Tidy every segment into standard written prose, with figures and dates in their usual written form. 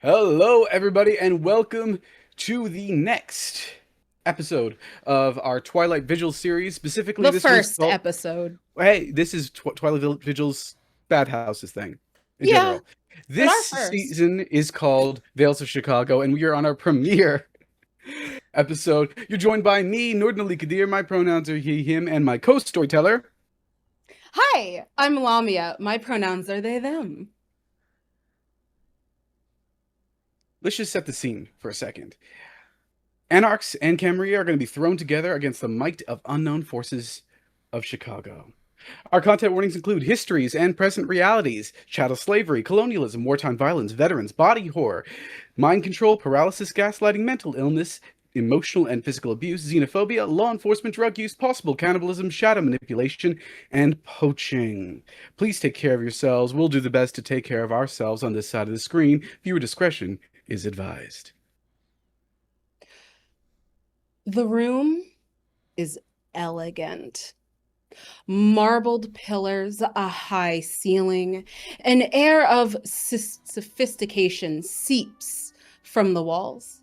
Hello, everybody, and welcome to the next episode of our Twilight Vigil series. Specifically, The this was first called. episode. Hey, this is Twilight Vigil's Bad Houses thing in Yeah, general. but This our first. season is called Veils of Chicago, and we are on our premiere episode. You're joined by me, Nordin Ali Kadir. My pronouns are he, him, and my co-storyteller. Hi, I'm Lamia. My pronouns are they, them. Let's just set the scene for a second. Anarchs and Camarilla are going to be thrown together against the might of unknown forces of Chicago. Our content warnings include histories and present realities, chattel slavery, colonialism, wartime violence, veterans, body horror, mind control, paralysis, gaslighting, mental illness, emotional and physical abuse, xenophobia, law enforcement, drug use, possible cannibalism, shadow manipulation, and poaching. Please take care of yourselves. We'll do the best to take care of ourselves on this side of the screen. Viewer discretion is advised. The room is elegant. Marbled pillars, a high ceiling, an air of sophistication seeps from the walls.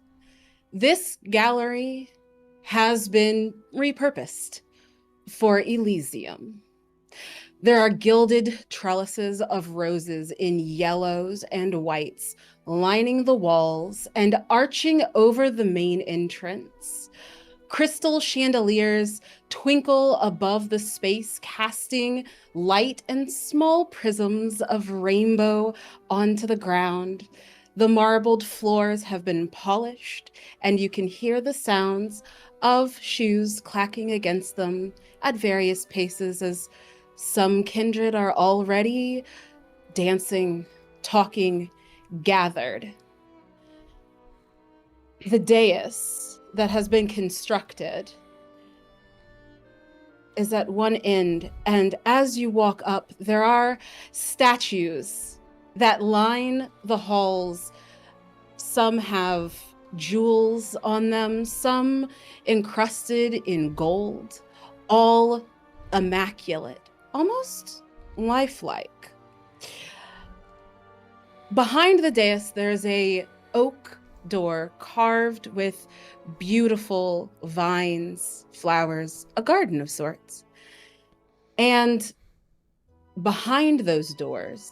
This gallery has been repurposed for Elysium. There are gilded trellises of roses in yellows and whites lining the walls and arching over the main entrance. Crystal chandeliers twinkle above the space, casting light and small prisms of rainbow onto the ground. The marbled floors have been polished, and you can hear the sounds of shoes clacking against them at various paces as some kindred are already dancing, talking, gathered. The dais that has been constructed is at one end, and as you walk up, there are statues that line the halls. Some have jewels on them, some encrusted in gold, all immaculate, almost lifelike. Behind the dais, there's a oak door carved with beautiful vines, flowers, a garden of sorts. And behind those doors,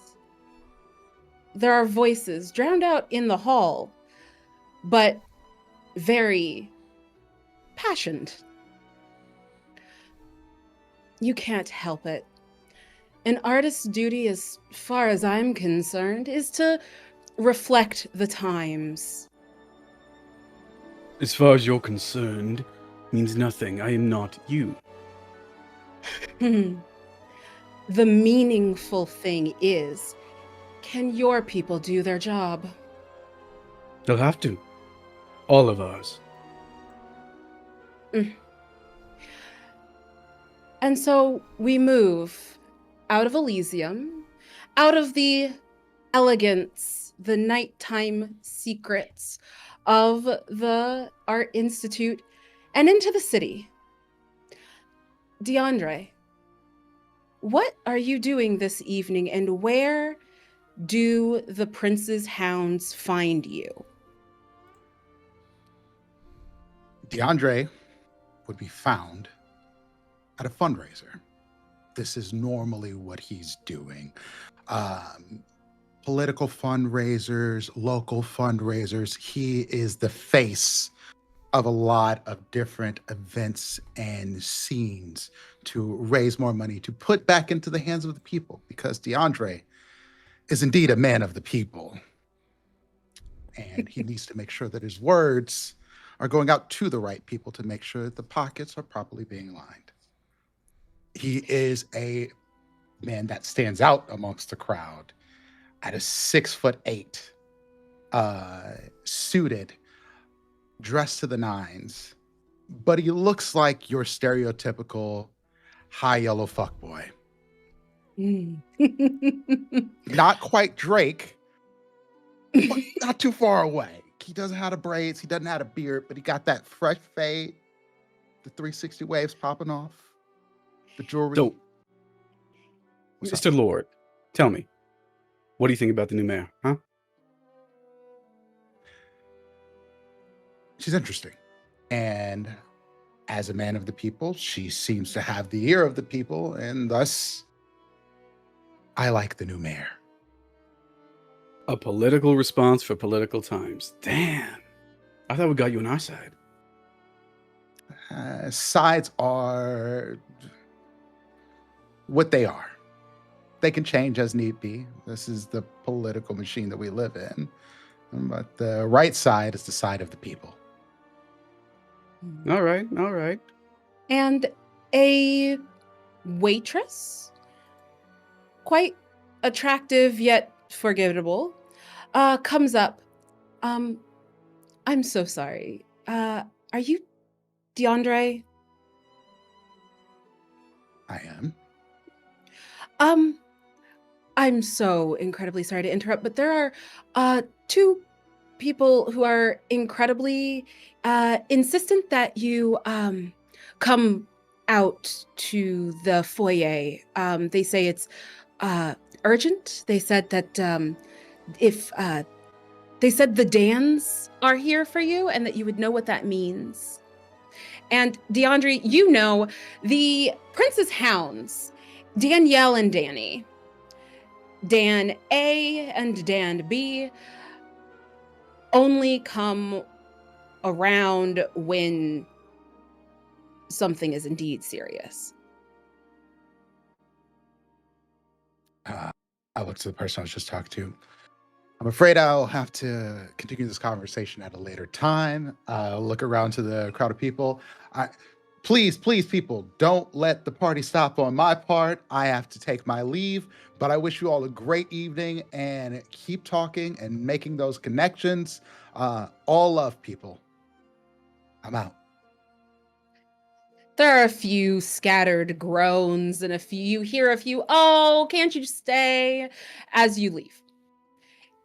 there are voices drowned out in the hall, but very passionate. You can't help it. An artist's duty, as far as I'm concerned, is to reflect the times. As far as you're concerned, means nothing. I am not you. The meaningful thing is, can your people do their job? They'll have to. All of ours. And so we move out of Elysium, out of the elegance, the nighttime secrets of the Art Institute, and into the city. DeAndre, what are you doing this evening, and where do the prince's hounds find you? DeAndre would be found at a fundraiser. This is normally what he's doing. Political fundraisers, local fundraisers. He is the face of a lot of different events and scenes to raise more money to put back into the hands of the people, because DeAndre is indeed a man of the people. And he needs to make sure that his words are going out to the right people to make sure that the pockets are properly being lined. He is a man that stands out amongst the crowd at a 6'8", suited, dressed to the nines, but he looks like your stereotypical high yellow fuckboy. Not quite Drake, but not too far away. He doesn't have the braids, he doesn't have a beard, but he got that fresh fade, the 360 waves popping off, the jewelry. So, What's Mr. up? Lord, tell me, what do you think about the new mayor, huh? she's interesting. And as a man of the people, she seems to have the ear of the people, and thus I like the new mayor. A political response for political times. Damn. I thought we got you on our side. Sides are what they are. They can change as need be. This is the political machine that we live in. But the right side is the side of the people. All right, all right. And a waitress, quite attractive yet forgettable, comes up. I'm so sorry. Are you DeAndre? I am. I'm so incredibly sorry to interrupt, but there are two people who are incredibly insistent that you come out to the foyer. They say it's urgent. They said that if they said the Dans are here for you and that you would know what that means. And DeAndre, you know the Prince's Hounds, Danielle and Danny, Dan A and Dan B, only come around when something is indeed serious. I look to the person I was just talking to. I'm afraid I'll have to continue this conversation at a later time. Look around to the crowd of people. Please, people, don't let the party stop on my part. I have to take my leave, but I wish you all a great evening and keep talking and making those connections. All love, people. I'm out. There are a few scattered groans and you hear a few, oh, can't you stay, as you leave.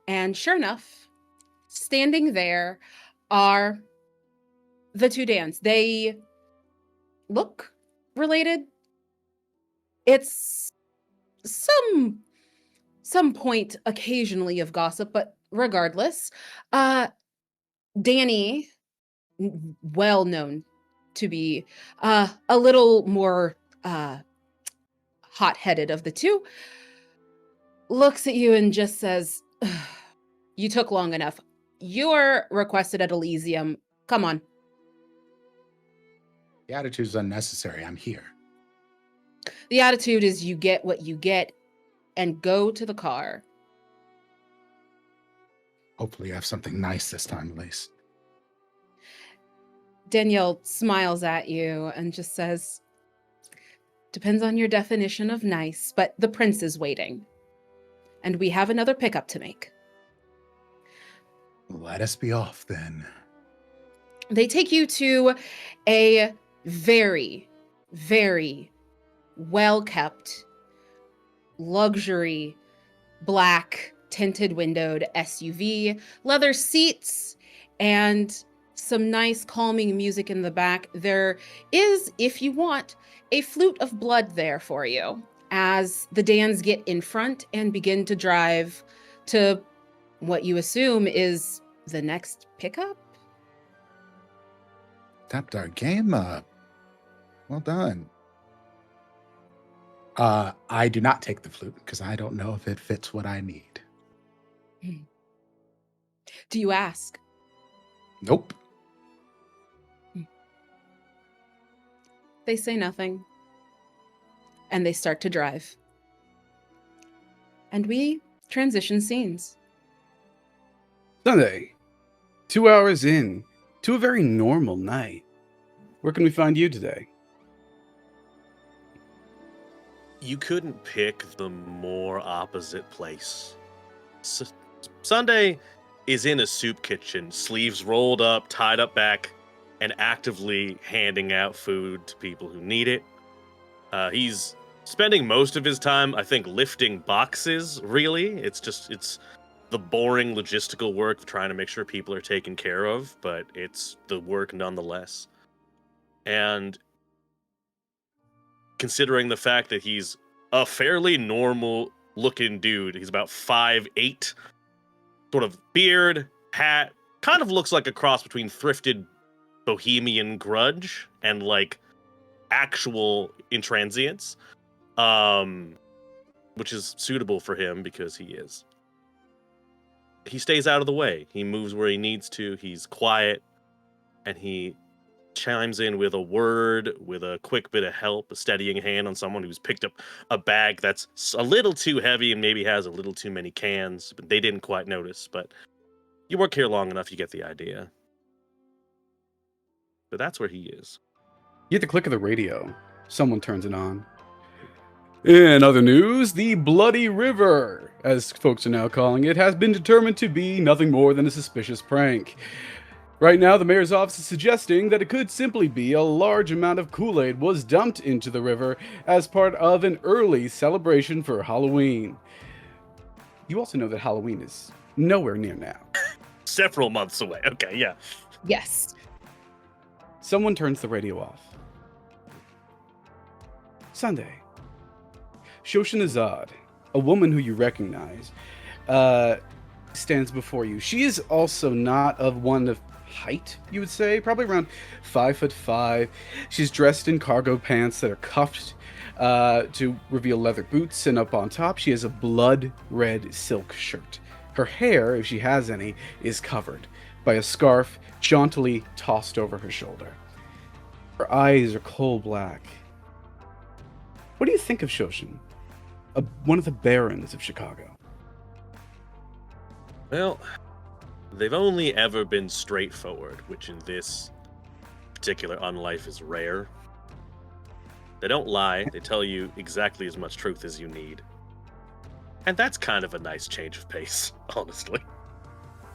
And sure enough, standing there are the two Dans. They look related. It's some point occasionally of gossip, but regardless, Danny, well known to be a little more hot-headed of the two, looks at you and just says, you took long enough. You're requested at Elysium. Come on. The attitude is unnecessary. I'm here. The attitude is you get what you get and go to the car. Hopefully you have something nice this time, at least. Danielle smiles at you and just says, depends on your definition of nice, but the prince is waiting. And we have another pickup to make. Let us be off then. They take you to a very, very well-kept, luxury, black, tinted windowed SUV, leather seats, and some nice calming music in the back. There is, if you want, a flute of blood there for you as the Dans get in front and begin to drive to what you assume is the next pickup. Stepped our game up. Well done. I do not take the flute because I don't know if it fits what I need. Do you ask? Nope. They say nothing. And they start to drive. And we transition scenes. Sunday, 2 hours in to a very normal night. Where can we find you today? You couldn't pick the more opposite place. Sunday is in a soup kitchen, sleeves rolled up, tied up back, and actively handing out food to people who need it. He's spending most of his time, I think, lifting boxes, really. It's the boring logistical work of trying to make sure people are taken care of, but it's the work nonetheless. And considering the fact that he's a fairly normal looking dude, he's about 5'8", sort of beard, hat, kind of looks like a cross between thrifted bohemian grudge and like actual intransience, which is suitable for him because he stays out of the way. He moves where he needs to. He's quiet, and he chimes in with a word, with a quick bit of help, a steadying hand on someone who's picked up a bag that's a little too heavy and maybe has a little too many cans, but they didn't quite notice. But you work here long enough, you get the idea. But that's where he is. You get the click of the radio. Someone turns it on. In other news, the Bloody River, as folks are now calling it, has been determined to be nothing more than a suspicious prank. Right now, the mayor's office is suggesting that it could simply be a large amount of Kool-Aid was dumped into the river as part of an early celebration for Halloween. You also know that Halloween is nowhere near now. Several months away. Okay, yeah. Yes. Someone turns the radio off. Sunday. Shoshanazad, a woman who you recognize, stands before you. She is also not of one of height, you would say, probably around 5'5". She's dressed in cargo pants that are cuffed to reveal leather boots, and up on top she has a blood red silk shirt. Her hair, if she has any, is covered by a scarf jauntily tossed over her shoulder. Her eyes are coal black. What do you think of Shoshan? One of the barons of Chicago. Well, they've only ever been straightforward, which in this particular unlife is rare. They don't lie. They tell you exactly as much truth as you need. And that's kind of a nice change of pace, honestly.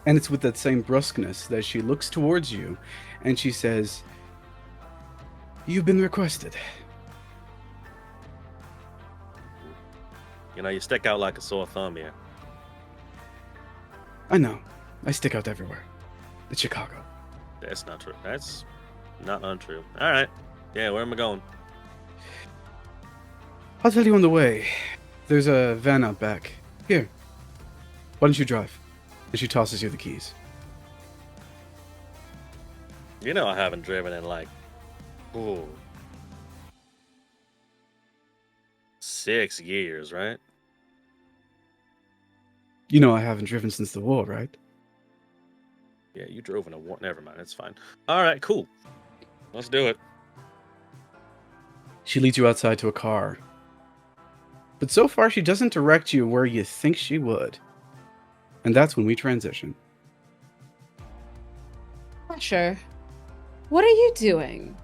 And it's with that same brusqueness that she looks towards you and she says, "You've been requested." You know, you stick out like a sore thumb here. I know. I stick out everywhere. It's Chicago. That's not true. That's not untrue. All right. Yeah, where am I going? I'll tell you on the way. There's a van out back. Here. Why don't you drive? And she tosses you the keys. You know I haven't driven in like, 6 years, right? You know I haven't driven since the war, right? Yeah, you drove in a war. Never mind, it's fine. All right, cool. Let's do it. She leads you outside to a car. But so far, she doesn't direct you where you think she would. And that's when we transition. Asher, what are you doing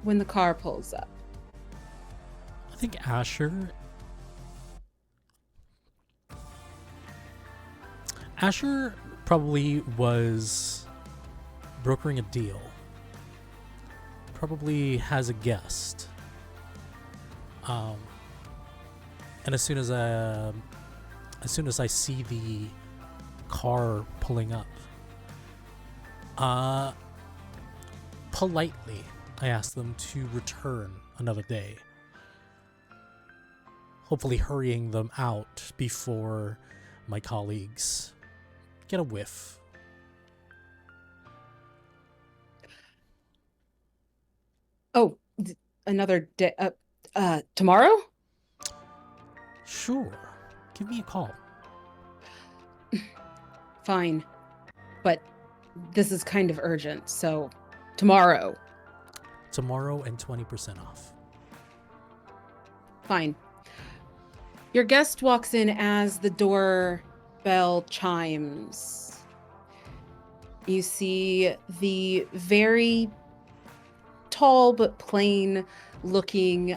when the car pulls up? I think Asher probably was brokering a deal. Probably has a guest. And as soon as I see the car pulling up, politely I ask them to return another day. Hopefully hurrying them out before my colleagues get a whiff. Oh, another day. Tomorrow? Sure. Give me a call. Fine. But this is kind of urgent, so tomorrow. Tomorrow and 20% off. Fine. Your guest walks in as the doorbell chimes. You see the very tall but plain looking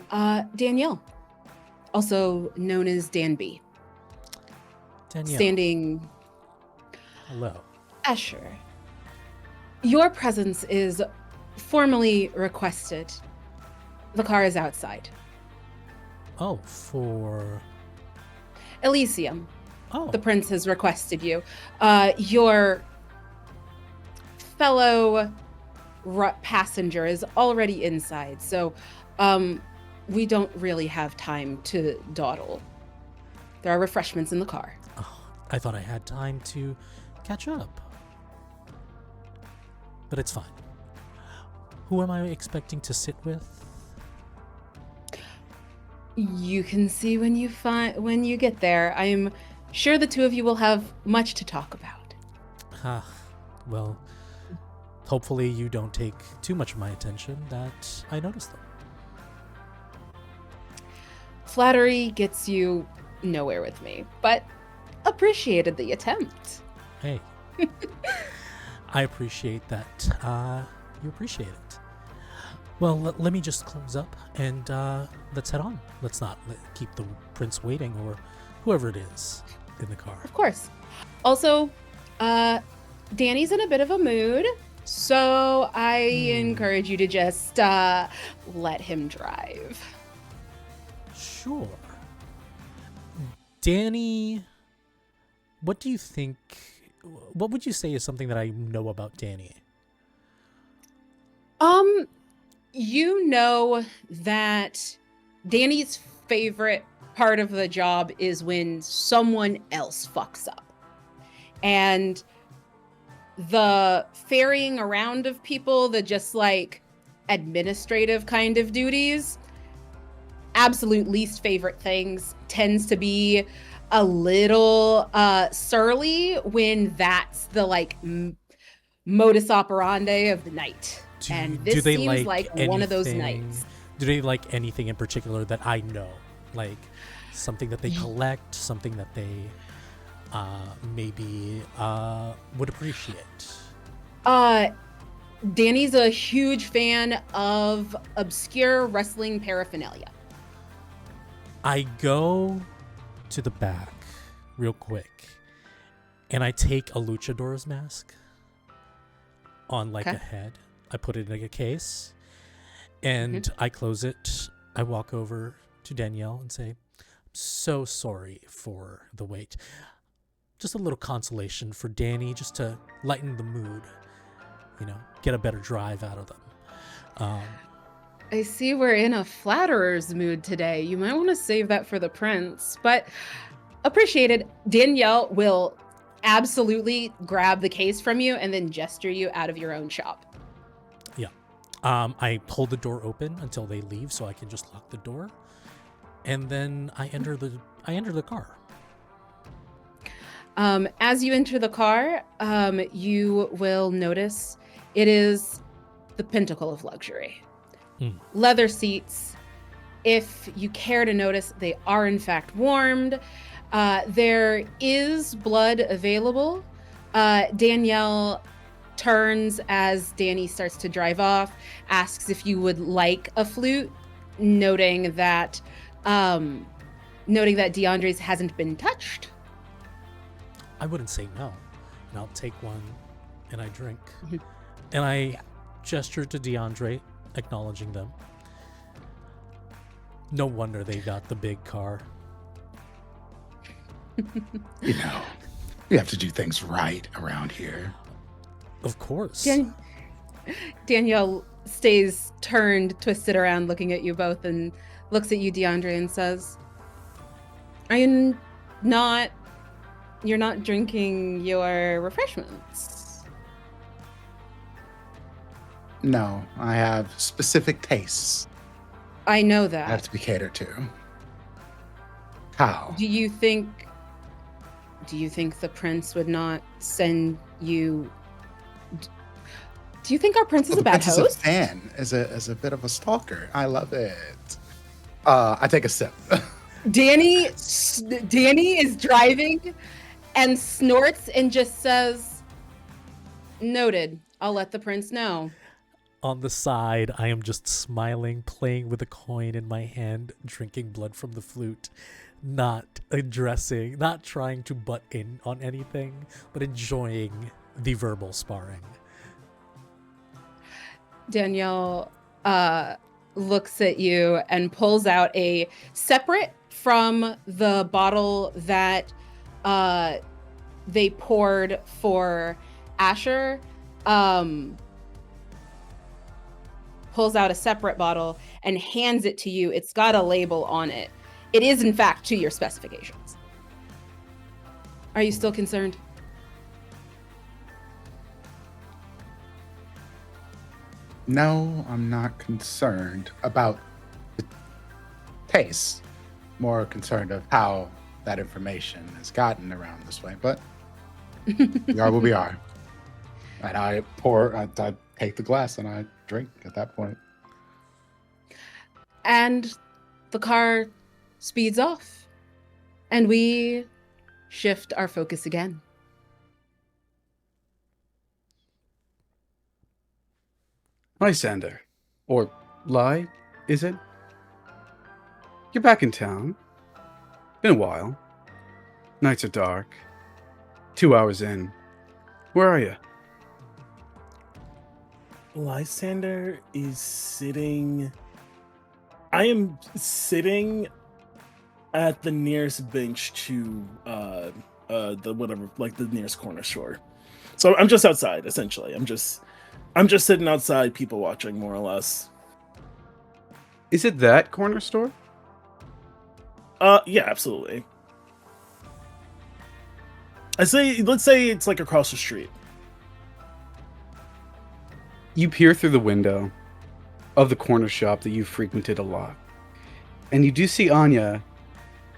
Danielle, also known as Danby. Danielle. Standing. Hello. Asher, your presence is formally requested. The car is outside. Oh, for... Elysium. Oh. The prince has requested you. Your fellow passenger is already inside, so we don't really have time to dawdle. There are refreshments in the car. Oh, I thought I had time to catch up. But it's fine. Who am I expecting to sit with? You can see when you get there. I'm sure the two of you will have much to talk about. Well, hopefully you don't take too much of my attention that I notice them. Flattery gets you nowhere with me, but appreciated the attempt. Hey, I appreciate that. You appreciate it. Well, let me just close up and let's head on. Let's not keep the prince waiting, or whoever it is in the car. Of course. Also, Danny's in a bit of a mood, so I encourage you to just let him drive. Sure. Danny, what do you think? What would you say is something that I know about Danny? You know that Danny's favorite part of the job is when someone else fucks up. And the ferrying around of people, the just like administrative kind of duties, absolute least favorite things, tends to be a little surly when that's the like modus operandi of the night. And this seems like one of those nights. Do they like anything in particular that I know? Like something that they collect, something that they maybe would appreciate? Danny's a huge fan of obscure wrestling paraphernalia. I go to the back real quick and I take a luchador's mask on like a head. I put it in a case and I close it. I walk over to Danielle and say, I'm so sorry for the wait. Just a little consolation for Danny, just to lighten the mood, you know, get a better drive out of them. I see we're in a flatterer's mood today. You might want to save that for the prince, but appreciated. Danielle will absolutely grab the case from you and then gesture you out of your own shop. Yeah. I hold the door open until they leave so I can just lock the door. And then I enter the car. As you enter the car, you will notice it is the pinnacle of luxury. Leather seats. If you care to notice, they are in fact warmed. There is blood available. Danielle turns as Danny starts to drive off, asks if you would like a flute, noting that DeAndre's hasn't been touched. I wouldn't say no. And I'll take one and I drink. And I gesture to DeAndre, acknowledging them. No wonder they got the big car. You know, you have to do things right around here. Of course. Danielle stays turned, twisted around, looking at you both, and looks at you, DeAndre, and says, you're not drinking your refreshments? No, I have specific tastes. I know that. I have to be catered to. How? Do you think the prince would not send you? Do you think our prince is a bad host? Is a fan, as a bit of a stalker. I love it. I take a sip. Danny is driving and snorts and just says, "Noted. I'll let the prince know." On the side, I am just smiling, playing with a coin in my hand, drinking blood from the flute, not trying to butt in on anything, but enjoying the verbal sparring. Danielle looks at you and pulls out a separate from the bottle that they poured for Asher. Pulls out a separate bottle and hands it to you. It's got a label on it. It is, in fact, to your specifications. Are you still concerned? No, I'm not concerned about the taste. More concerned of how that information has gotten around this way. But we are what we are. And I take the glass and I drink at that point. And the car speeds off. And we shift our focus again. Lysander. Or Lie, is it? You're back in town. Been a while. Nights are dark. 2 hours in. Where are you? Lysander is sitting. I am sitting at the nearest bench to the whatever, like the nearest corner store. So I'm just outside, essentially. I'm just sitting outside, people watching, more or less. Is it that corner store? Yeah, absolutely. Let's say it's like across the street. You peer through the window of the corner shop that you've frequented a lot. And you do see Anya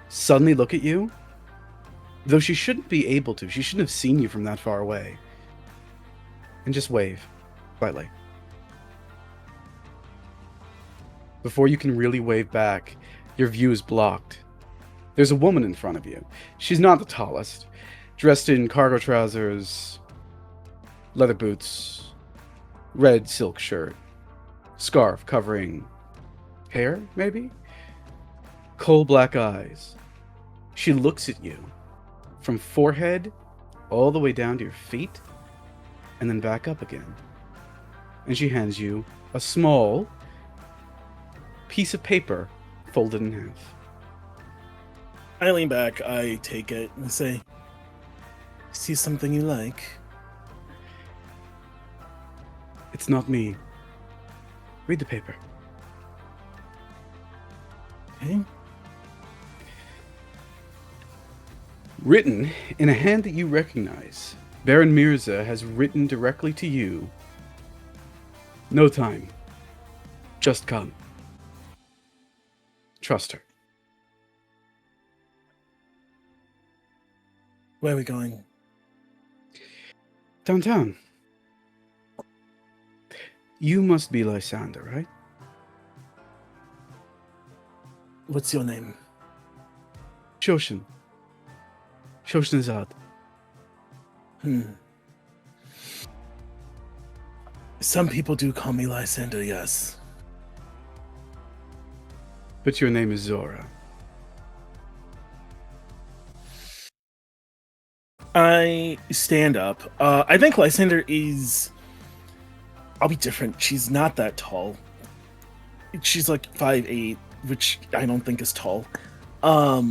suddenly look at you, though she shouldn't be able to. She shouldn't have seen you from that far away. And just wave, slightly. Before you can really wave back, your view is blocked. There's a woman in front of you. She's not the tallest, dressed in cargo trousers, leather boots, red silk shirt, scarf covering hair, maybe? Coal black eyes. She looks at you from forehead all the way down to your feet and then back up again. And she hands you a small piece of paper folded in half. I lean back, I take it, and say, "See something you like?" It's not me. Read the paper. Okay. Written in a hand that you recognize, Baron Mirza has written directly to you. No time. Just come. Trust her. Where are we going? Downtown. You must be Lysander, right? What's your name? Shoshin. Shoshinazad. Some people do call me Lysander, yes. But your name is Zora. I stand up. I think Lysander is... I'll be different. She's not that tall. She's like 5'8", which I don't think is tall. Like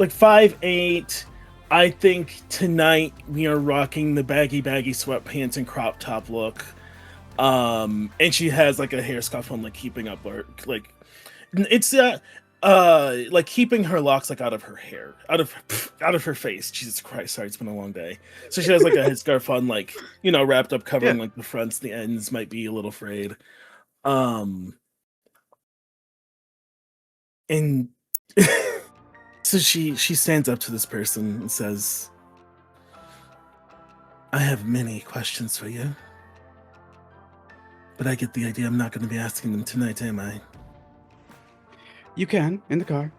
5'8". I think tonight we are rocking the baggy sweatpants and crop top look. And she has like a hair scarf on, like keeping up her, like it's like keeping her locks like out of her hair, out of her face. Jesus Christ, sorry, it's been a long day. So she has like a headscarf on, like, you know, wrapped up, covering like the fronts, the ends might be a little frayed. And so she stands up to this person and says, "I have many questions for you, but I get the idea I'm not going to be asking them tonight, am I?" You can, in the car.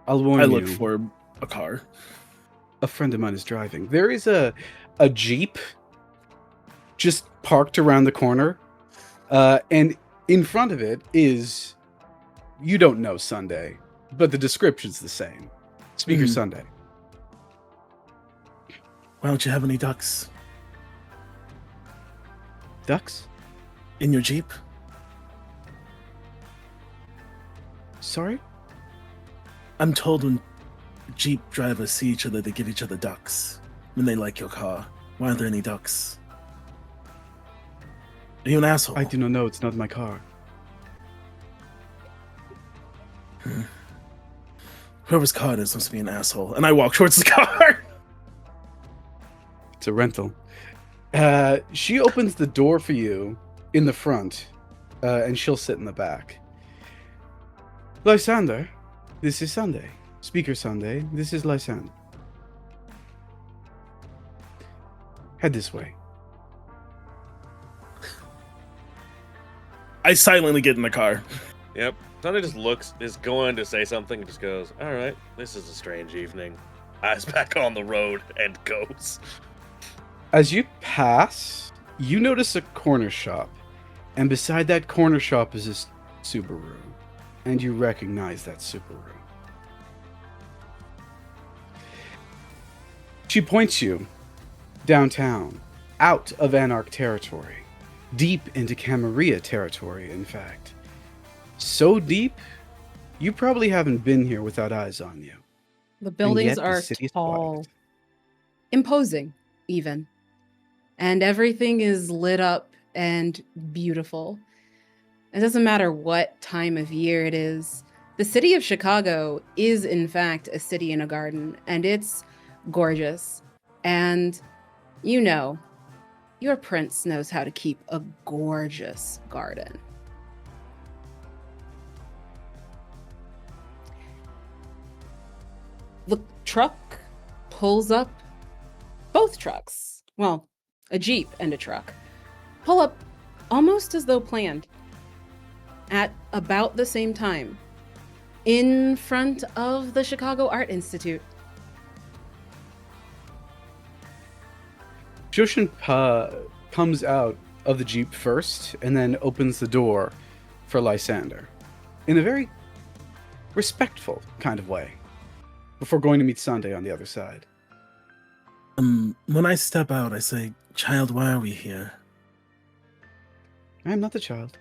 I'll warn I you. look for a car. A friend of mine is driving. There is a Jeep just parked around the corner. And in front of it is, you don't know Sunday, but the description's the same. Speaker Sunday. Why don't you have any ducks Ducks? in your Jeep? Sorry? I'm told when Jeep drivers see each other, they give each other ducks when they like your car. Why aren't there any ducks? Are you an asshole? I do not know. It's not my car. Whoever's car it is must be an asshole. And I walk towards the car. It's a rental. She opens the door for you in the front, and she'll sit in the back. Lysander, this is Sunday. Speaker Sunday, this is Lysander. Head this way. I silently get in the car. Yep. Sunday just is going to say something and just goes, all right, this is a strange evening. Eyes back on the road and goes. As you pass, you notice a corner shop, and beside that corner shop is this Subaru, and you recognize that Subaru. She points you downtown, out of Anarch territory, deep into Camarilla territory, in fact. So deep, you probably haven't been here without eyes on you. The buildings yet the are city is tall, quiet. imposing, even. And everything is lit up and beautiful. It doesn't matter what time of year it is. The city of Chicago is, in fact, a city in a garden, and it's gorgeous. And you know, your prince knows how to keep a gorgeous garden. The truck pulls up. Both trucks, well, a Jeep and a truck, pull up almost as though planned at about the same time in front of the Chicago Art Institute. Joshin comes out of the Jeep first and then opens the door for Lysander in a very respectful kind of way before going to meet Sunday on the other side. When I step out, I say, "Child, why are we here?" I am not the child.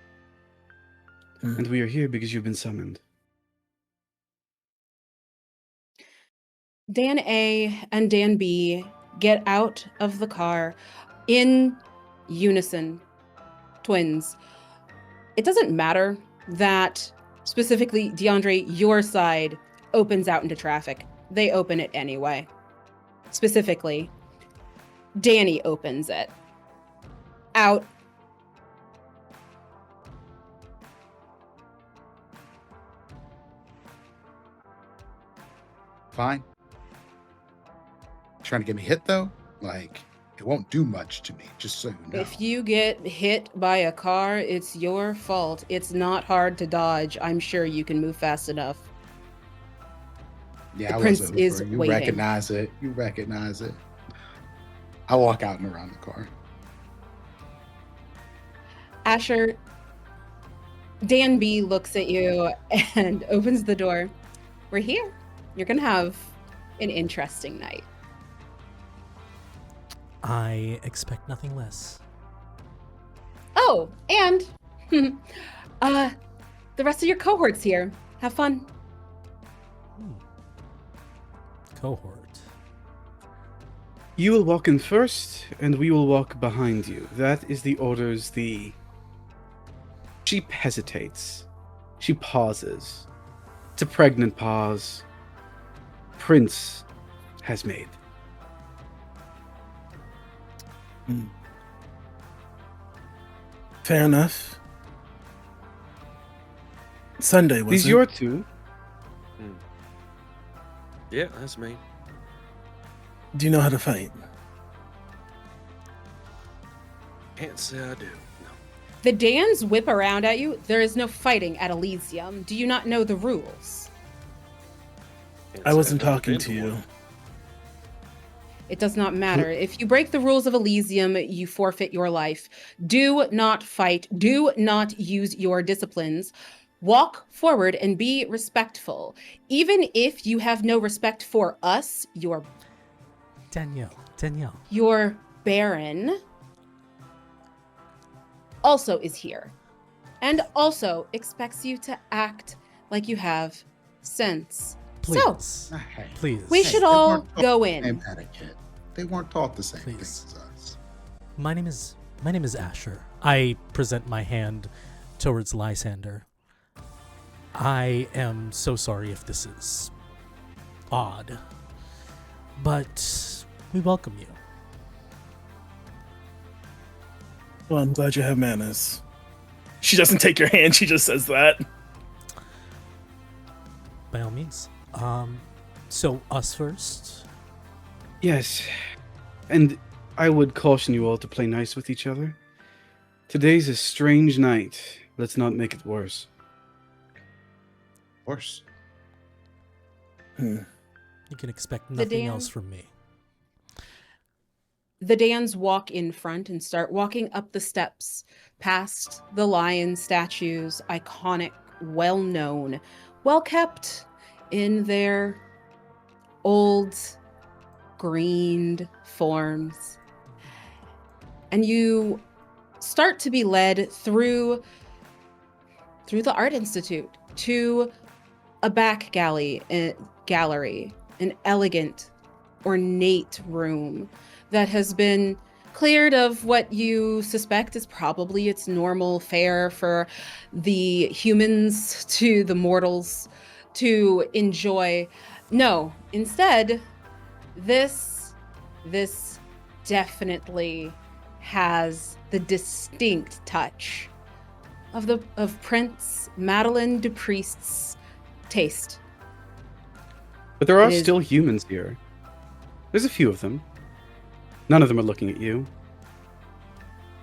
And we are here because you've been summoned. Dan A and Dan B get out of the car in unison, twins. It doesn't matter that specifically, DeAndre, your side opens out into traffic. They open it anyway. Specifically, Danny opens it out. Fine. Trying to get me hit though? Like, it won't do much to me, just so you know. If you get hit by a car, it's your fault. It's not hard to dodge. I'm sure you can move fast enough. Yeah, The I prince was is over. You waiting. recognize it. You recognize it. I walk out and around the car. Asher, Dan B looks at you and opens the door. We're here. You're going to have an interesting night. I expect nothing less. Oh, and the rest of your cohort's here. Have fun. Cohort. You will walk in first, and we will walk behind you. That is the orders the... She hesitates. She pauses. It's a pregnant pause. Prince has made. Fair enough. Sunday, was These it? your two. Yeah, that's me. Do you know how to fight? Can't say I do. No. The Dans whip around at you. There is no fighting at Elysium. Do you not know the rules? Can't I say wasn't I've ever talking been to you. one. It does not matter. If you break the rules of Elysium, you forfeit your life. Do not fight. Do not use your disciplines. Walk forward and be respectful. Even if you have no respect for us, your Danielle. Baron also is here and also expects you to act like you have sense. Please. So, Hey, Please. we should all they weren't taught go the same in. etiquette. They weren't taught the same Please. things as us. My name is Asher. I present my hand towards Lysander. I am so sorry if this is odd, but we welcome you. Well, I'm glad you have manners. She doesn't take your hand, she just says that. By all means. So us first. Yes, and I would caution you all to play nice with each other. Today's a strange night. Let's not make it worse. Of course. You can expect nothing else Dan- from me. The Dans walk in front and start walking up the steps past the lion statues, iconic, well-known, well-kept in their old greened forms. And you start to be led through the Art Institute to a back gallery, an elegant, ornate room that has been cleared of what you suspect is probably its normal fare for the humans to the mortals to enjoy. No, instead, this definitely has the distinct touch of Prince Madeline Dupriest's taste. But there are It is- still humans here. There's a few of them. None of them are looking at you.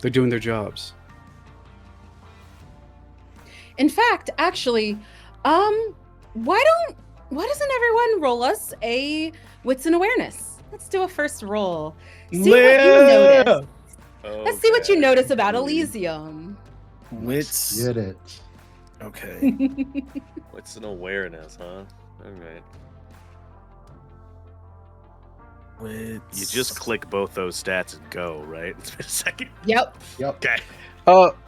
They're doing their jobs. In fact, actually, why doesn't everyone roll us a wits and awareness? Let's do a first roll. See what you notice. Let's see what you notice about Elysium. Wits. Get it. Okay. What's an awareness, huh? All right. Wits. You just click both those stats and go, right? It's been a second. Yep. Okay.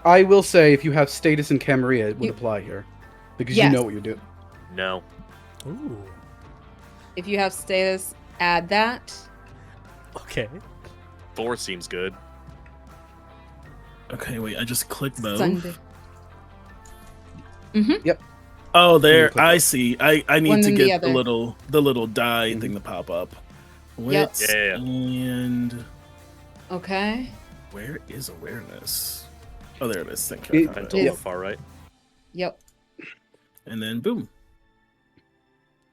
I will say if you have status in Camarilla, it would You- apply here. Because Yes. you know what you're doing. No. Ooh. If you have status, add that. Okay. 4 seems good. Okay, wait, I just clicked both. Sunday. Oh, there. click I both. see. I need One to then the get the other. little die thing to pop up. Wits Yeah. and Okay. where is awareness? Oh, there it is. Thank you. I It- found it. Mental Yes. up far right. Yep. And then boom.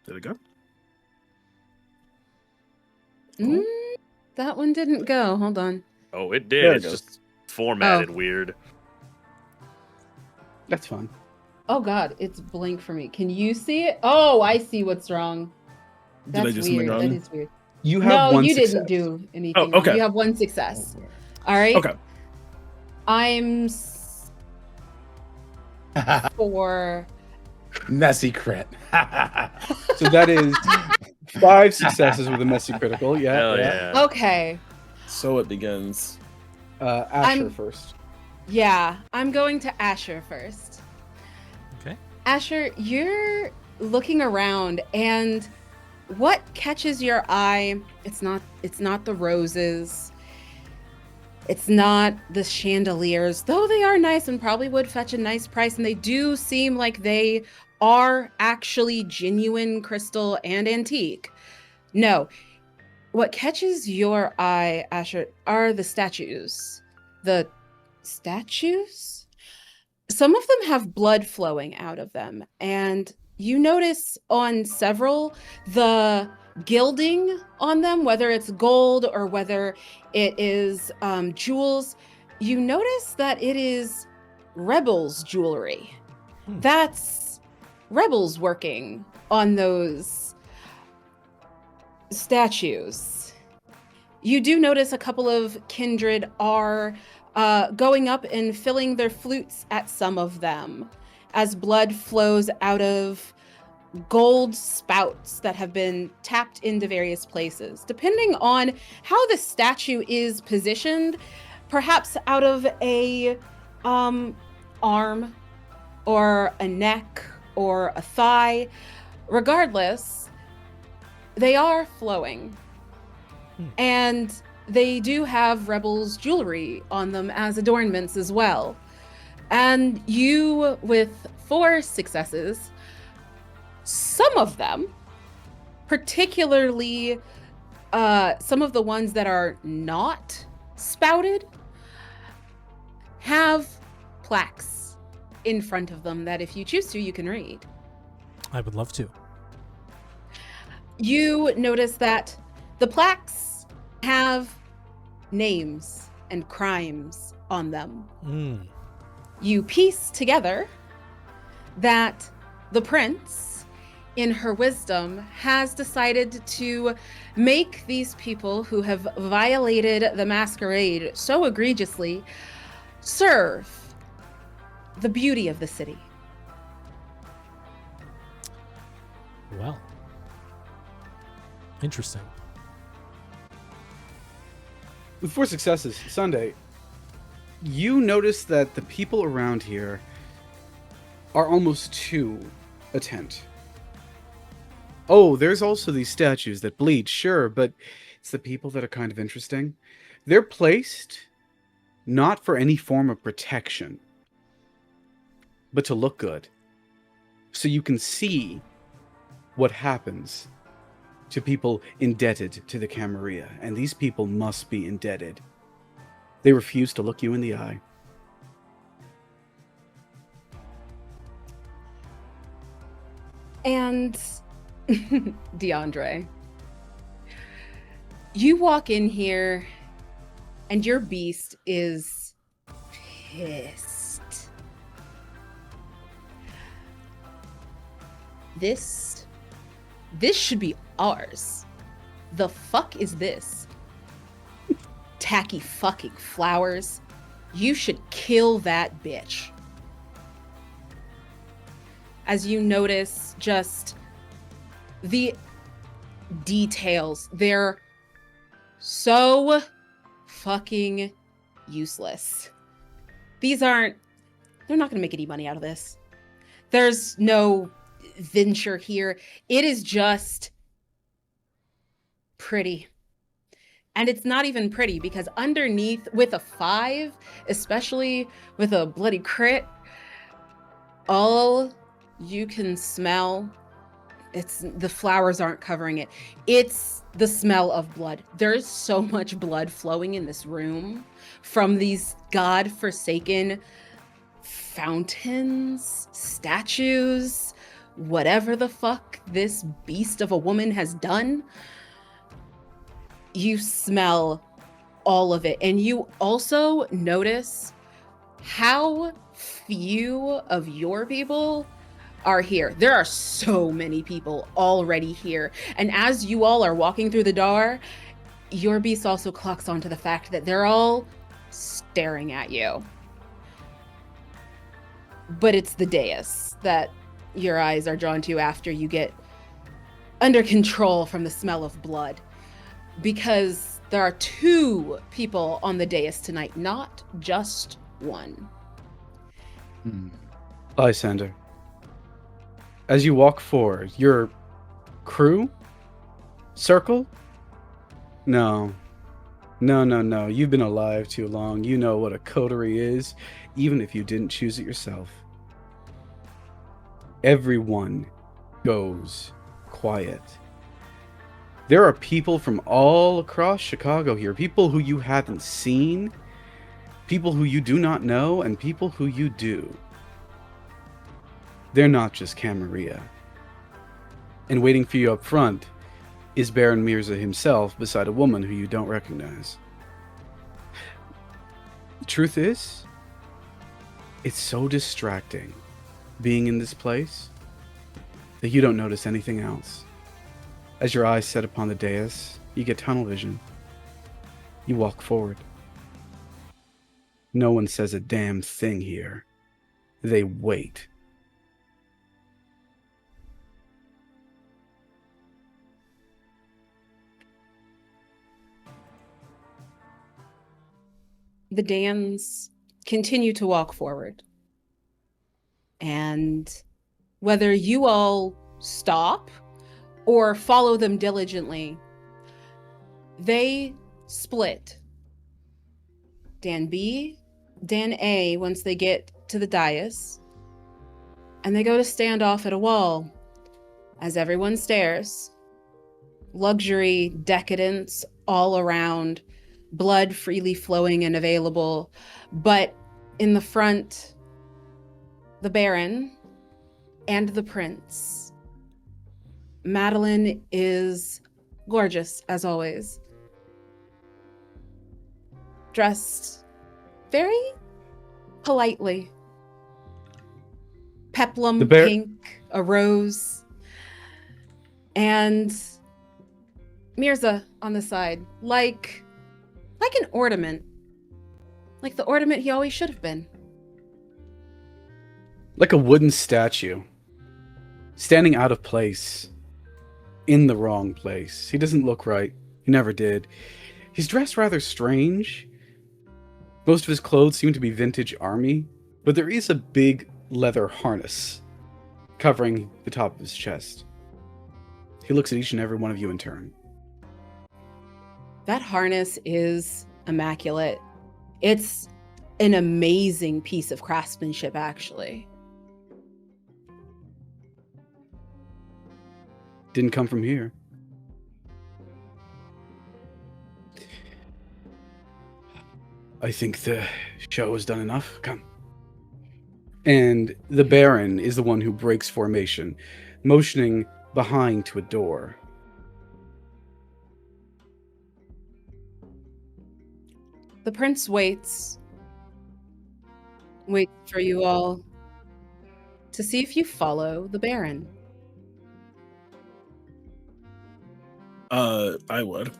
Did it go? Mm, that one didn't go. Hold on. Oh, it There did. it It's goes. just formatted weird. That's fine. Oh God, it's blank for me. Can you see it? Oh, I see what's wrong. Did I That's do something weird. wrong? That is weird. You have No, one you success. didn't do anything. Oh, okay. Wrong. You have one success. All right. Okay. I'm for. Messy crit. So that is 5 successes with a messy critical. Yeah. Hell yeah. yeah. Okay. So it begins. Asher I'm- first. Yeah, I'm going to Asher first. Okay. Asher, you're looking around, and what catches your eye? It's not the roses. It's not the chandeliers, though they are nice and probably would fetch a nice price, and they do seem like they are actually genuine crystal and antique. No. What catches your eye, Asher, are the statues. The statues? Some of them have blood flowing out of them, and you notice on several the gilding on them, whether it's gold or whether it is jewels. You notice that it is rebels jewelry. That's rebels working on those statues. You do notice a couple of kindred are going up and filling their flutes at some of them as blood flows out of gold spouts that have been tapped into various places. Depending on how the statue is positioned, perhaps out of a arm or a neck or a thigh, regardless, they are flowing. And they do have rebels jewelry on them as adornments as well. And you, with 4 successes, some of them, particularly some of the ones that are not spouted, have plaques in front of them that if you choose to, you can read. I would love to. You notice that the plaques have names and crimes on them. Mm. You piece together that the prince, in her wisdom, has decided to make these people who have violated the Masquerade so egregiously serve the beauty of the city. Well, interesting. With 4 successes, Sunday, you notice that the people around here are almost too attent. Oh, there's also these statues that bleed, sure, but it's the people that are kind of interesting. They're placed not for any form of protection, but to look good. So you can see what happens to people indebted to the Camarilla, and these people must be indebted. They refuse to look you in the eye. And DeAndre, you walk in here and your beast is pissed. This should be ours. The fuck is this? Tacky fucking flowers. You should kill that bitch. As you notice just the details, they're so fucking useless. They're not gonna make any money out of this. There's no venture here. It is just pretty. And it's not even pretty because underneath, with a 5, especially with a bloody crit, all you can smell, the flowers aren't covering it. It's the smell of blood. There's so much blood flowing in this room from these godforsaken fountains, statues, whatever the fuck this beast of a woman has done. You smell all of it. And you also notice how few of your people are here. There are so many people already here. And as you all are walking through the door, your beast also clocks onto the fact that they're all staring at you. But it's the dais that your eyes are drawn to after you get under control from the smell of blood. Because there are 2 people on the dais tonight, not just 1. Lysander, as you walk forward, your crew? Circle? No. You've been alive too long. You know what a coterie is, even if you didn't choose it yourself. Everyone goes quiet. There are people from all across Chicago here, people who you haven't seen, people who you do not know, and people who you do. They're not just Camarilla. And waiting for you up front is Baron Mirza himself beside a woman who you don't recognize. The truth is, it's so distracting being in this place that you don't notice anything else. As your eyes set upon the dais, you get tunnel vision. You walk forward. No one says a damn thing here. They wait. The Dans continue to walk forward. And whether you all stop or follow them diligently, they split. Dan B, Dan A, once they get to the dais, and they go to stand off at a wall as everyone stares. Luxury, decadence all around, blood freely flowing and available, but In the front, the Baron and the Prince. Madeline is gorgeous, as always. Dressed very politely. Peplum pink, a rose. And Mirza on the side, like an ornament. Like the ornament he always should have been. Like a wooden statue. Standing out of place. In the wrong place. He doesn't look right. He never did. He's dressed rather strange. Most of his clothes seem to be vintage army, but there is a big leather harness covering the top of his chest. He looks at each and every one of you in turn. That harness is immaculate. It's an amazing piece of craftsmanship, actually. Didn't come from here. I think the show has done enough. Come. And the Baron is the one who breaks formation, motioning behind to a door. The Prince waits for you all to see if you follow the Baron. I would.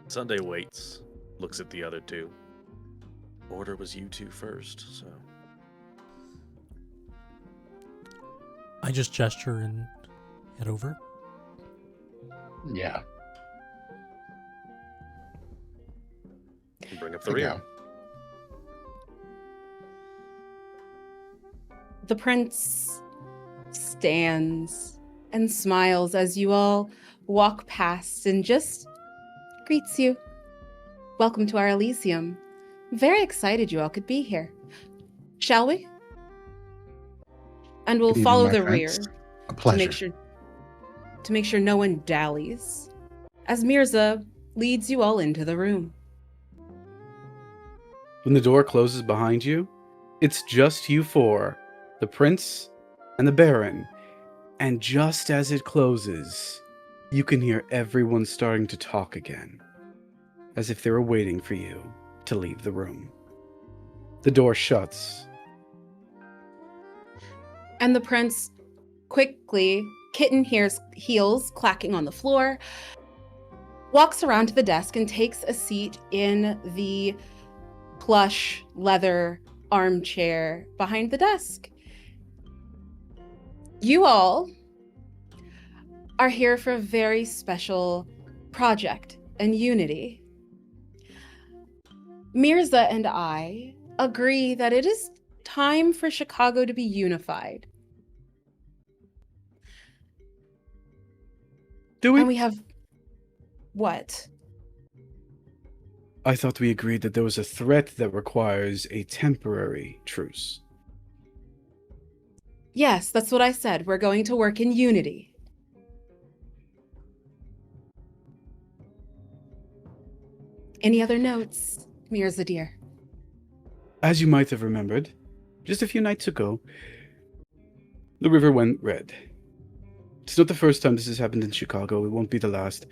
Sunday waits, looks at the other two. Order was you two first, so. I just gesture and head over. Yeah. Bring up the rear. The Prince stands and smiles as you all walk past and just greets you. Welcome to our Elysium. I'm very excited you all could be here. Shall we? And we'll Good evening, follow my the friends. rear A pleasure. to make sure no one dallies as Mirza leads you all into the room. When the door closes behind you, it's just you four, the Prince and the Baron. And just as it closes, you can hear everyone starting to talk again, as if they were waiting for you to leave the room. The door shuts. And the Prince quickly, kitten heels clacking on the floor, walks around to the desk and takes a seat in the plush leather armchair behind the desk. You all are here for a very special project and unity. Mirza and I agree that it is time for Chicago to be unified. Do we? And we have... What? I thought we agreed that there was a threat that requires a temporary truce. Yes, that's what I said. We're going to work in unity. Any other notes, Mirza dear? As you might have remembered, just a few nights ago, the river went red. It's not the first time this has happened in Chicago. It won't be the last.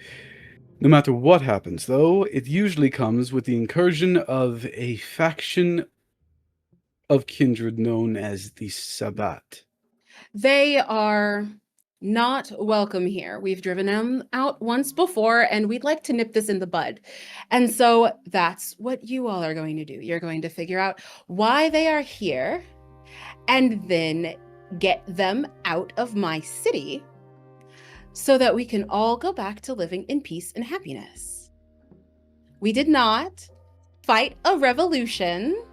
No matter what happens, though, it usually comes with the incursion of a faction of Kindred known as the Sabbat. They are not welcome here. We've driven them out once before, and we'd like to nip this in the bud. And so that's what you all are going to do. You're going to figure out why they are here, and then get them out of my city so that we can all go back to living in peace and happiness. We did not fight a revolution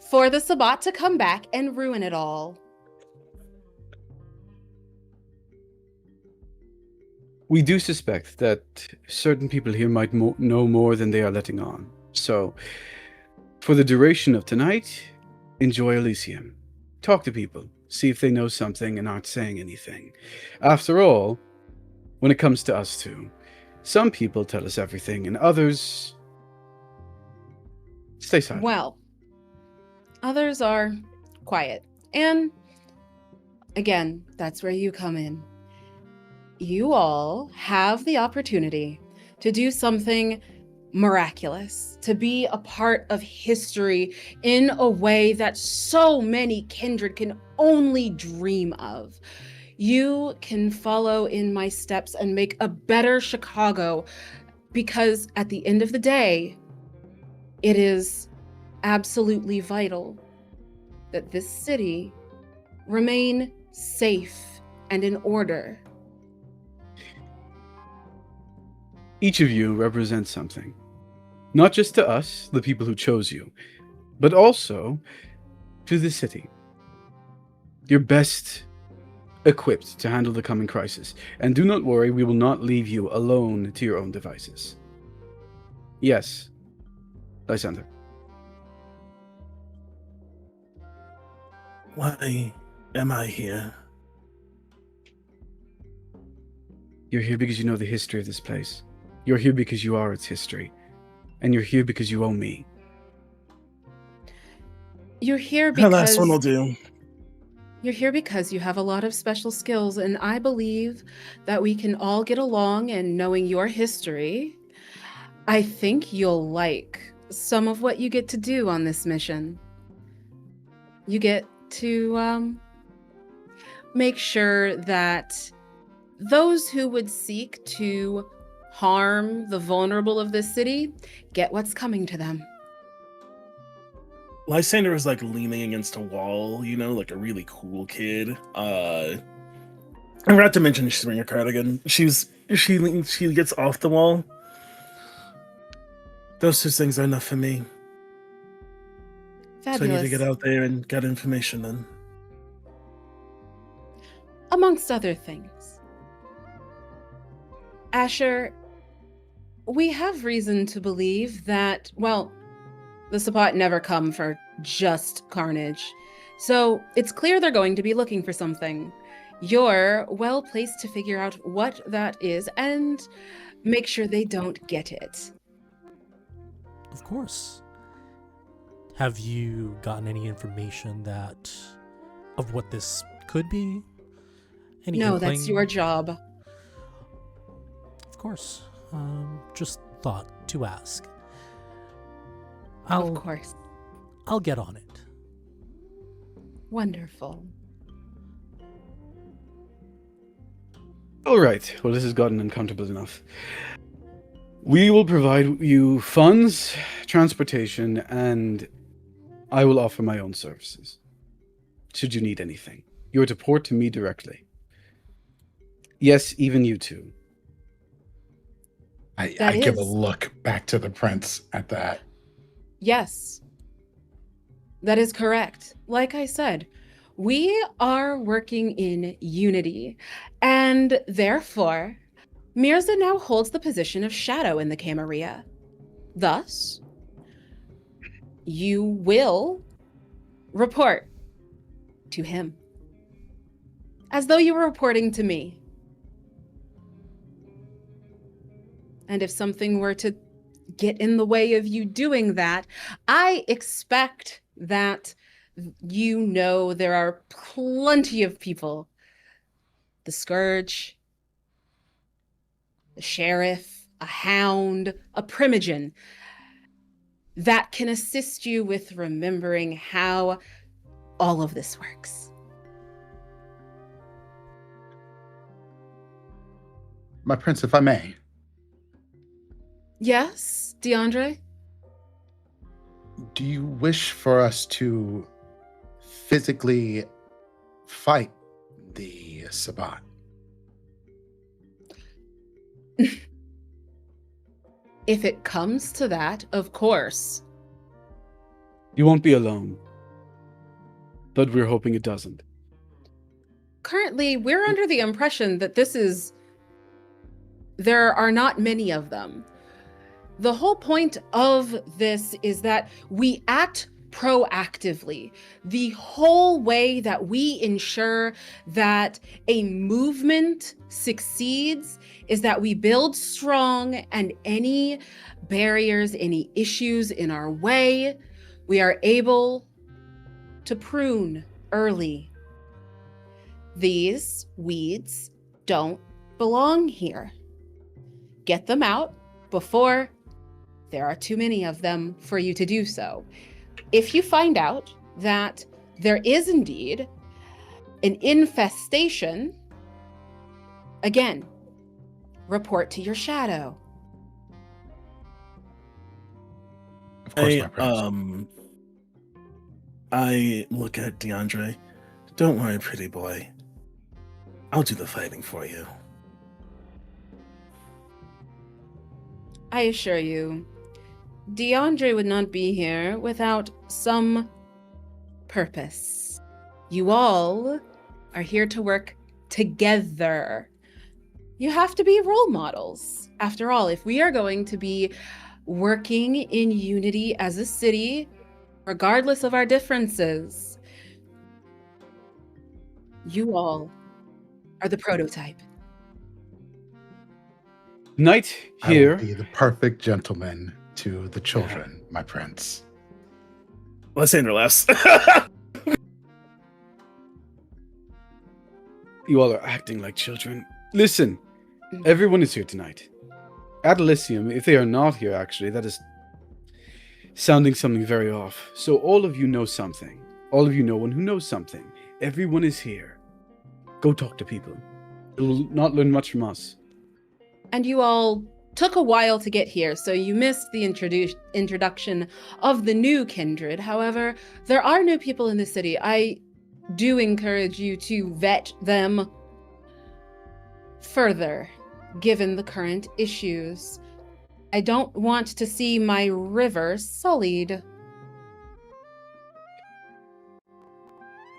for the Sabbat to come back and ruin it all. We do suspect that certain people here might know more than they are letting on. So, for the duration of tonight, enjoy Elysium. Talk to people. See if they know something and aren't saying anything. After all, when it comes to us two, Some people tell us everything, and others stay silent. Well, others are quiet. And again, that's where you come in. You all have the opportunity to do something miraculous, to be a part of history in a way that so many kindred can only dream of. You can follow in my steps and make a better Chicago, because at the end of the day, it is absolutely vital that this city remain safe and in order. Each of you represents something. Not just to us, the people who chose you, but also to the city. You're best equipped to handle the coming crisis. And do not worry, we will not leave you alone to your own devices. Yes, Lysander. Why am I here? You're here because you know the history of this place. You're here because you are its history. And you're here because you owe me. You're here The last one will because do. you're here because you have a lot of special skills, and I believe that we can all get along, and knowing your history, I think you'll like some of what you get to do on this mission. You get to make sure that those who would seek to harm the vulnerable of this city get what's coming to them. Lysander is like leaning against a wall, you know, like a really cool kid. I forgot to mention she's wearing a cardigan. She gets off the wall. Those two things are enough for me. So I Fabulous. need to get out there and get information then. Amongst other things. Asher, we have reason to believe that, well, the Sabbat never come for just carnage. So it's clear they're going to be looking for something. You're well placed to figure out what that is and make sure they don't get it. Of course. Have you gotten any information of what this could be? Any No, that's inkling? your job. Of course. Just thought to ask. Of course. I'll get on it. Wonderful. All right. Well, this has gotten uncomfortable enough. We will provide you funds, transportation, and I will offer my own services. Should you need anything, you are to port to me directly. Yes, even you two. I That give a is- look back to the prince at that. Yes, that is correct. Like I said, we are working in unity, and therefore, Mirza now holds the position of shadow in the Camarilla. Thus, you will report to him, as though you were reporting to me. And if something were to get in the way of you doing that, I expect that you know there are plenty of people. The Scourge, the Sheriff, a Hound, a Primogen, that can assist you with remembering how all of this works. My prince, if I may, Yes, DeAndre? do you wish for us to physically fight the Sabbat? If it comes to that, of course. You won't be alone. But we're hoping it doesn't. Currently, we're under the impression that there are not many of them. The whole point of this is that we act proactively. The whole way that we ensure that a movement succeeds is that we build strong, and any barriers, any issues in our way, we are able to prune early. These weeds don't belong here. Get them out before there are too many of them for you to do so. If you find out that there is indeed an infestation, again, report to your shadow. Of course, my prince. I look at DeAndre. Don't worry, pretty boy. I'll do the fighting for you. I assure you, DeAndre would not be here without some purpose. You all are here to work together. You have to be role models. After all, if we are going to be working in unity as a city, regardless of our differences, you all are the prototype. Tonight, I will here, be the perfect gentleman to the children, my prince. Lysander laughs. you all are acting like children. Listen, everyone is here tonight. At Elysium, if they are not here, actually, that is sounding something very off. So all of you know something. All of you know one who knows something. Everyone is here. Go talk to people. You'll not learn much from us. And you all took a while to get here, so you missed the introduction of the new Kindred. However, there are new people in the city. I do encourage you to vet them further, given the current issues. I don't want to see my river sullied.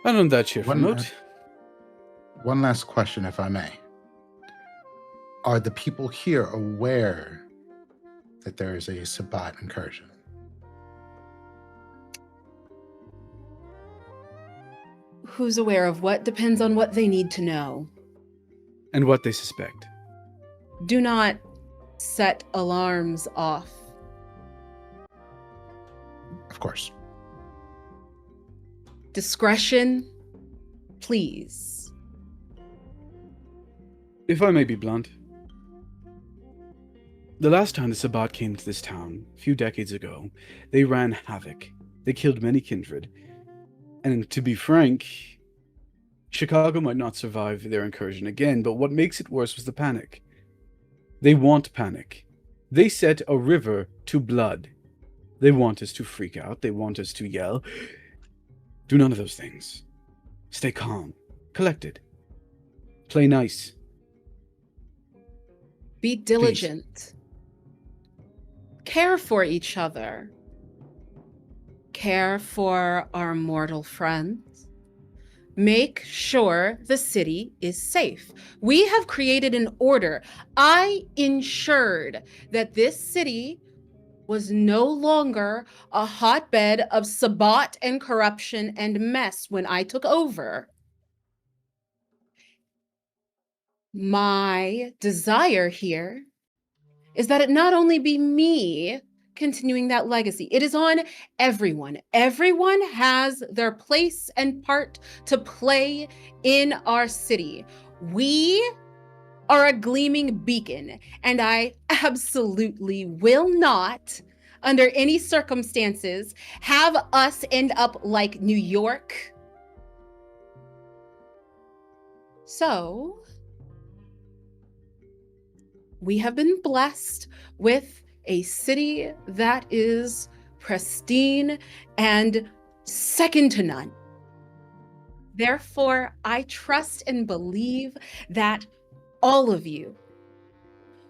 And on that cheerful note, One last question, if I may. Are the people here aware that there is a Sabbat incursion? Who's aware of what depends on what they need to know. and what they suspect. Do not set alarms off. Of course. Discretion, please. If I may be blunt, the last time the Sabbat came to this town, a few decades ago, they ran havoc. They killed many kindred. And to be frank, Chicago might not survive their incursion again, but what makes it worse was the panic. They want panic. They set a river to blood. They want us to freak out. They want us to yell. Do none of those things. Stay calm, collected. Play nice. Be diligent. Care for each other. Care for our mortal friends. Make sure the city is safe. We have created an order. I ensured that this city was no longer a hotbed of Sabbat and corruption and mess when I took over. My desire here is that it not only be me continuing that legacy, it is on everyone. Everyone has their place and part to play in our city. We are a gleaming beacon, and I absolutely will not, under any circumstances, have us end up like New York. So, we have been blessed with a city that is pristine and second to none. Therefore, I trust and believe that all of you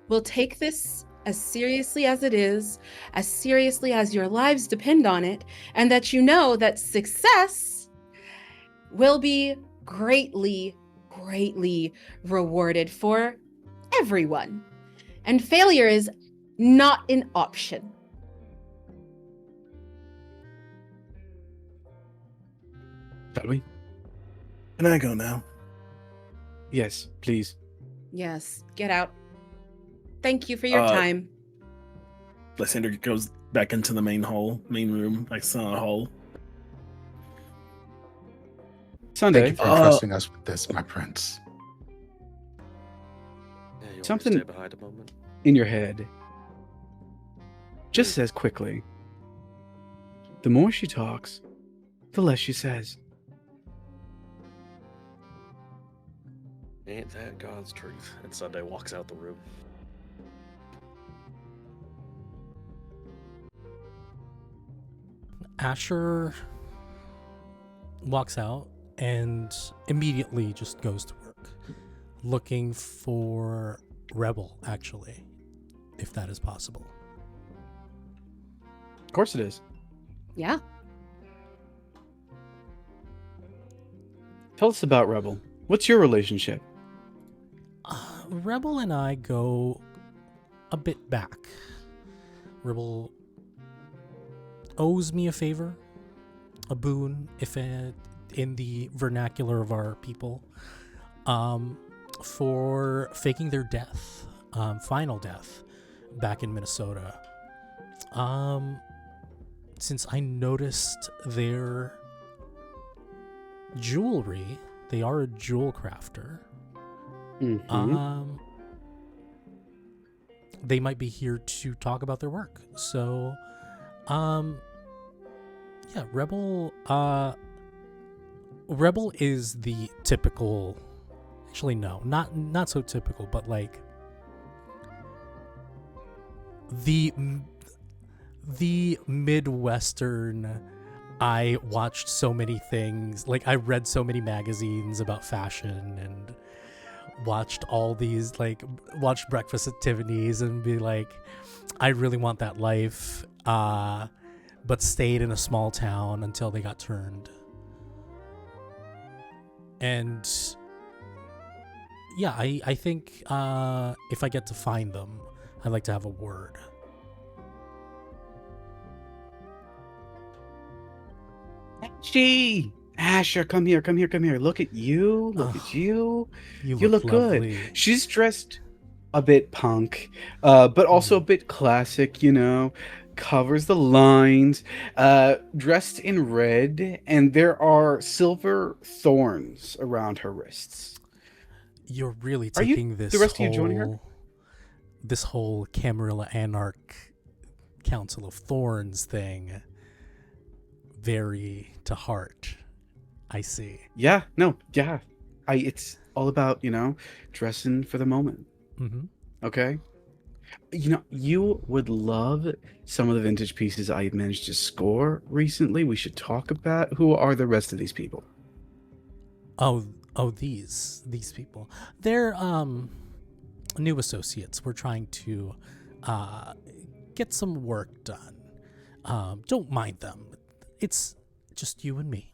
will take this as seriously as it is, as seriously as your lives depend on it, and that you know that success will be greatly, greatly rewarded for everyone. And failure is not an option. Shall we? Can I go now? Yes, please. Yes, get out. Thank you for your Uh, time. Lysander goes back into the main room, like Silent Hall. Sunday. Thank you for entrusting us with this, my prince. Yeah, you want me to Something- stay behind a moment? In your head just says quickly, the more she talks, the less she says. Ain't that God's truth? And Sunday walks out the room. Asher walks out and immediately just goes to work, looking for Rebel, actually, if that is possible. Of course it is. Yeah. Tell us about Rebel. What's your relationship? Rebel and I go a bit back. Rebel owes me a favor, a boon, if in the vernacular of our people, for faking their death, final death, back in Minnesota. Since I noticed their jewelry, they are a jewel crafter. Mhm. They might be here to talk about their work. So, yeah, Rebel is the typical. Actually, no, not so typical, but like the Midwestern. I watched so many things. Like, I read so many magazines about fashion and watched all these, like, watched breakfast at Tiffany's and be like, I really want that life, but stayed in a small town until they got turned. And yeah, I think if I get to find them, I'd like to have a word. Asher, come here. Look at you. Look at you. You look lovely. good. She's dressed a bit punk, but also a bit classic, you know. Covers the lines, dressed in red, and there are silver thorns around her wrists. You're really Are you- taking this the rest of you joining her? this whole Camarilla Anarch Council of Thorns thing very to heart. I see. Yeah, no, yeah. It's all about, you know, dressing for the moment. Mm-hmm. Okay? You know, you would love some of the vintage pieces I managed to score recently. We should talk about who are the rest of these people. Oh, these people. They're new associates. We're trying to get some work done. Don't mind them. It's just you and me.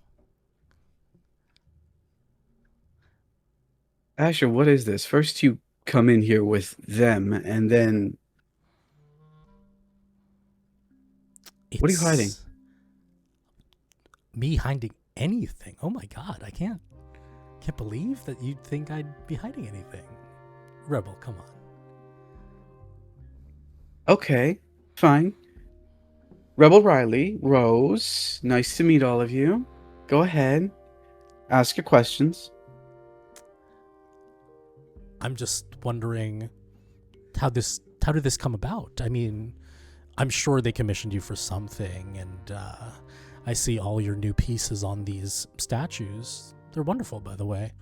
Asher, what is this? First you come in here with them, and then what are you hiding? It's me hiding anything? Oh my god, I can't believe that you'd think I'd be hiding anything. Rebel, come on. Okay, fine. Rebel Riley, Rose, nice to meet all of you. Go ahead. Ask your questions. I'm just wondering how did this come about? I mean, I'm sure they commissioned you for something, and I see all your new pieces on these statues. They're wonderful, by the way.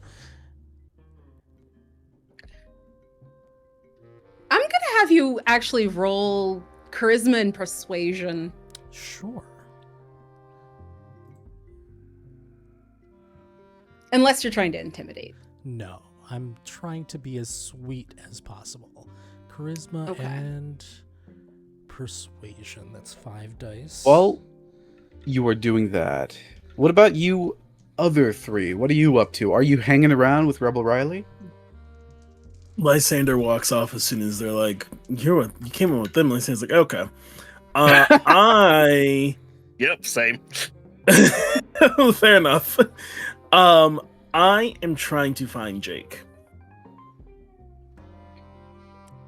I'm going to have you actually roll charisma and persuasion. Sure. Unless you're trying to intimidate. No, I'm trying to be as sweet as possible. Charisma Okay. and persuasion. That's 5 dice. Well, you are doing that. What about you other three? What are you up to? Are you hanging around with Rebel Riley? Lysander walks off as soon as they're like, you came in with them. Lysander's like, okay. I Yep, same. Fair enough. I am trying to find Jake.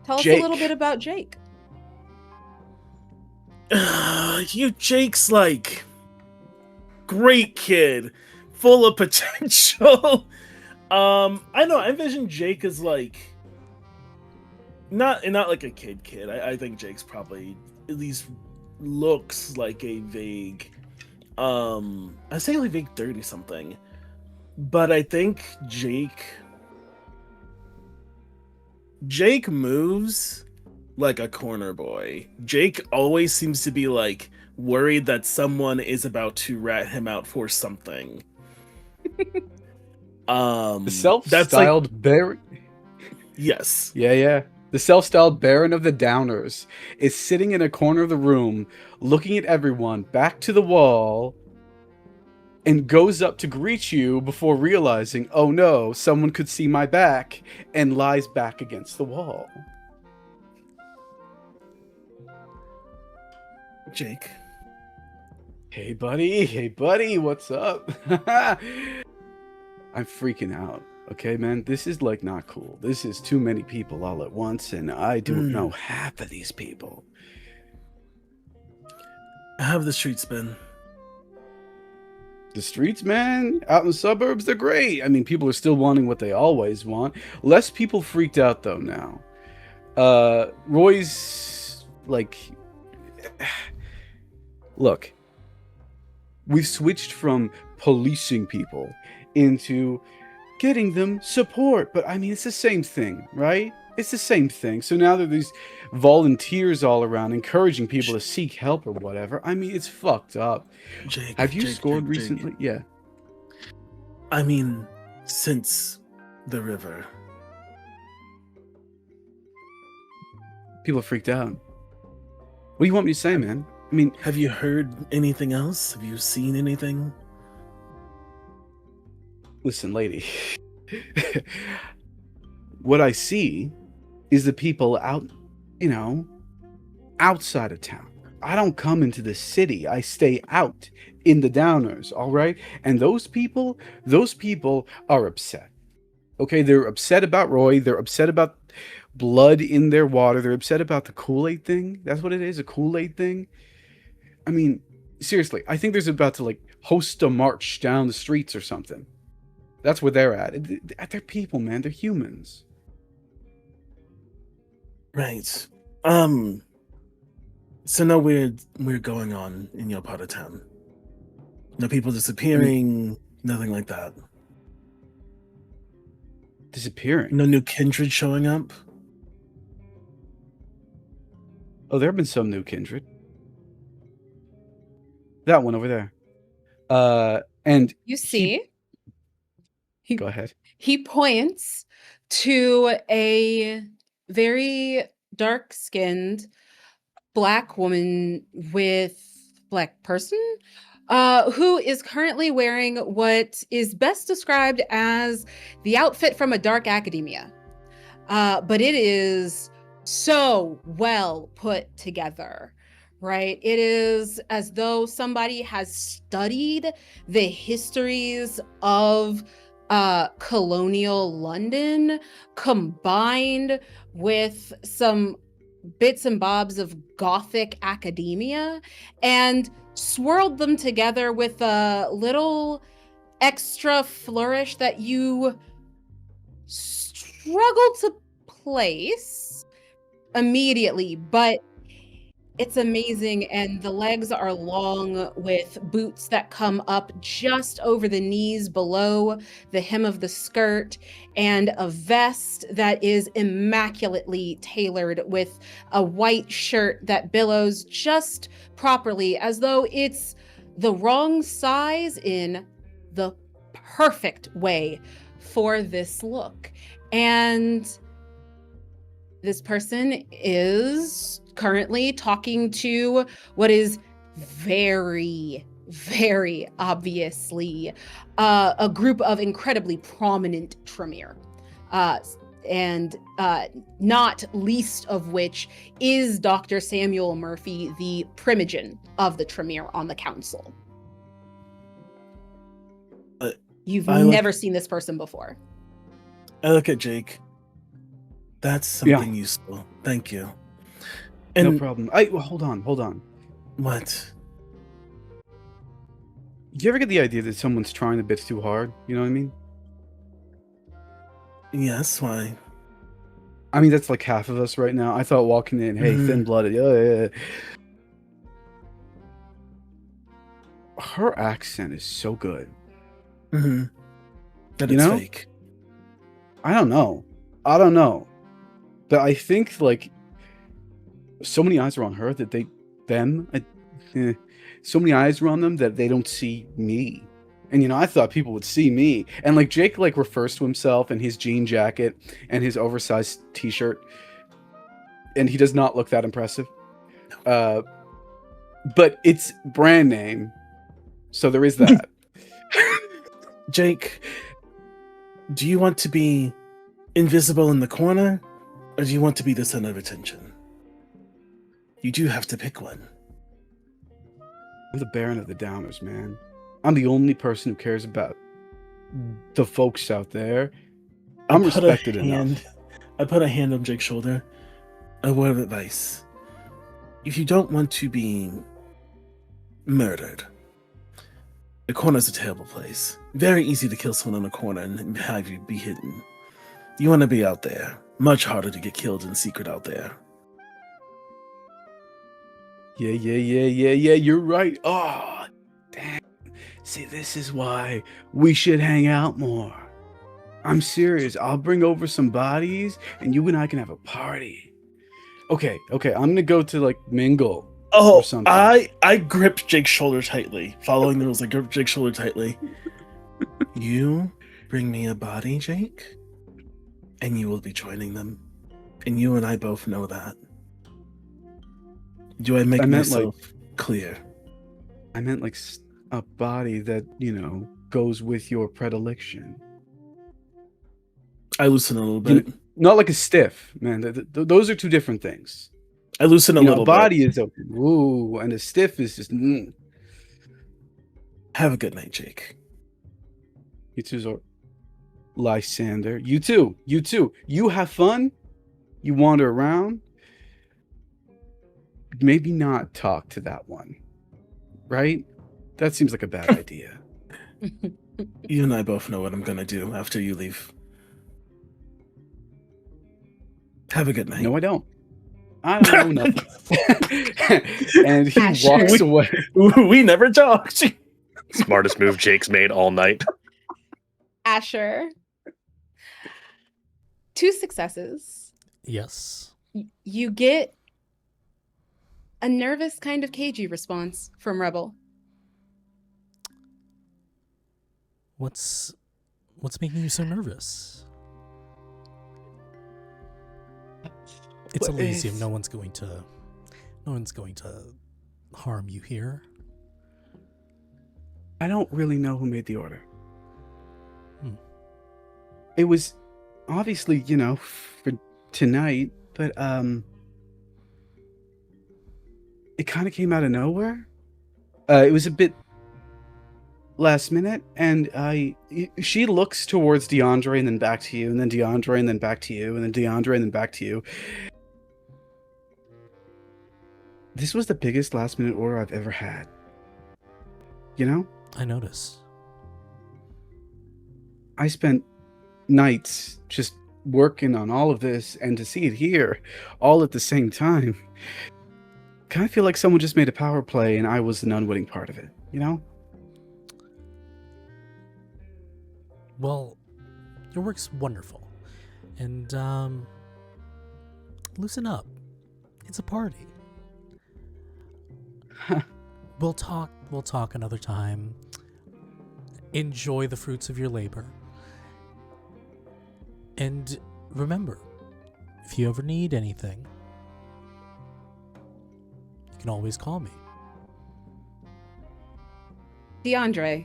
Tell us a Jake. little bit about Jake. Jake's like great kid, full of potential. I know. I envision Jake as like not like a kid. I think Jake's probably at least looks like a vague, I say like vague 30 something, but I think Jake moves like a corner boy. Jake always seems to be like worried that someone is about to rat him out for something. The That's self-styled like, Baron. yes. Yeah. The self-styled Baron of the Downers is sitting in a corner of the room, looking at everyone, back to the wall, and goes up to greet you before realizing, oh no, someone could see my back, and lies back against the wall. Jake. Hey buddy, what's up? I'm freaking out. Okay, man, this is like not cool. This is too many people all at once, and I don't know half of these people. How have the streets been? The streets, man, out in the suburbs, they're great. I mean, people are still wanting what they always want. Less people freaked out though now. Roy's like, look, we've switched from policing people into getting them support, but I mean, it's the same thing, right? It's the same thing. So now there are these volunteers all around encouraging people to seek help or whatever. I mean, it's fucked up. Jake, Have you Jake, scored Jake, recently? Jake. Yeah. I mean, since the river. People are freaked out. What do you want me to say, man? I mean, Have you heard anything else? Have you seen anything? listen, lady. What I see is the people out, outside of town. I don't come into the city. I stay out in the downers, all right? And those people are upset. Okay, they're upset about Roy. They're upset about blood in their water. They're upset about the Kool-Aid thing. That's what it is, a Kool-Aid thing. I mean, seriously, I think there's about to like host a march down the streets or something. That's where they're at. They're people, man. They're humans. Right. So no weird going on in your part of town. No people disappearing, nothing like that. Disappearing. No new kindred showing up. Oh, there have been some new kindred. That one over there. And You see, go ahead. he points to a very dark-skinned black woman with black person who is currently wearing what is best described as the outfit from a dark academia. But it is so well put together, right? It is as though somebody has studied the histories of colonial London combined with some bits and bobs of Gothic academia and swirled them together with a little extra flourish that you struggle to place immediately, but it's amazing. And the legs are long with boots that come up just over the knees below the hem of the skirt, and a vest that is immaculately tailored with a white shirt that billows just properly, as though it's the wrong size in the perfect way for this look. And this person is currently talking to what is very, very obviously a group of incredibly prominent Tremere. And not least of which is Dr. Samuel Murphy, the primogen of the Tremere on the council. You've I look- never seen this person before. I look at Jake. That's something useful. Thank you. No And problem. Well, hold on. what? Do you ever get the idea that someone's trying a bit too hard? You know what I mean? Yes, why? I mean, that's like half of us right now. I thought walking in, hey, Mhm. thin-blooded. Yeah. Her accent is so good. Mm-hmm. That You it's know? fake. I don't know. But I think, like, so many eyes are on her that so many eyes are on them that they don't see me. And, you know, I thought people would see me. And, like, Jake, like, refers to himself in his jean jacket and his oversized t-shirt. And he does not look that impressive. But it's brand name. So there is that. Jake, do you want to be invisible in the corner, or do you want to be the center of attention? You do have to pick one. I'm the Baron of the Downers, man. I'm the only person who cares about the folks out there. I'm respected enough. I put a hand on Jake's shoulder. A word of advice. If you don't want to be murdered, the corner's a terrible place. Very easy to kill someone in a corner and have you be hidden. You want to be out there. Much harder to get killed in secret out there. Yeah. You're right. Oh, damn. See, this is why we should hang out more. I'm serious. I'll bring over some bodies and you and I can have a party. Okay. I'm gonna go to like mingle. Oh, or something. I gripped Jake's shoulder tightly. Following the rules, I gripped Jake's shoulder tightly. You bring me a body, Jake, and you will be joining them. And you and I both know that. Do I make myself clear? I meant like a body that, you know, goes with your predilection. I loosen a little bit. Not like a stiff, man. Those are two different things. I loosen a little a body bit. is a woo, and a stiff is just. Have a good night, Jake. You two's Lysander. You too. You have fun. You wander around. Maybe not talk to that one. Right? That seems like a bad idea. You and I both know what I'm gonna do after you leave. Have a good night. No, I don't. I don't know nothing. And he Asher. walks away. We never talked. Smartest move Jake's made all night. Asher. 2 successes. Yes. You get a nervous kind of cagey response from Rebel. What's making you so nervous? It's What Elysium. is- No one's going to harm you here. I don't really know who made the order. Hmm. It was obviously, you know, for tonight, but it kind of came out of nowhere. It was a bit last minute, and she looks towards DeAndre and then back to you, and then DeAndre and then back to you, and then DeAndre and then back to you. This was the biggest last minute order I've ever had. You know? I notice. I spent nights just working on all of this, and to see it here all at the same time, kind of feel like someone just made a power play and I was an unwitting part of it, you know? Well, your work's wonderful. And loosen up. It's a party. We'll talk another time. Enjoy the fruits of your labor. And remember, if you ever need anything, you can always call me. DeAndre,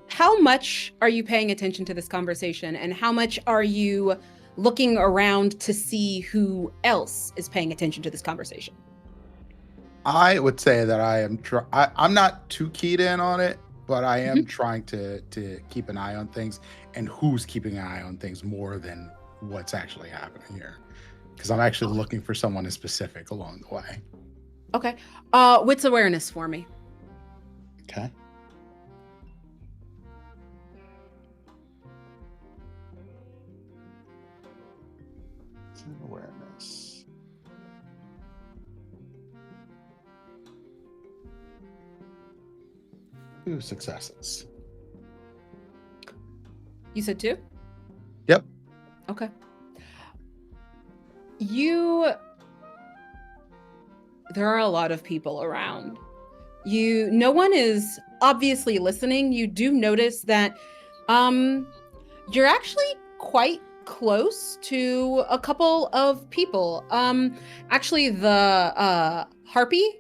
how much are you paying attention to this conversation, and how much are you looking around to see who else is paying attention to this conversation? I would say that I'm not too keyed in on it, but I am trying to keep an eye on things, and who's keeping an eye on things more than what's actually happening here. Because I'm actually looking for someone in specific along the way. Okay. Wits awareness for me. Okay. Awareness. Two successes. You said 2? Yep. Okay. There are a lot of people around. No one is obviously listening. You do notice that you're actually quite close to a couple of people. Actually, the harpy,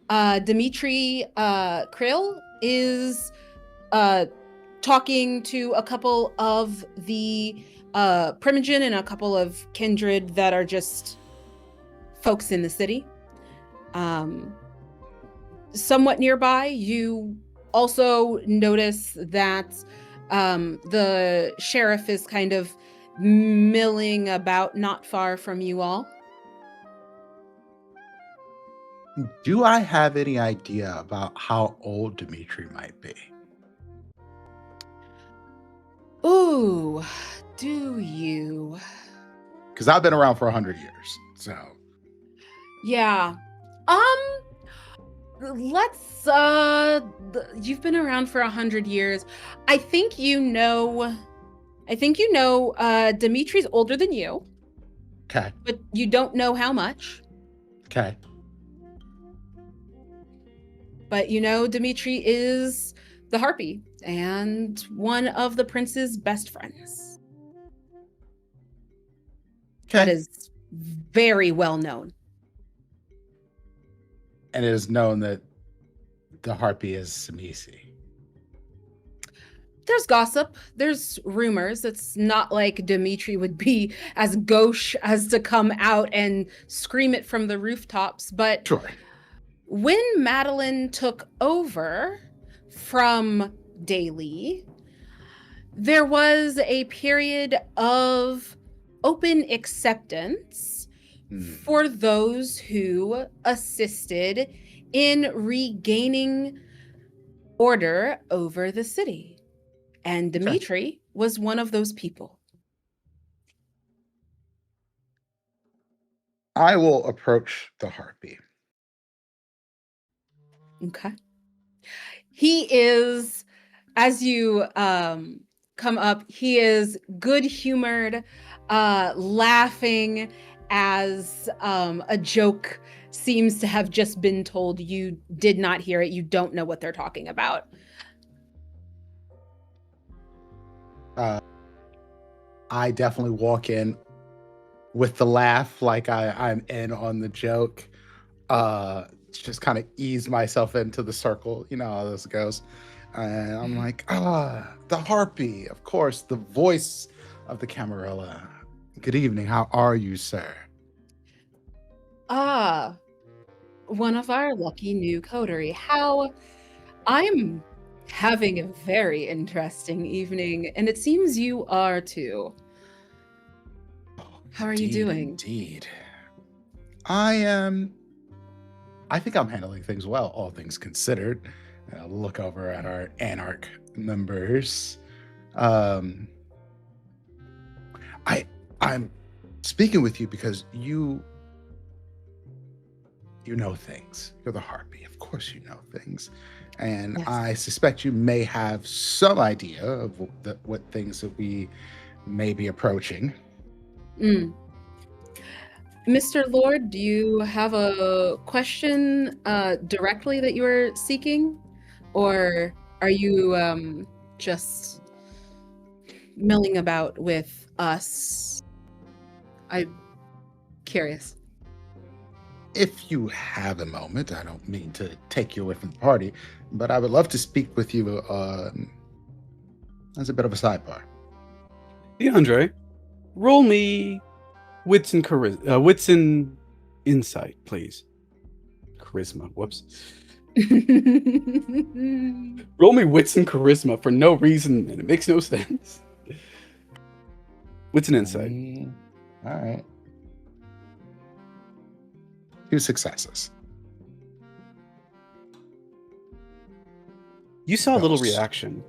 Dimitri Krill, is talking to a couple of the Primogen and a couple of Kindred that are just folks in the city. Somewhat nearby, you also notice that the sheriff is kind of milling about not far from you all. Do I have any idea about how old Dimitri might be? Ooh, do you? Because I've been around for 100 years, so. Yeah. Let's you've been around for 100 years. I think you know Dimitri's older than you. Okay. But you don't know how much. Okay. But you know Dimitri is the harpy and one of the prince's best friends. Okay. That is very well known. And it is known that the harpy is Samisi. There's gossip. There's rumors. It's not like Dimitri would be as gauche as to come out and scream it from the rooftops. But Sure. when Madeline took over from Daly, there was a period of open acceptance for those who assisted in regaining order over the city. And Dimitri was one of those people. I will approach the harpy. Okay. He is, as you come up, he is good-humored, laughing as a joke seems to have just been told. You did not hear it. You don't know what they're talking about. I definitely walk in with the laugh, like I'm in on the joke. Just kind of ease myself into the circle. You know how this goes. And I'm like, the harpy, of course, the voice of the Camarilla. Good evening. How are you, sir? One of our lucky new coterie. I'm having a very interesting evening, and it seems you are too. How are you doing? Indeed. I think I'm handling things well, all things considered. Look over at our Anarch members. I'm speaking with you because you know things. You're the harpy. Of course you know things. And Yes. I suspect you may have some idea of what things that we may be approaching. Mr. Lord, do you have a question directly that you are seeking? Or are you just milling about with us? I'm curious. If you have a moment, I don't mean to take you away from the party, but I would love to speak with you as a bit of a sidebar. DeAndre, roll me wits and insight, please. Charisma. Whoops. Roll me wits and charisma for no reason, and it makes no sense. Wits and insight. All right. 2 successes. You saw a little Gross. reaction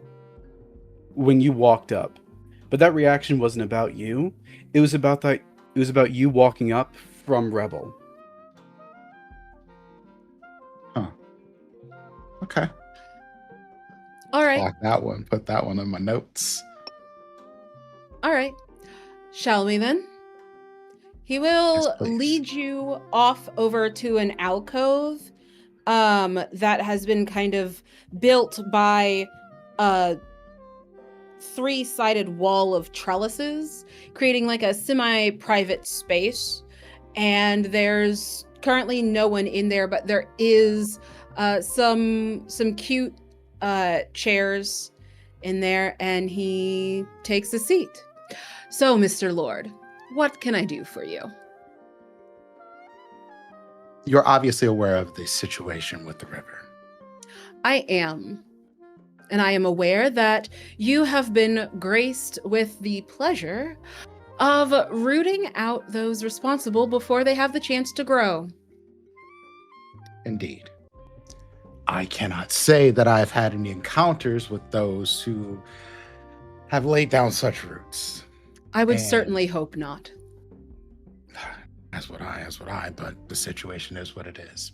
when you walked up, but that reaction wasn't about you. It was about that. It was about you walking up from Rebel. Okay. All right. Lock that one. Put that one in my notes. All right. Shall we then? He will Yes, please. lead you off over to an alcove that has been kind of built by a 3-sided wall of trellises, creating like a semi-private space. And there's currently no one in there, but there is some cute chairs in there, and he takes a seat. So, Mr. Lord, what can I do for you? You're obviously aware of the situation with the river. I am. And I am aware that you have been graced with the pleasure of rooting out those responsible before they have the chance to grow. Indeed. I cannot say that I've had any encounters with those who have laid down such roots. I would And- certainly hope not. As would I, but the situation is what it is.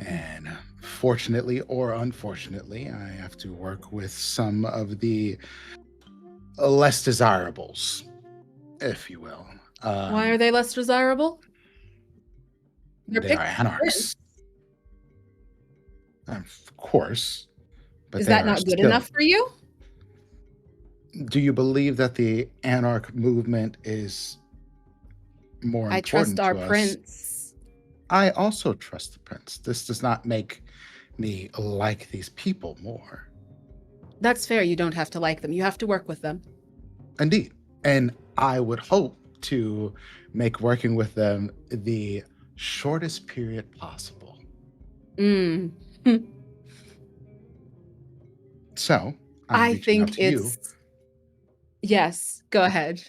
And fortunately or unfortunately, I have to work with some of the less desirables, if you will. Why are they less desirable? They're They are picked- anarchs. Of course. But Is they that are not good still- enough for you? Do you believe that the anarch movement is more important I trust our to us? prince. I also trust the prince. This does not make me like these people more. That's fair. You don't have to like them. You have to work with them. Indeed. And I would hope to make working with them the shortest period possible. Mm. So I'm I reaching out think to you it's... Yes, go ahead.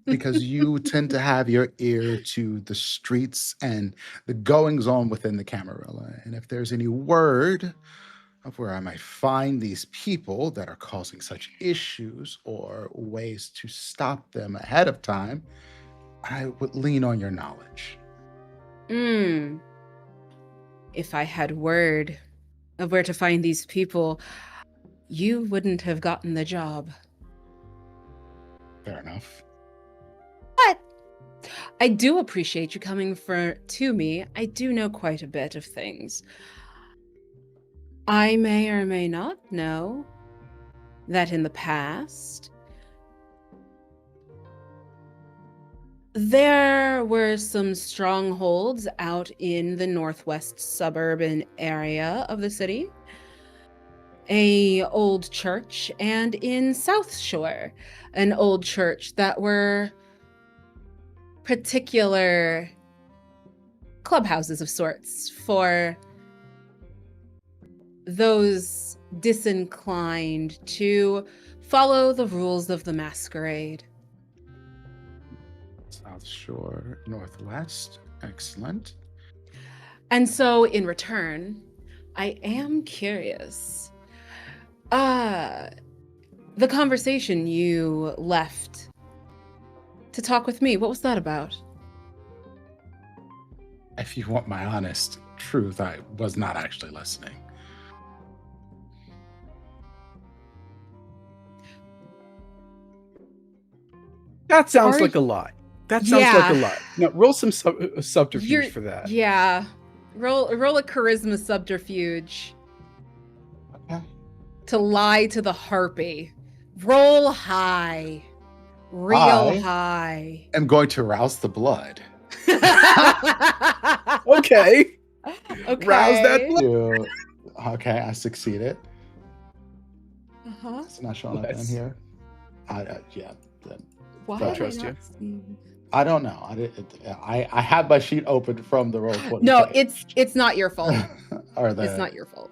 because you tend to have your ear to the streets and the goings on within the Camarilla. And if there's any word of where I might find these people that are causing such issues or ways to stop them ahead of time, I would lean on your knowledge. Mm. If I had word of where to find these people, you wouldn't have gotten the job. Fair enough. But I do appreciate you coming to me. I do know quite a bit of things. I may or may not know that in the past, there were some strongholds out in the northwest suburban area of the city. A old church, and in South Shore, an old church that were particular clubhouses of sorts for those disinclined to follow the rules of the Masquerade. South Shore, Northwest. Excellent. And so, in return, I am curious. The conversation you left to talk with me, what was that about? If you want my honest truth, I was not actually listening. That sounds Are like a lot. That sounds like a lot. Now, roll some subterfuge You're- for that. Yeah. Roll a charisma subterfuge Okay. to lie to the harpy. Roll high. Real I- high. I'm going to rouse the blood. Okay. Okay. Rouse that blood. Okay, I succeeded. Uh-huh. It's not showing up in Bless. here. Yeah. Why Don't have I trust not you. seen- I don't know. I had my sheet open from the roll 20. No, it's not your fault. or the It's not your fault.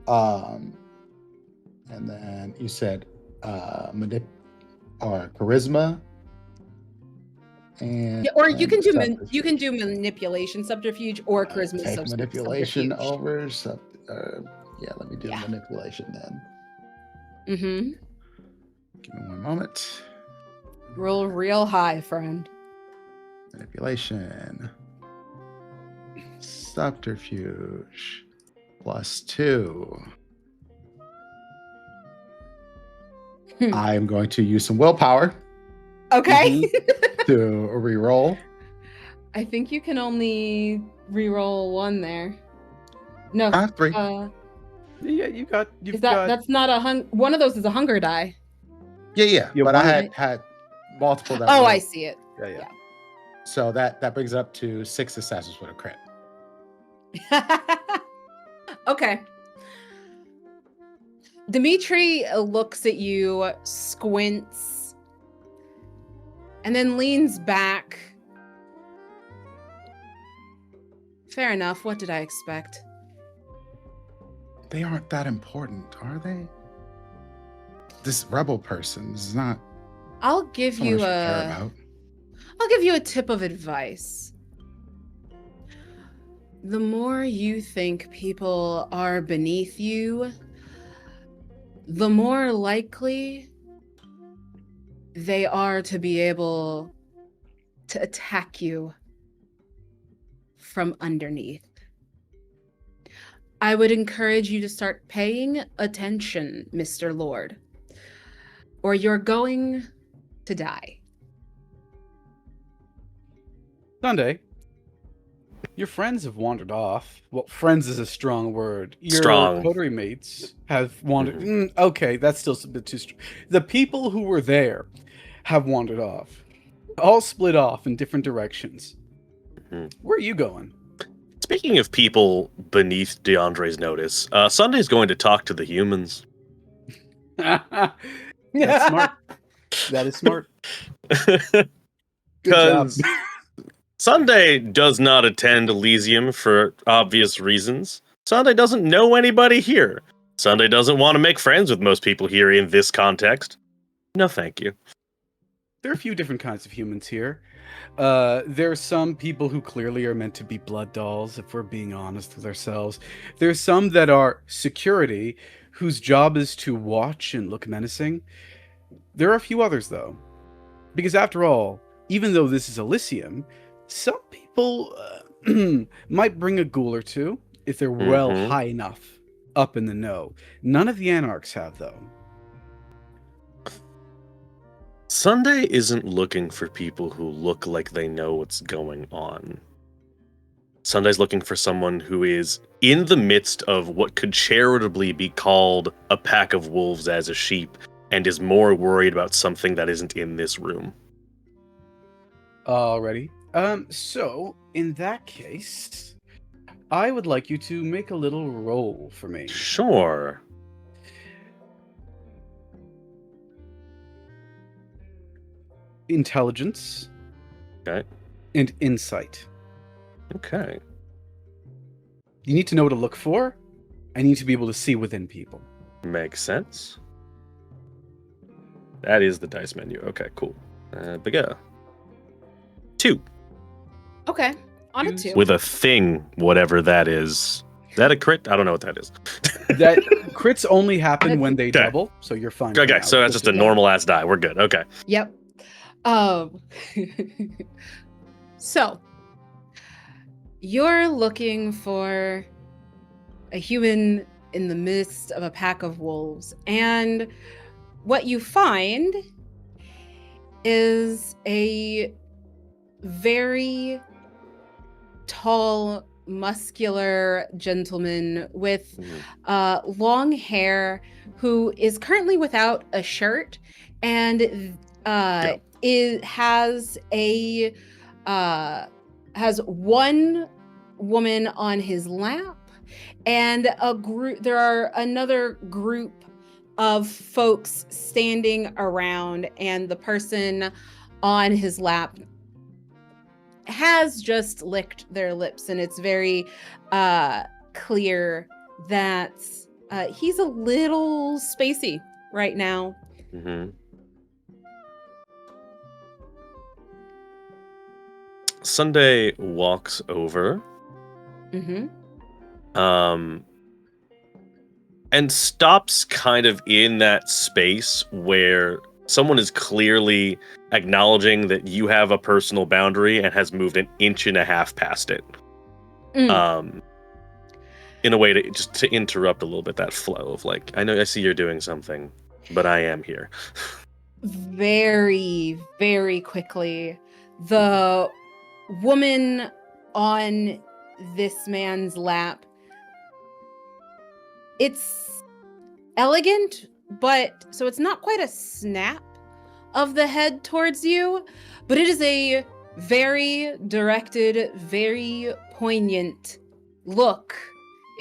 And then you said or charisma. And Yeah, or you can do subterfuge. manipulation, subterfuge, or charisma. Take manipulation subterfuge. over. Yeah, let me do Yeah. manipulation then. Mm-hmm. Give me one moment. Roll real high, friend. Manipulation. Subterfuge. +2. I'm going to use some willpower Okay. to re-roll. I think you can only re-roll one there. No. I have 3. Yeah, you've got. That's not a one of those is a hunger die. Yeah. You But want I it? had multiple that Oh, were- I see it. Yeah. So that brings it up to 6 successes with a crit. Okay. Dimitri looks at you, squints, and then leans back. Fair enough. What did I expect? They aren't that important, are they? This rebel person is not I'll give someone you I should care about. I'll give you a tip of advice. The more you think people are beneath you, the more likely they are to be able to attack you from underneath. I would encourage you to start paying attention, Mr. Lord, or you're going to die. Sunday, your friends have wandered off. Well, friends is a strong word. Your Strong. coterie mates have wandered. Okay, that's still a bit too strong. The people who were there have wandered off. All split off in different directions. Mhm. Where are you going? Speaking of people beneath DeAndre's notice, Sunday's going to talk to the humans. That's smart. That is smart. Good job. 'Cause Sunday does not attend Elysium for obvious reasons. Sunday doesn't know anybody here. Sunday doesn't want to make friends with most people here in this context. No, thank you. There are a few different kinds of humans here. There's some people who clearly are meant to be blood dolls, if we're being honest with ourselves. There's some that are security, whose job is to watch and look menacing. There are a few others, though. Because after all, even though this is Elysium, some people might bring a ghoul or two, if they're well Mhm. high enough up in the know. None of the Anarchs have, though. Sunday isn't looking for people who look like they know what's going on. Sunday's looking for someone who is in the midst of what could charitably be called a pack of wolves as a sheep, and is more worried about something that isn't in this room. Alrighty. So, in that case, I would like you to make a little roll for me. Sure. Intelligence. Okay. And insight. Okay. You need to know what to look for. I need to be able to see within people. Makes sense. That is the dice menu. Okay, cool. Bigger. 2. Okay, on a 2. With a thing, whatever that is. Is that a crit? I don't know what that is. That crits only happen when they Okay. double, so you're fine. for Okay, now. so that's just a normal ass die. We're good. Okay. Yep. So you're looking for a human in the midst of a pack of wolves, and what you find is a very tall, muscular gentleman with long hair who is currently without a shirt and has one woman on his lap and a group. There are another group of folks standing around, and the person on his lap has just licked their lips, and it's very clear that he's a little spacey right now. Mm-hmm. Sunday walks over, and stops kind of in that space where someone is clearly acknowledging that you have a personal boundary and has moved 1.5 inches past it. In a way to interrupt a little bit that flow of like, I see you're doing something, but I am here. Very, very quickly, the woman on this man's lap, it's elegant, but so it's not quite a snap of the head towards you, but it is a very directed, very poignant look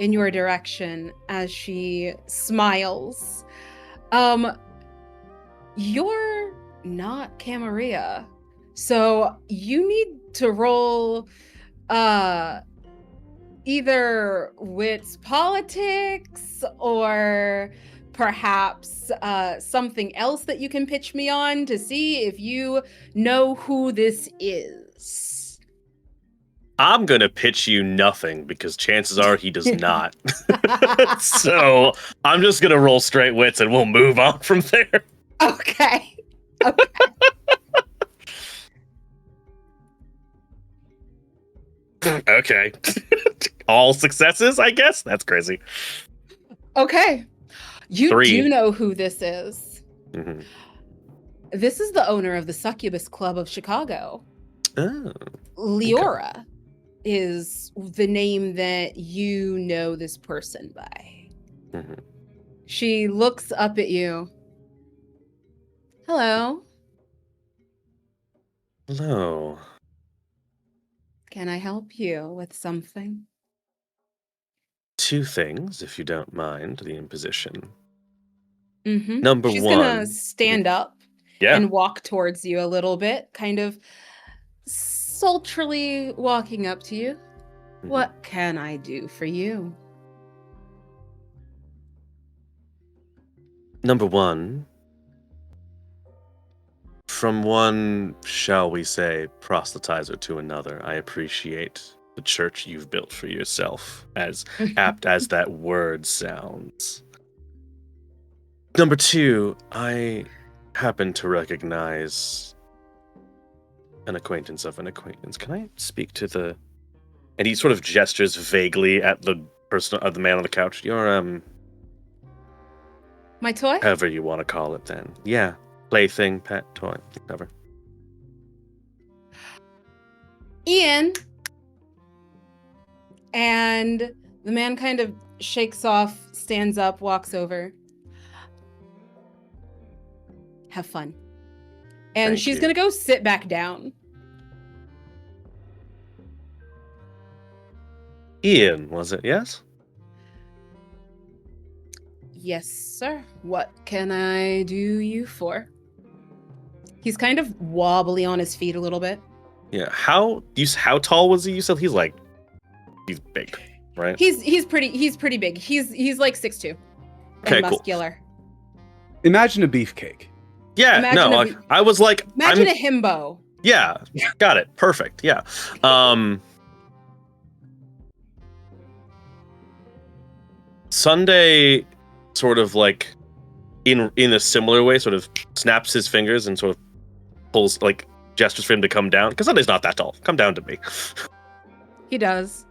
in your direction as she smiles. You're not Camarilla, so you need to roll either wits politics or perhaps something else that you can pitch me on to see if you know who this is. I'm going to pitch you nothing because chances are he does not. So I'm just going to roll straight wits and we'll move on from there. Okay. Okay. All successes, I guess? That's crazy. Okay. You 3. do know who this is. Mm-hmm. This is the owner of the Succubus Club of Chicago. Oh. Leora is the name that you know this person by. Mm-hmm. She looks up at you. Hello. Hello. Can I help you with something? 2 things, if you don't mind the imposition. Mm-hmm. Number She's 1. gonna stand up Yeah. and walk towards you a little bit, kind of sultrily walking up to you. Mm-hmm. What can I do for you? Number 1. From one, shall we say, proselytizer to another, I appreciate the church you've built for yourself, as apt as that word sounds. Number 2, I happen to recognize an acquaintance of an acquaintance. Can I speak to the... And he sort of gestures vaguely at the person, the man on the couch. You're, My toy? however you want to call it then. Yeah. Plaything, pet, toy, whatever. Ian. And the man kind of shakes off, stands up, walks over. Have fun. And Thank she's you. going to go sit back down. Ian, was it? Yes? Yes, sir. What can I do you for? He's kind of wobbly on his feet a little bit. Yeah. How tall was he? You said he's big, right? He's pretty big. He's like 6'2". Okay, And cool. muscular. Imagine a beefcake. Yeah. Imagine I was like, Imagine a himbo. Yeah. Got it. Perfect. Yeah. Sunday sort of like in a similar way sort of snaps his fingers and sort of pulls, like, gestures for him to come down, because Sunday's not that tall. Come down to me. He does.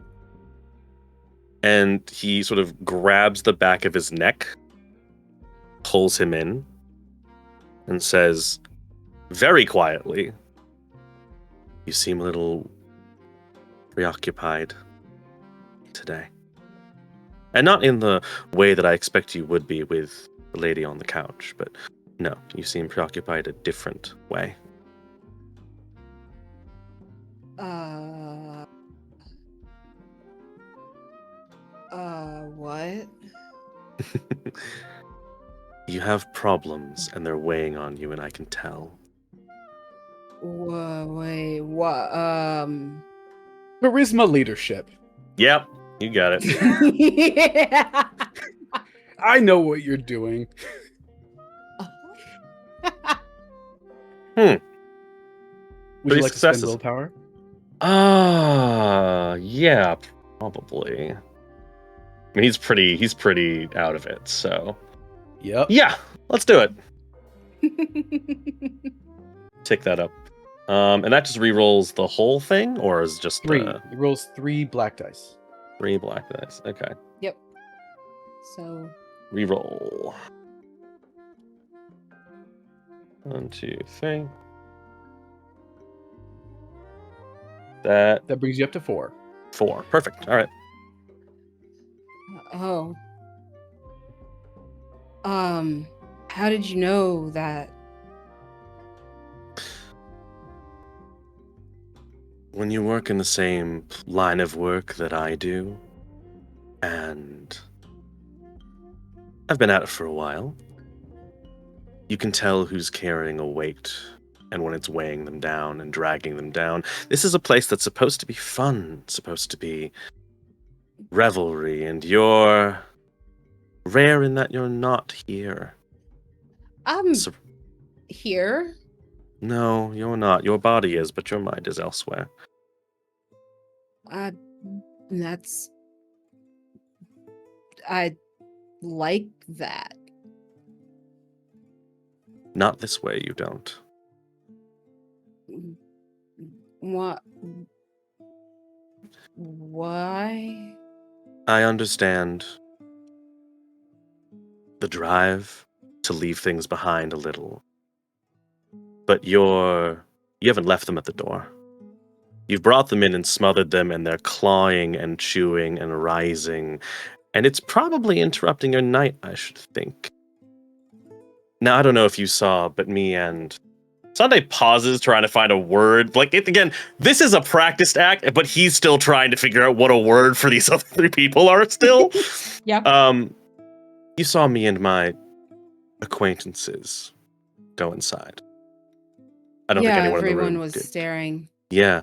And he sort of grabs the back of his neck, pulls him in, and says very quietly, "You seem a little preoccupied today." And not in the way that I expect you would be with the lady on the couch, but no, you seem preoccupied a different way. What? You have problems, and they're weighing on you, and I can tell. Wait, what? Charisma leadership. Yep, You got it. Yeah. I know what you're doing. Would Three you like to spend successes. willpower? Yeah, probably. I mean, he's pretty out of it, so. Yep. Yeah, let's do it. Tick that up. And that just re-rolls the whole thing, or is just 3. It rolls 3 black dice. 3 black dice? Okay. Yep. So Re-roll. 1, 2, 3. That That brings you up to 4. 4. Perfect. All right. oh. How did you know that? When you work in the same line of work that I do, and I've been at it for a while, you can tell who's carrying a weight and when it's weighing them down and dragging them down. This is a place that's supposed to be fun, supposed to be revelry, and you're rare in that you're not here. I'm So, here. no, you're not. Your body is, but your mind is elsewhere. That's. I like that. Not this way, you don't. What? Why? I understand the drive to leave things behind a little. But you haven't left them at the door. You've brought them in and smothered them, and they're clawing and chewing and rising. And it's probably interrupting your night, I should think. Now, I don't know if you saw, but me and Sunday pauses trying to find a word. Like, again, this is a practiced act, but he's still trying to figure out what a word for these other 3 people are still. Yeah. You saw me and my acquaintances go inside. I don't think anyone in the everyone room was did. staring. Yeah.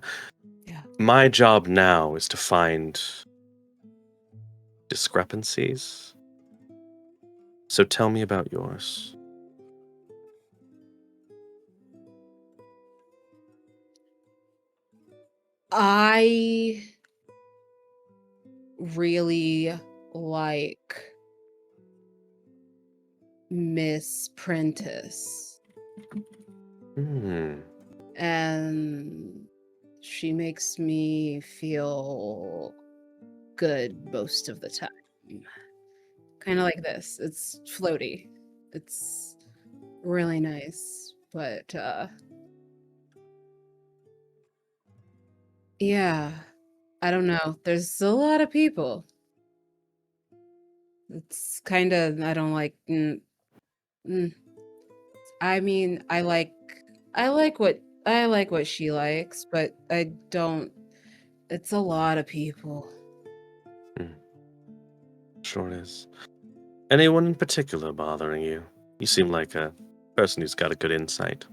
Yeah. My job now is to find discrepancies. So tell me about yours. I really like Miss Prentice. And she makes me feel good most of the time. Kind of like this. It's floaty. It's really nice. But yeah, I don't know. There's a lot of people. It's kind of, I don't like. I mean, I like what she likes, but I don't. It's a lot of people. Sure it is. Anyone in particular bothering you? You seem like a person who's got a good insight.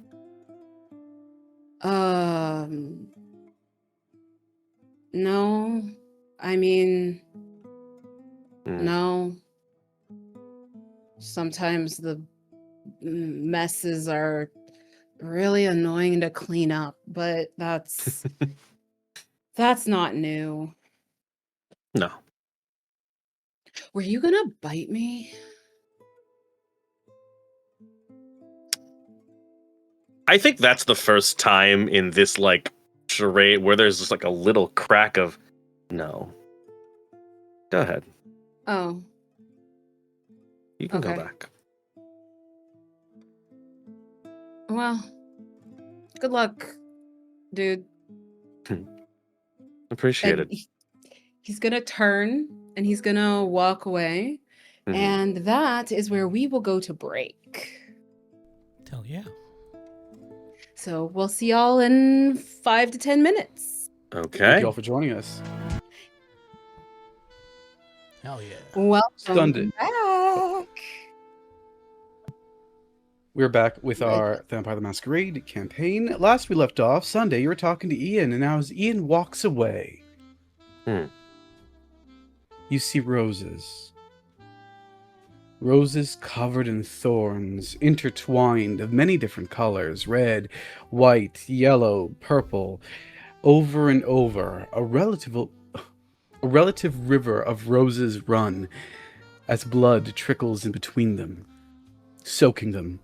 No. I mean, no. Sometimes the messes are really annoying to clean up, but that's not new. No. Were you gonna bite me? I think that's the first time in this, like, charade where there's just, like, a little crack of, no. Go ahead. Oh. You can go Okay. back. Well, good luck, dude. Appreciate And it. he's gonna turn and he's gonna walk away. Mhm. And that is where we will go to break. Hell yeah. So we'll see y'all in 5 to 10 minutes. Thank Okay. you all for joining us. Hell yeah. Welcome Sunday. back. We're back with our Vampire the Masquerade campaign. Last we left off, Sunday, you were talking to Ian, and now as Ian walks away, you see roses. Roses covered in thorns, intertwined of many different colors, red, white, yellow, purple. Over and over, a relative river of roses run as blood trickles in between them, soaking them,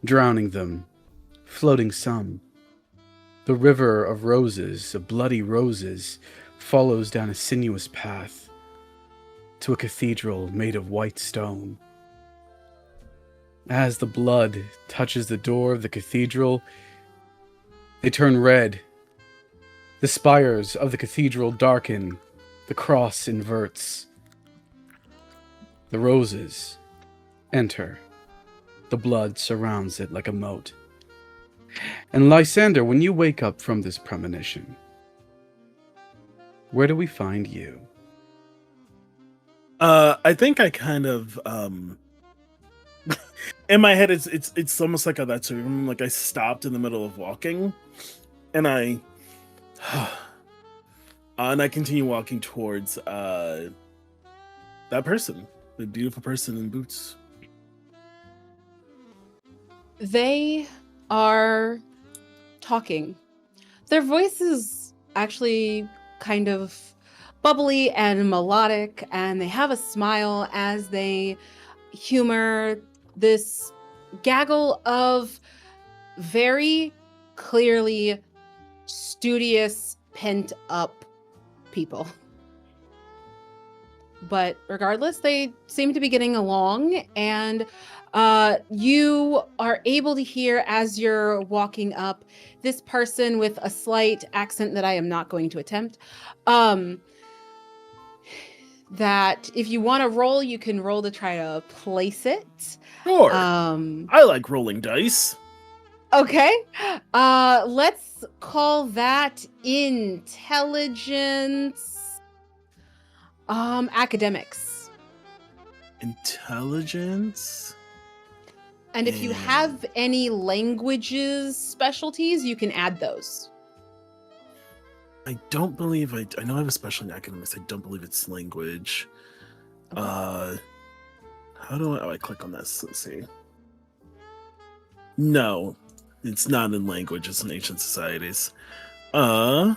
drowning them, floating some. The river of roses, of bloody roses, follows down a sinuous path to a cathedral made of white stone. As the blood touches the door of the cathedral, they turn red. The spires of the cathedral darken. The cross inverts. The roses enter. The blood surrounds it like a moat. And Lysander, when you wake up from this premonition, where do we find you? I think I kind of in my head it's almost like that's like I stopped in the middle of walking, and I continue walking towards that person, the beautiful person in boots. They are talking. Their voice is actually kind of bubbly and melodic, and they have a smile as they humor this gaggle of very clearly studious, pent-up people. But regardless, they seem to be getting along, and you are able to hear as you're walking up this person with a slight accent that I am not going to attempt. That if you want to roll, you can roll to try to place it. Sure. I like rolling dice. Okay. Let's call that intelligence. Academics. Intelligence. And if you have any languages specialties, you can add those. I don't believe I know I have a special in academics. I don't believe it's language. Okay. How do I click on this? Let's see. No, it's not in language. It's in ancient societies. Let's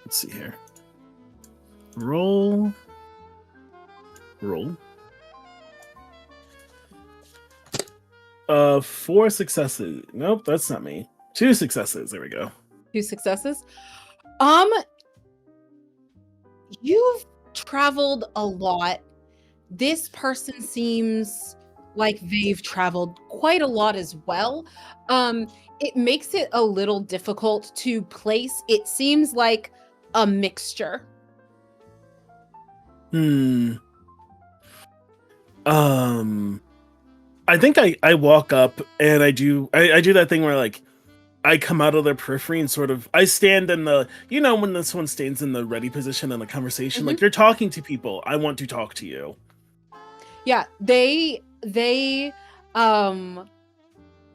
see here. Roll. 4 successes. Nope, that's not me. 2 successes. There we go. 2 successes. You've traveled a lot. This person seems like they've traveled quite a lot as well. It makes it a little difficult to place. It seems like a mixture. I think I walk up and I do that thing where like I come out of their periphery and sort of I stand in the, you know, when this one stands in the ready position in the conversation, like you're talking to people. I want to talk to you. Yeah, they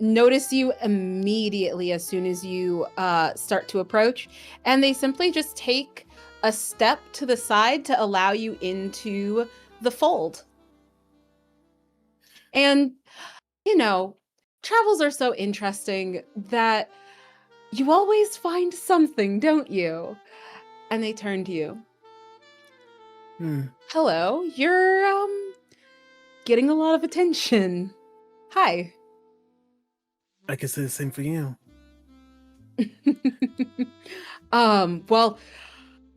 notice you immediately as soon as you start to approach, and they simply just take a step to the side to allow you into the fold. And you know, travels are so interesting that you always find something, don't you? And they turn to you. Hello, you're getting a lot of attention. Hi. I can say the same for you. Well,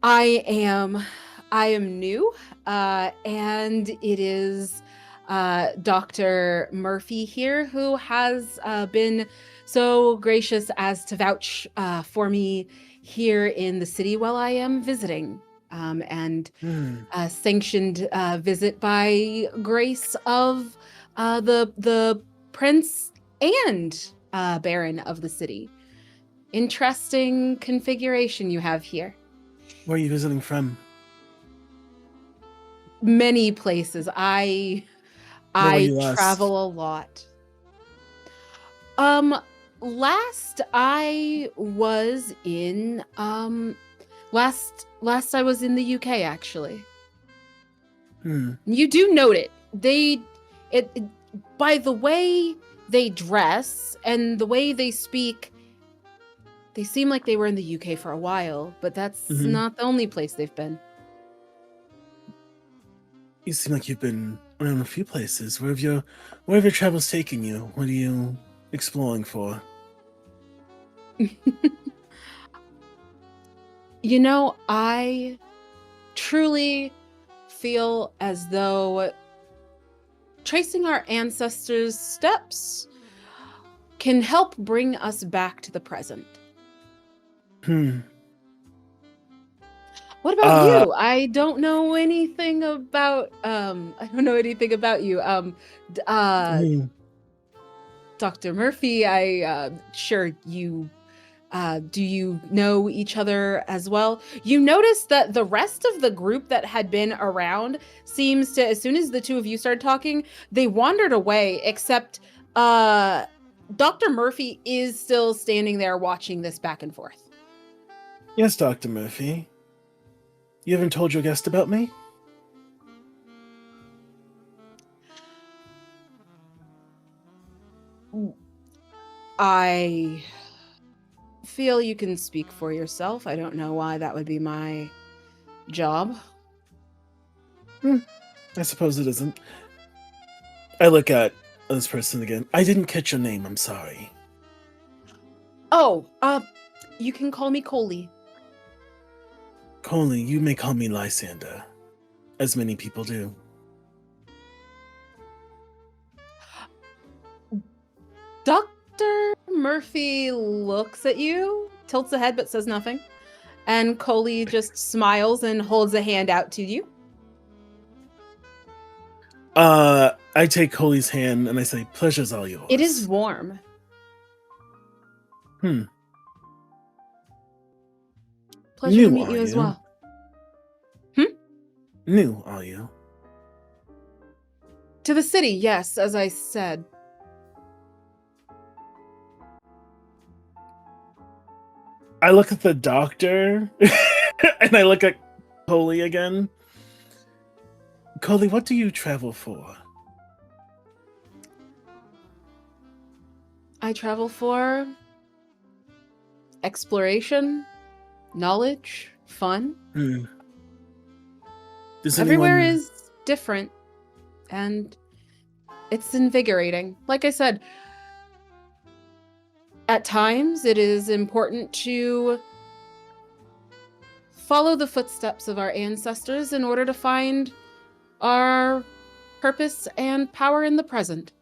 I am new, and it is Dr. Murphy here, who has been so gracious as to vouch for me here in the city while I am visiting, and a sanctioned visit by grace of the prince and baron of the city. Interesting configuration you have here. Where are you visiting from? Many places. I travel a lot. Last I was in Last I was in the UK, actually. Hmm. You do note it. By the way they dress and the way they speak, they seem like they were in the UK for a while, but that's not the only place they've been. You seem like you've been around a few places. Where have your travels taken you? What are you exploring for? You know, I truly feel as though tracing our ancestors' steps can help bring us back to the present. What about you? I don't know anything about you. Dr. Murphy, sure you do you know each other as well? You notice that the rest of the group that had been around seems to, as soon as the two of you started talking, they wandered away, except Dr. Murphy is still standing there watching this back and forth. Yes, Dr. Murphy. You haven't told your guest about me? I feel you can speak for yourself. I don't know why that would be my job. I suppose it isn't. I look at this person again. I didn't catch your name, I'm sorry. Oh, you can call me Coley. Coley, you may call me Lysander, as many people do. Dr. Murphy looks at you, tilts a head but says nothing. And Coley just smiles and holds a hand out to you. I take Coley's hand and I say, pleasure's all yours. It is warm. Pleasure New, to meet are you as you? well. New, are you? To the city, yes, as I said. I look at the doctor and I look at Coley again. Coley, what do you travel for? I travel for exploration, knowledge, fun. Does Everywhere anyone... is different, and it's invigorating. Like I said, at times it is important to follow the footsteps of our ancestors in order to find our purpose and power in the present.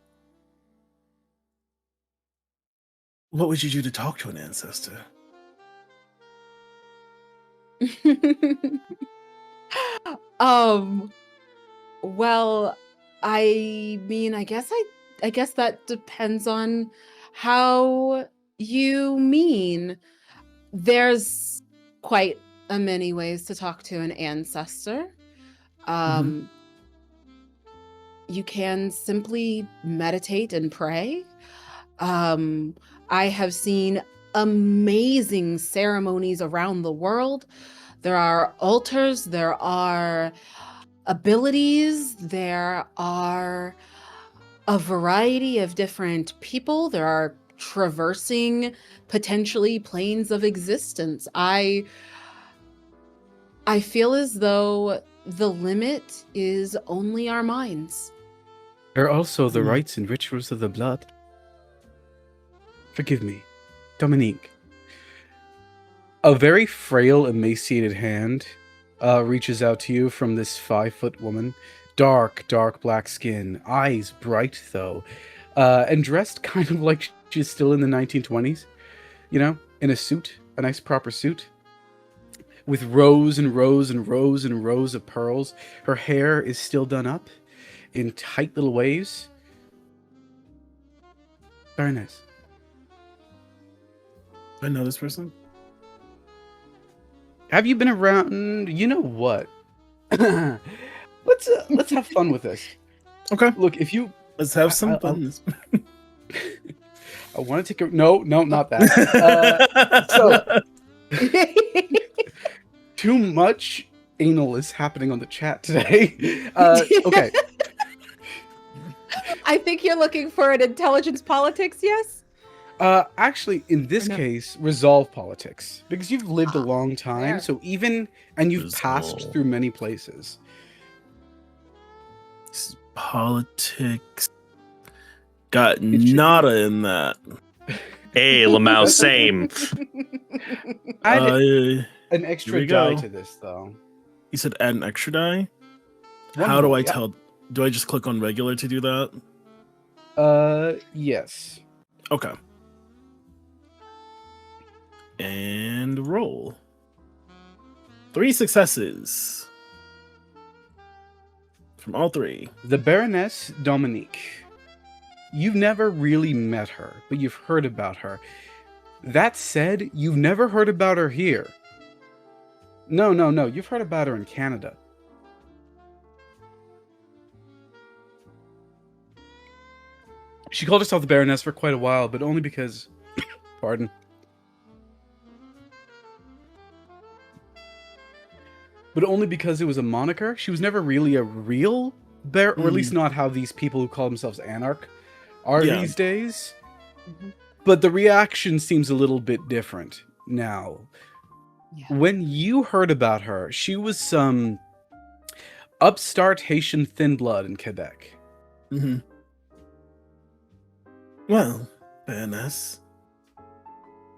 What would you do to talk to an ancestor? Well, I mean, I guess that depends on how you mean. There's quite a many ways to talk to an ancestor. You can simply meditate and pray. I have seen amazing ceremonies around the world. There are altars, there are abilities, there are a variety of different people, there are traversing potentially planes of existence. I feel as though the limit is only our minds. There are also the rites and rituals of the blood. Forgive me, Dominique. A very frail, emaciated hand reaches out to you from this 5-foot woman. Dark black skin, eyes bright though, and dressed kind of like she's still in the 1920s. You know, in a suit, a nice proper suit, with rows and rows and rows and rows of pearls. Her hair is still done up in tight little waves. Very nice. I know this person. Have you been around? You know what? Let's have fun with this. Okay. Look, Let's have some fun. I want to take a no, not that. So Too much anal is happening on the chat today. Okay. I think you're looking for an intelligence politics, yes? Actually, in this Or no? case, resolve politics. Because you've lived a long time, fair. so and you've passed Resolve. through many places. Politics. Got It should be- nada in that. Hey, Lamau, same. Add an Here extra we die go. to this, though. You said add an extra die? One How do more, I yeah. tell? Do I just click on regular to do that? Yes. Okay. And roll. 3 successes. From all 3. The Baroness Dominique. You've never really met her, but you've heard about her. That said, you've never heard about her here. No. You've heard about her in Canada. She called herself the Baroness for quite a while, but only because... Pardon. But only because it was a moniker. She was never really a real bear, or at least not how these people who call themselves Anarch are Yeah. these days. Mhm. But the reaction seems a little bit different now. Yeah. When you heard about her, she was some upstart Haitian thin blood in Quebec. Mm-hmm. Well, Baroness,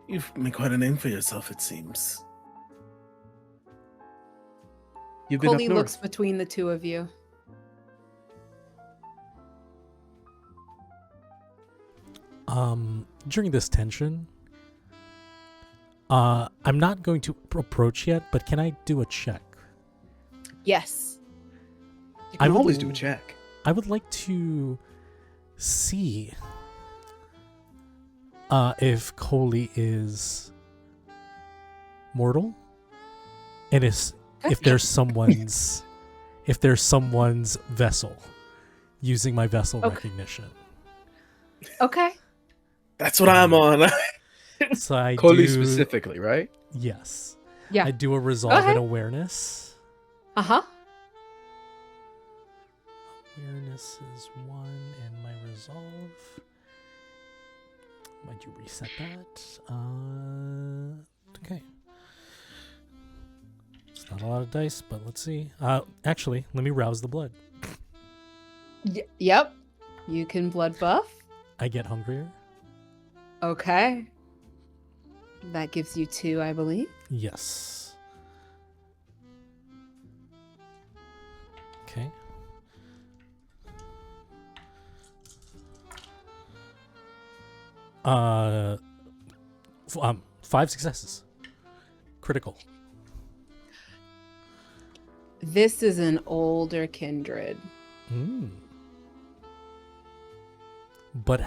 you've made quite a name for yourself, it seems. You've been up Coley north. looks between the two of you. During this tension, I'm not going to approach yet, but can I do a check? Yes. You can I would- always do a check. I would like to see if Coley is mortal, and if there's someone's vessel, using my vessel Okay. recognition. Okay. That's what I'm on. So I Coley do specifically, right? yes. Yeah. I do a resolve ahead. and awareness. Uh-huh. Awareness is 1, and my resolve. I do reset that. Okay. It's not a lot of dice, but let's see. Actually, let me rouse the blood. Yep. You can blood buff. I get hungrier. Okay. That gives you 2, I believe. Yes. Okay. Uh, 5 successes. Critical. This is an older kindred. But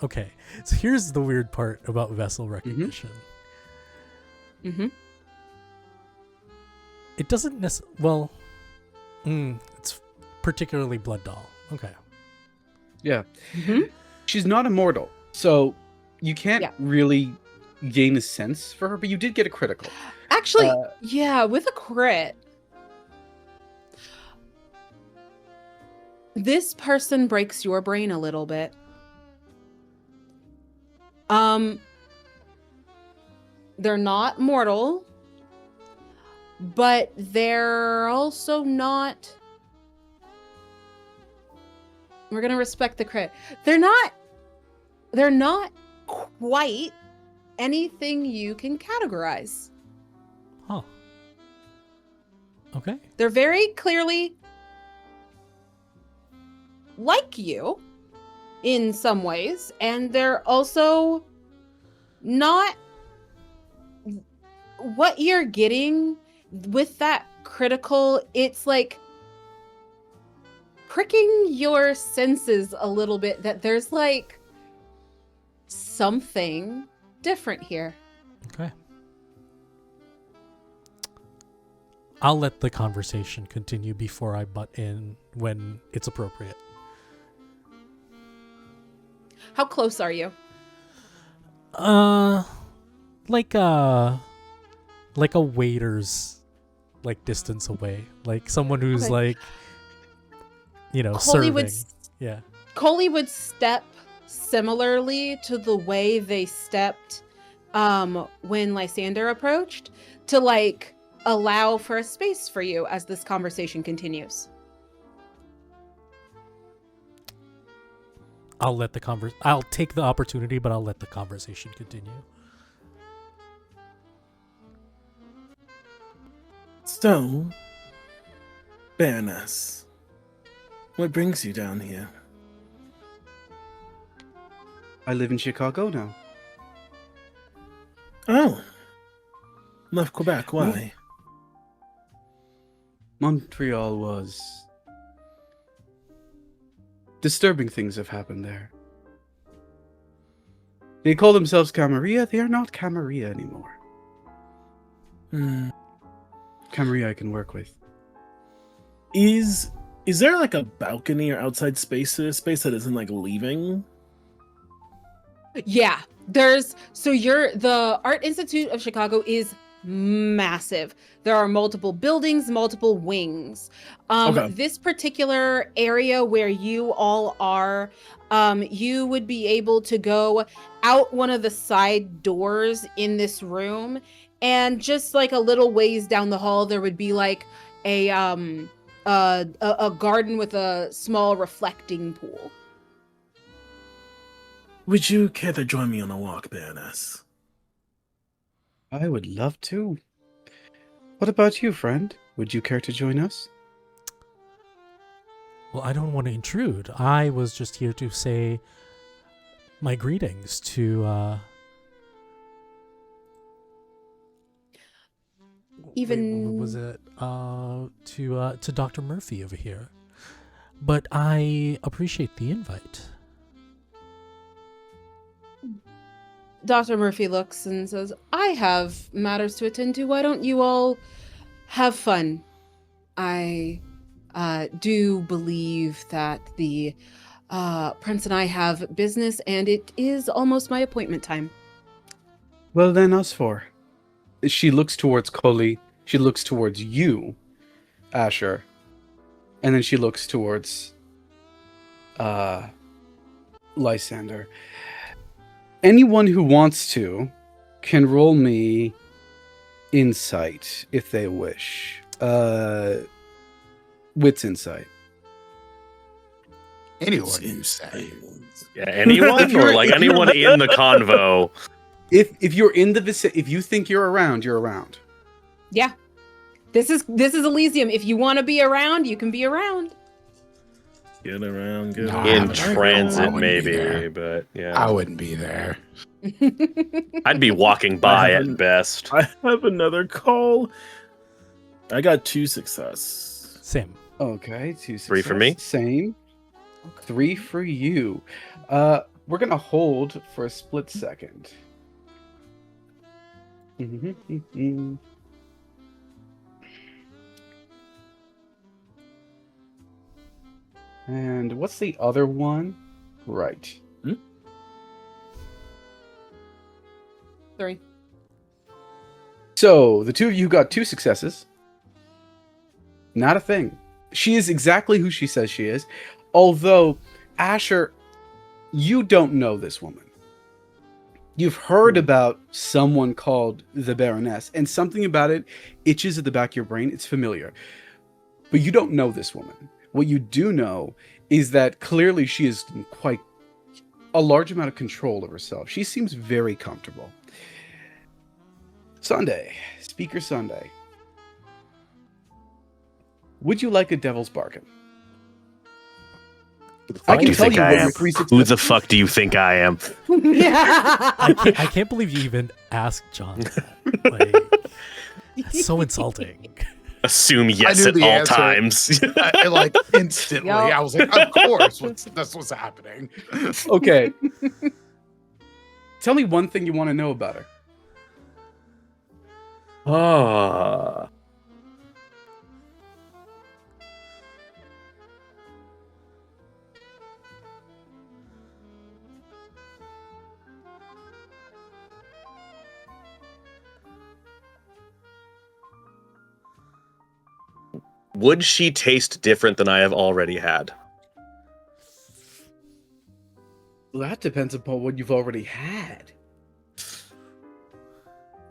okay, so here's the weird part about vessel recognition. Mm-hmm. It doesn't necessarily. It's particularly blood doll. Okay. Yeah. Mm-hmm. She's not immortal, so you can't Yeah. really gain a sense for her, but you did get a critical. Actually, yeah, with a crit. This person breaks your brain a little bit. They're not mortal, but they're also not. We're gonna respect the crit. They're not quite anything you can categorize. Huh. Okay. They're very clearly like you in some ways, and they're also not what you're getting with that critical. It's like pricking your senses a little bit that there's like something different here. Okay. I'll let the conversation continue before I butt in when it's appropriate. How close are you? Like a waiter's like distance away, like someone who's Okay. like, Coley serving. would Yeah. Coley would step similarly to the way they stepped when Lysander approached, to like allow for a space for you as this conversation continues. I'll take the opportunity, but I'll let the conversation continue. So, Baroness, what brings you down here? I live in Chicago now. Oh, left Quebec. Why? Montreal was... Disturbing things have happened there. They call themselves Camarilla. They are not Camarilla anymore. Hmm. Camarilla I can work with. Is there like a balcony or outside space that isn't like leaving? Yeah, the Art Institute of Chicago is massive. There are multiple buildings, multiple wings. Okay. This particular area where you all are, you would be able to go out one of the side doors in this room, and just like a little ways down the hall, there would be like a garden with a small reflecting pool. Would you care to join me on a walk, Baroness? I would love to. What about you, friend? Would you care to join us? Well, I don't want to intrude. I was just here to say my greetings to Even was it to Dr. Murphy over here. But I appreciate the invite. Dr. Murphy looks and says, I have matters to attend to. Why don't you all have fun? I do believe that the Prince and I have business, and it is almost my appointment time. Well then, us four. She looks towards Coley. She looks towards you, Asher. And then she looks towards Lysander. Anyone who wants to can roll me insight if they wish. Wits insight. Anyone you say. Yeah, anyone or like anyone in the convo. If you're in the vicinity, if you think you're around, you're around. Yeah. This is Elysium. If you want to be around, you can be around. Get around, No, around. I In haven't heard of it. I transit, wouldn't be maybe, there. but yeah. I wouldn't be there. I'd be walking by haven't- at best. I have another call. I got 2 success. Same. Okay, 2 3 for me. Same. 3 for you. We're gonna hold for a split second. And what's the other one? Right. 3. So the two of you got 2 successes. Not a thing. She is exactly who she says she is. Although, Asher, you don't know this woman. You've heard about someone called the Baroness, and something about it itches at the back of your brain. It's familiar. But you don't know this woman. What you do know is that clearly she is in quite a large amount of control of herself. She seems very comfortable. Sunday. Speaker Sunday. Would you like a devil's bargain? I can tell you what your 3 Who the fuck do you think I am? I can't believe you even asked John that. Like, that's so insulting. Assume yes knew at the all answer. times. I like instantly. Yup. I was like, of course, that's what's happening. Okay. Tell me one thing you want to know about her. Ah. Would she taste different than I have already had? Well, that depends upon what you've already had.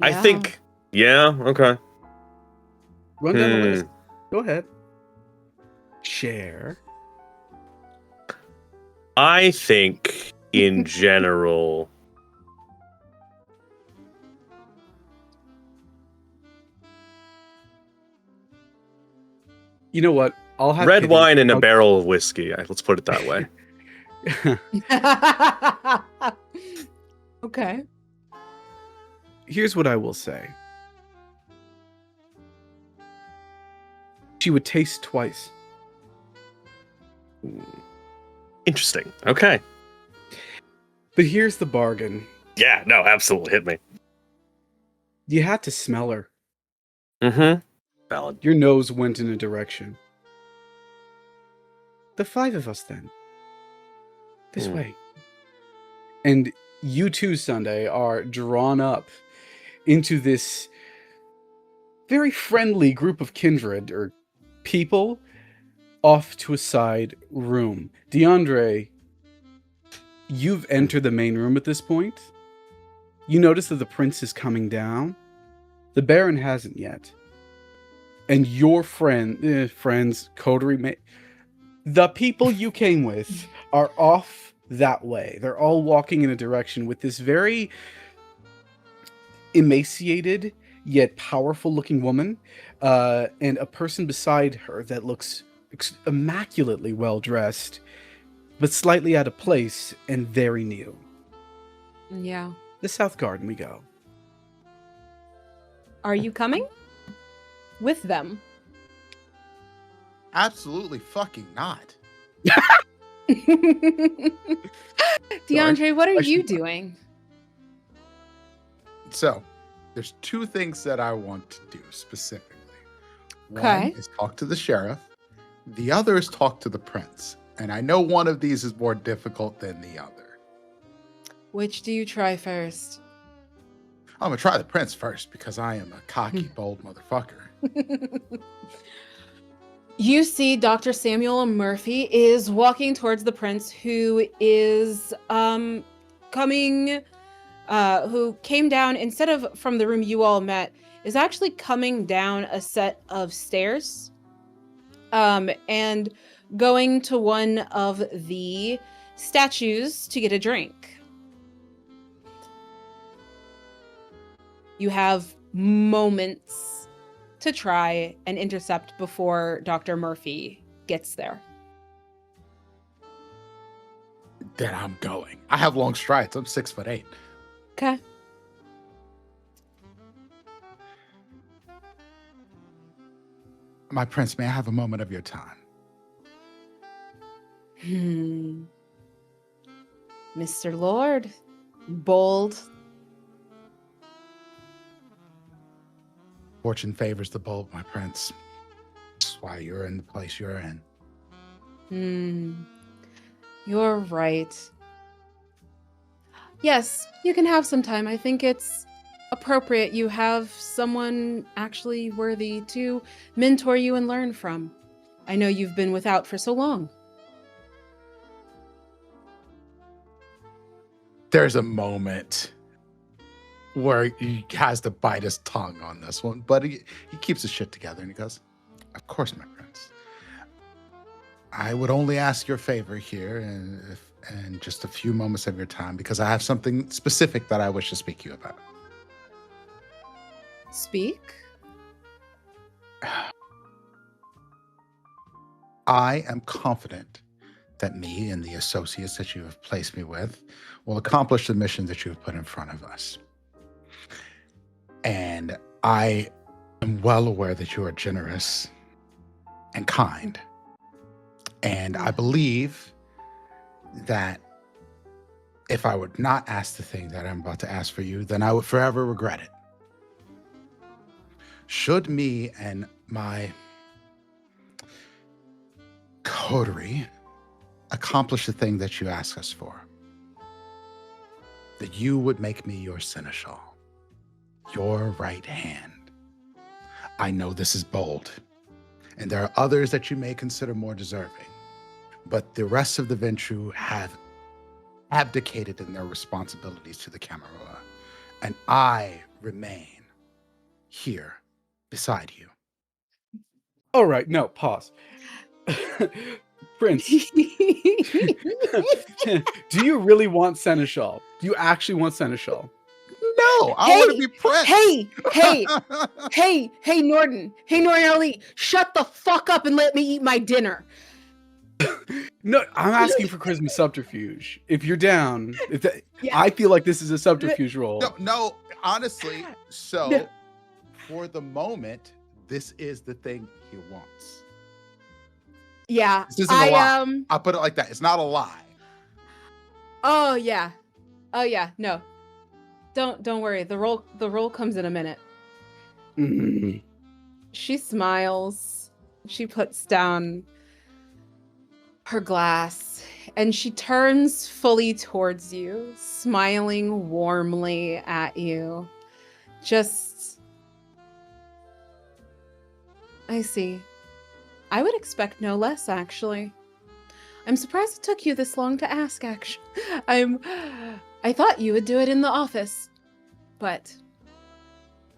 I Yeah. think. Yeah. Okay. Run down the list. Go ahead. Share. I think, in general, You know what? I'll have red Kitty- wine and a I'll- barrel of whiskey. Let's put it that way. Okay. Here's what I will say. She would taste twice. Interesting. Okay. But here's the bargain. Yeah. No. Absolutely. Hit me. You had to smell her. Mm-hmm. Valid. Your nose went in a direction. The 5 of us then. This way. And you too, Sunday, are drawn up into this very friendly group of kindred or people off to a side room. DeAndre, you've entered the main room at this point. You notice that the prince is coming down. The Baron hasn't yet. And your friends, coterie, the people you came with are off that way. They're all walking in a direction with this very emaciated yet powerful looking woman and a person beside her that looks immaculately well dressed, but slightly out of place and very new. Yeah. The South Garden we go. Are you coming with them? Absolutely fucking not. DeAndre, what are I you should- doing? So, there's 2 things that I want to do specifically. Okay. One is talk to the sheriff. The other is talk to the prince. And I know one of these is more difficult than the other. Which do you try first? I'm gonna try the prince first because I am a cocky, bold motherfucker. You see Dr. Samuel Murphy is walking towards the prince, who is who came down instead of from the room you all met, is actually coming down a set of stairs and going to one of the statues to get a drink. You have moments to try and intercept before Dr. Murphy gets there. Then I'm going. I have long strides. I'm 6'8". Okay. My prince, may I have a moment of your time? Mr. Lord, bold. Fortune favors the bold, my prince. That's why you're in the place you're in. You're right. Yes, you can have some time. I think it's appropriate you have someone actually worthy to mentor you and learn from. I know you've been without for so long. There's a moment where he has to bite his tongue on this one, but he keeps his shit together and he goes, "Of course, my prince. I would only ask your favor here and just a few moments of your time because I have something specific that I wish to speak to you about." Speak? I am confident that me and the associates that you have placed me with will accomplish the mission that you have put in front of us. And I am well aware that you are generous and kind. And I believe that if I would not ask the thing that I'm about to ask for you, then I would forever regret it. Should me and my coterie accomplish the thing that you ask us for, that you would make me your seneschal, your right hand. I know this is bold, and there are others that you may consider more deserving. But the rest of the Ventrue have abdicated in their responsibilities to the Camarilla, and I remain here beside you. All right, no, pause. Prince, do you really want Seneschal? Do you actually want Seneschal? No, I want to be Prince. Hey, Norton Ali, shut the fuck up and let me eat my dinner. No, I'm asking for charisma subterfuge. If you're down, Yeah. I feel like this is a subterfuge role. No, honestly. So, for the moment, this is the thing he wants. Yeah, This isn't a lie. I'll put it like that. It's not a lie. Oh yeah, no, don't worry. The roll comes in a minute. Mhm. She smiles. She puts down her glass and she turns fully towards you, smiling warmly at you. I see. I would expect no less, actually. I'm surprised it took you this long to ask, actually. I thought you would do it in the office, but...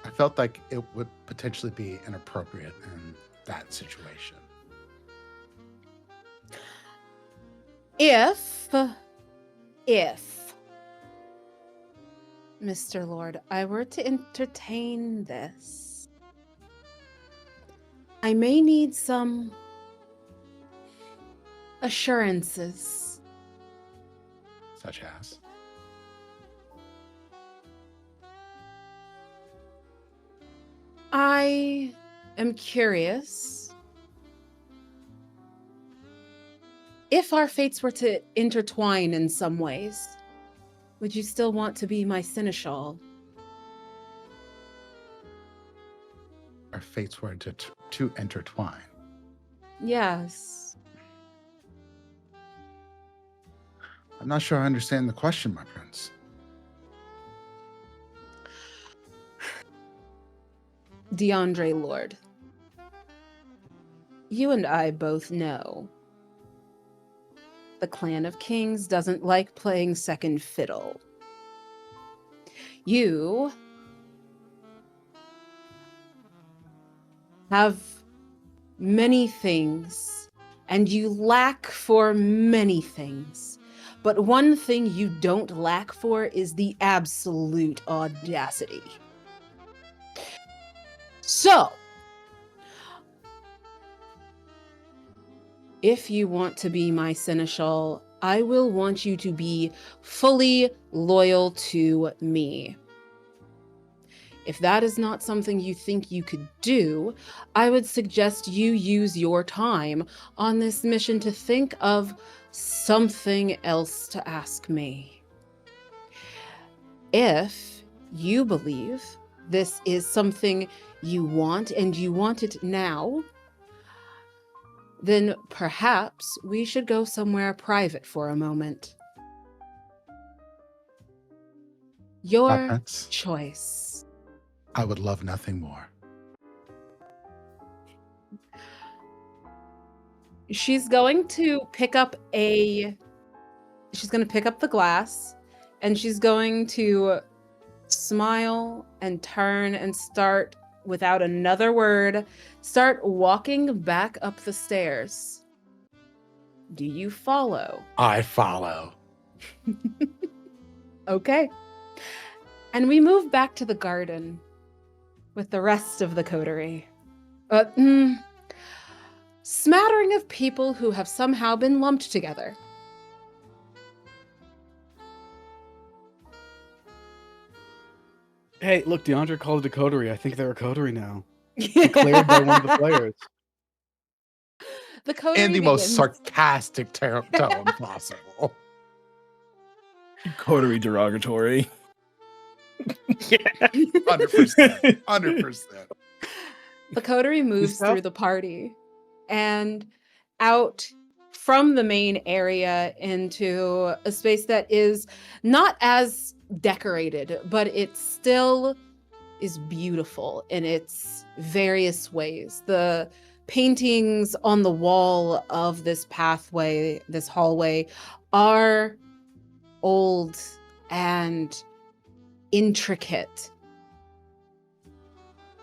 I felt like it would potentially be inappropriate in that situation. If, Mr. Lord, I were to entertain this, I may need some assurances. Such as? I am curious if our fates were to intertwine in some ways, would you still want to be my seneschal? Our fates were to intertwine. Yes. I'm not sure I understand the question, my prince. DeAndre Lord, you and I both know the Clan of Kings doesn't like playing second fiddle. You have many things, and you lack for many things. But one thing you don't lack for is the absolute audacity. So, if you want to be my seneschal, I will want you to be fully loyal to me. If that is not something you think you could do, I would suggest you use your time on this mission to think of something else to ask me. If you believe this is something you want and you want it now, then perhaps we should go somewhere private for a moment. Your Prince, choice. I would love nothing more. She's going to pick up the glass, and she's going to smile and turn and start, without another word, start walking back up the stairs. Do you follow? I follow. Okay. And we move back to the garden with the rest of the coterie. Smattering of people who have somehow been lumped together. Hey, look, DeAndre called it a coterie. I think they're a coterie now. Declared by one of the players. The coterie In the most begins. sarcastic tone possible. Coterie derogatory. 100%. 100%. The coterie moves stuff? through the party and out from the main area into a space that is not as decorated, but it still is beautiful in its various ways. The paintings on the wall of this pathway, this hallway, are old and intricate.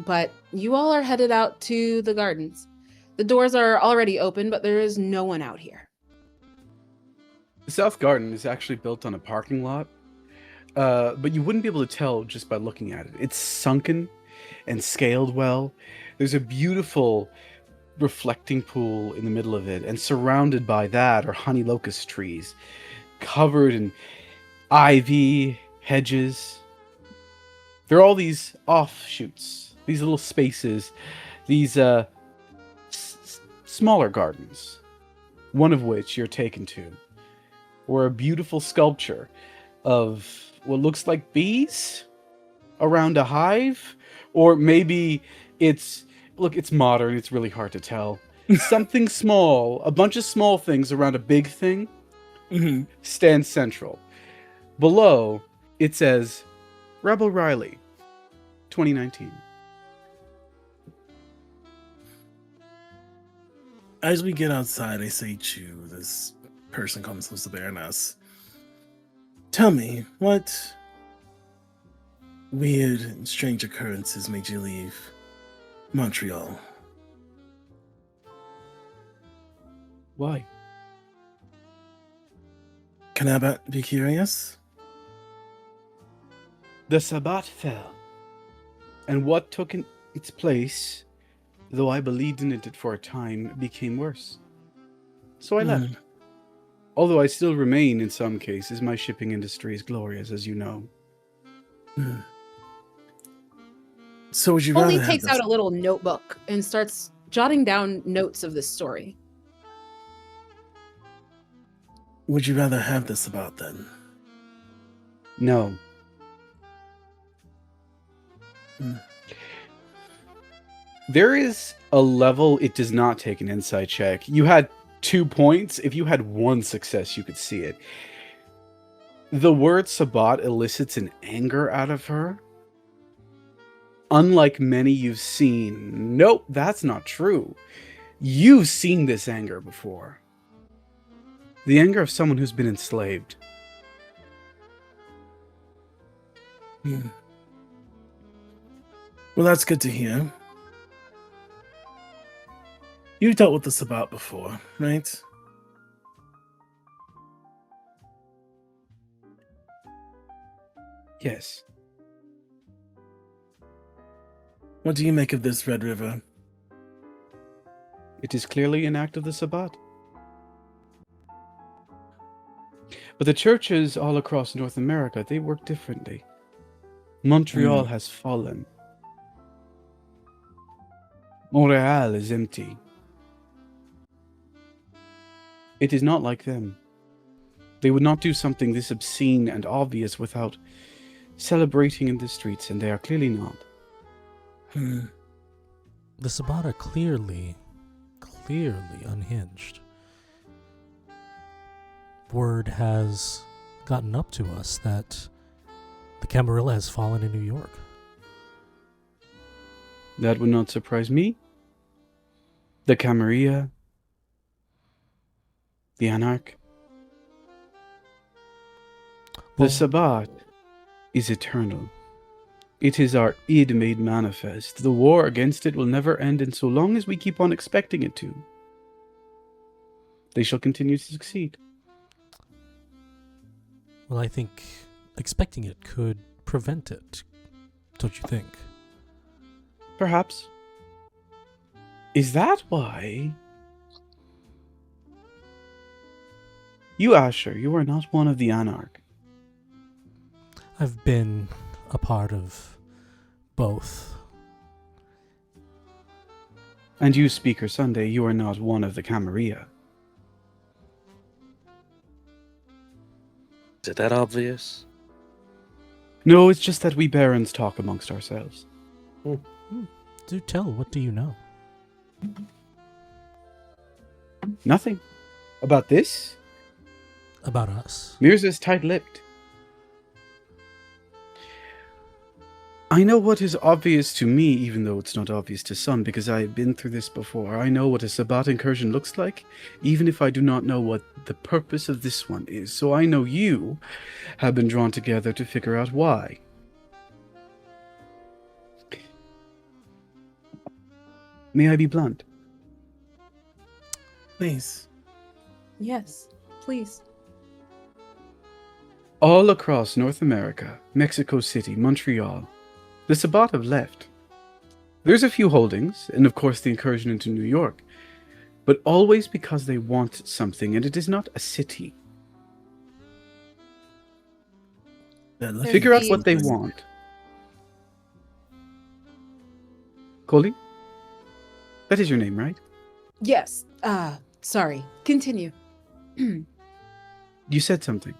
But you all are headed out to the gardens. The doors are already open, but there is no one out here. The South Garden is actually built on a parking lot, but you wouldn't be able to tell just by looking at it. It's sunken and scaled well. There's a beautiful reflecting pool in the middle of it, and surrounded by that are honey locust trees, covered in ivy, hedges. There are all these offshoots, these little spaces, these smaller gardens, one of which you're taken to, where a beautiful sculpture of what looks like bees around a hive, or maybe it's modern, it's really hard to tell. Something small, a bunch of small things around a big thing, stands central. Below, it says, Rebel Riley, 2019. As we get outside, I say to this person comes close to the Baroness, tell me, what weird and strange occurrences made you leave Montreal? Why? Can I be curious? The Sabbat fell, and what took its place, though I believed in it for a time, became worse. So I left. Although I still remain in some cases, my shipping industry is glorious, as you know. So would you rather Only have takes this- out a little notebook and starts jotting down notes of this story. Would you rather have this about then? No. There is a level it does not take an insight check. You had 2 points. If you had 1 success, you could see it. The word Sabbat elicits an anger out of her. Unlike many you've seen. Nope, that's not true. You've seen this anger before. The anger of someone who's been enslaved. Well, that's good to hear. You've dealt with the Sabbat before, right? Yes. What do you make of this, Red River? It is clearly an act of the Sabbat. But the churches all across North America, they work differently. Montreal has fallen. Montreal is empty. It is not like them. They would not do something this obscene and obvious without celebrating in the streets, and they are clearly not. The Sabbat are clearly unhinged. Word has gotten up to us that the Camarilla has fallen in New York. That would not surprise me. The Camarilla, the Anarch. The Sabbat is eternal. It is our id made manifest. The war against it will never end, and so long as we keep on expecting it to, they shall continue to succeed. Well, I think expecting it could prevent it, don't you think? Perhaps. Is that why? You, Asher, you are not one of the Anarch. I've been a part of both. And you, Speaker Sunday, you are not one of the Camarilla. Is it that obvious? No, it's just that we barons talk amongst ourselves. Do tell, what do you know? Nothing. About this? About us? Mirza's tight-lipped. I know what is obvious to me, even though it's not obvious to some, because I have been through this before. I know what a Sabbat incursion looks like, even if I do not know what the purpose of this one is. So I know you have been drawn together to figure out why. May I be blunt? Please. Yes, please. All across North America, Mexico City, Montreal, the Sabbat have left. There's a few holdings, and of course the incursion into New York, but always because they want something, and it is not a city. Figure out what they want. Coley? That is your name, right? Yes. Sorry. Continue. You said something.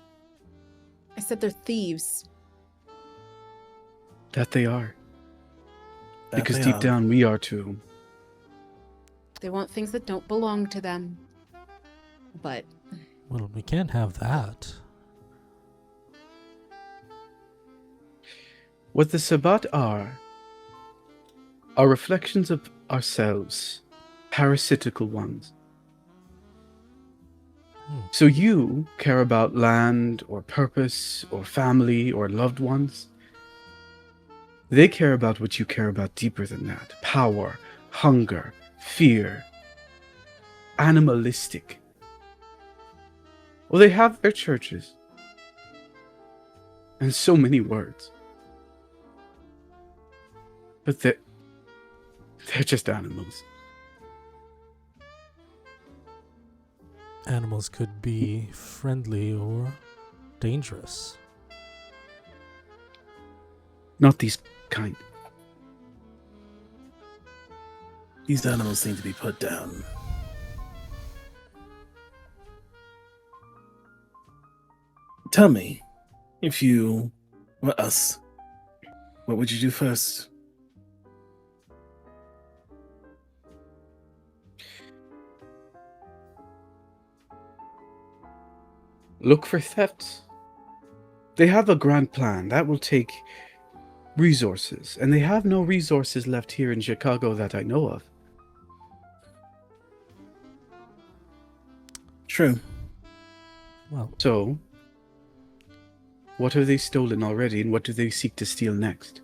I said they're thieves. That they are. That Because they deep are. down we are too. They want things that don't belong to them. But Well, we can't have that. What the Sabbat are reflections of ourselves, parasitical ones. So you care about land or purpose or family or loved ones. They care about what you care about deeper than that. Power, hunger, fear, animalistic. Well, they have their churches. And so many words. But they're just animals. Animals could be friendly or dangerous. Not these kind. These animals need to be put down. Tell me, if you were us, what would you do first? Look for thefts. They have a grand plan. That will take resources. And they have no resources left here in Chicago that I know of. True. Well, So, what have they stolen already, and what do they seek to steal next?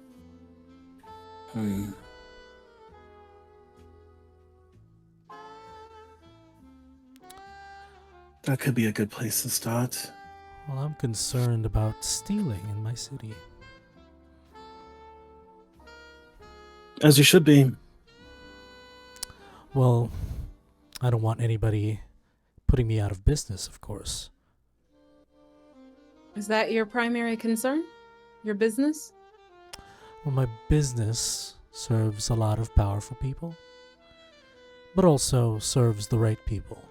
That could be a good place to start. well, I'm concerned about stealing in my city. As you should be. Well, I don't want anybody putting me out of business, of course. is that your primary concern? Your business? Well, my business serves a lot of powerful people, but also serves the right people.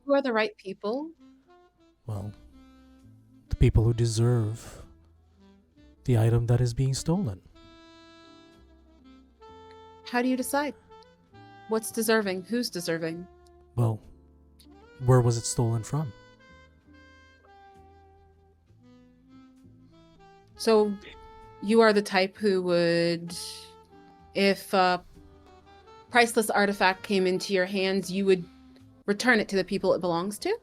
Who are the right people? Well, the people who deserve the item that is being stolen. How do you decide? What's deserving? Who's deserving? Well, where was it stolen from? So, you are the type who would, if a priceless artifact came into your hands, you would return it to the people it belongs to?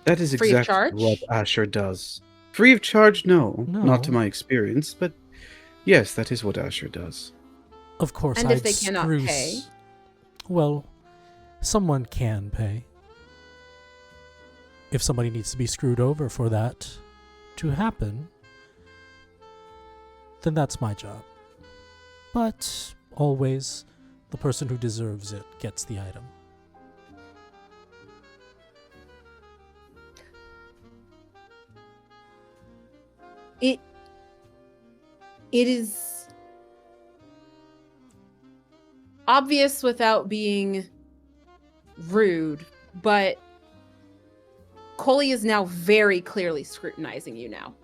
That is Free of exactly charge? what Asher does. Free of charge? No. No. Not to my experience, but yes, that is what Asher does. Of course, And if I'd they cannot spruce- pay? Well, someone can pay. If somebody needs to be screwed over for that to happen, then that's my job. But always, the person who deserves it gets the item. It is obvious without being rude, but Coley is now very clearly scrutinizing you now.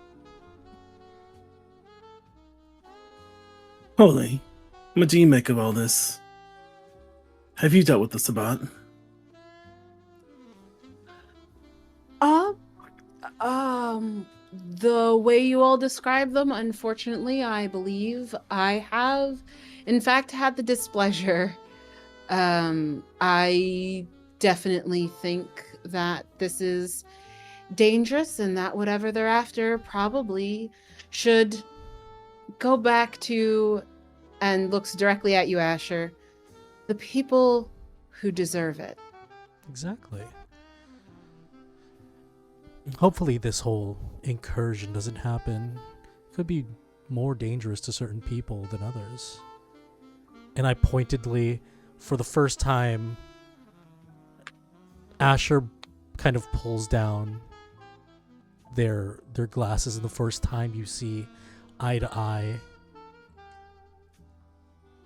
Holy, what do you make of all this? Have you dealt with the Sabbat? the way you all describe them, unfortunately, I believe I have, in fact, had the displeasure. I definitely think that this is dangerous and that whatever they're after probably should go back to, and looks directly at you, Asher, the people who deserve it. Exactly. Hopefully this whole incursion doesn't happen. It could be more dangerous to certain people than others. And I pointedly, for the first time, Asher kind of pulls down their glasses, and the first time you see eye to eye.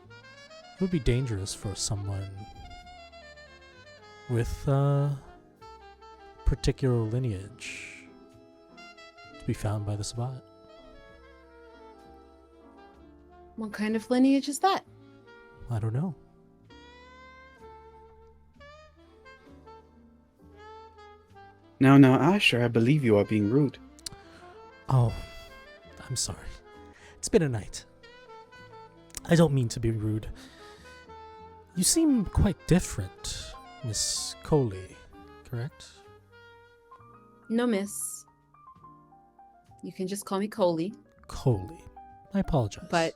It would be dangerous for someone with particular lineage to be found by the Sabbat. What kind of lineage is that? I don't know. Now, Asher, I believe you are being rude. Oh, I'm sorry. It's been a night. I don't mean to be rude. You seem quite different, Miss Coley, correct? No, miss. You can just call me Coley. Coley. I apologize. But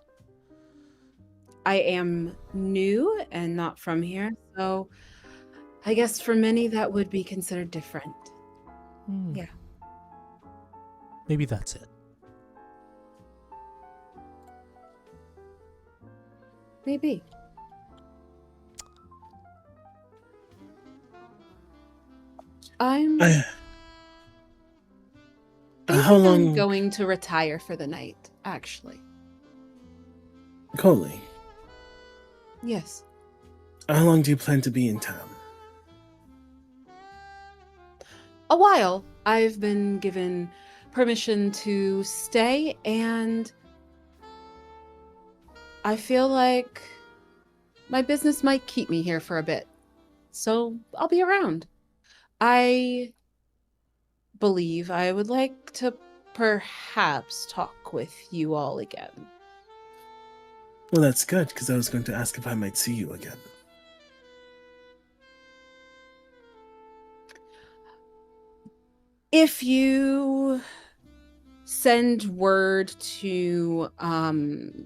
I am new and not from here, so I guess for many that would be considered different. Yeah. Maybe that's it. Maybe. I'm how long, going to retire for the night, actually. Coley? Yes. How long do you plan to be in town? A while. I've been given permission to stay, and I feel like my business might keep me here for a bit. So I'll be around. I believe I would like to perhaps talk with you all again. Well, that's good, because I was going to ask if I might see you again. If you send word to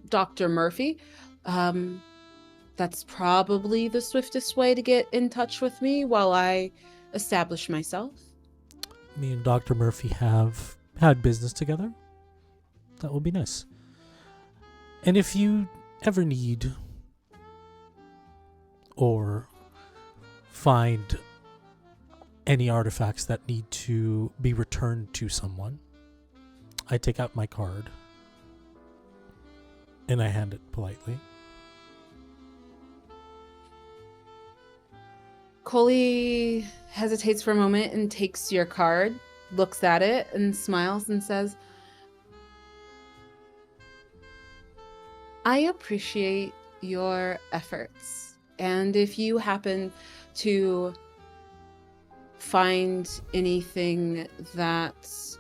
Dr. Murphy, that's probably the swiftest way to get in touch with me while I establish myself. Me and Dr. Murphy have had business together. That would be nice. And if you ever need or find any artifacts that need to be returned to someone, I take out my card and I hand it politely. Coley hesitates for a moment and takes your card, looks at it and smiles and says, I appreciate your efforts. And if you happen to find anything that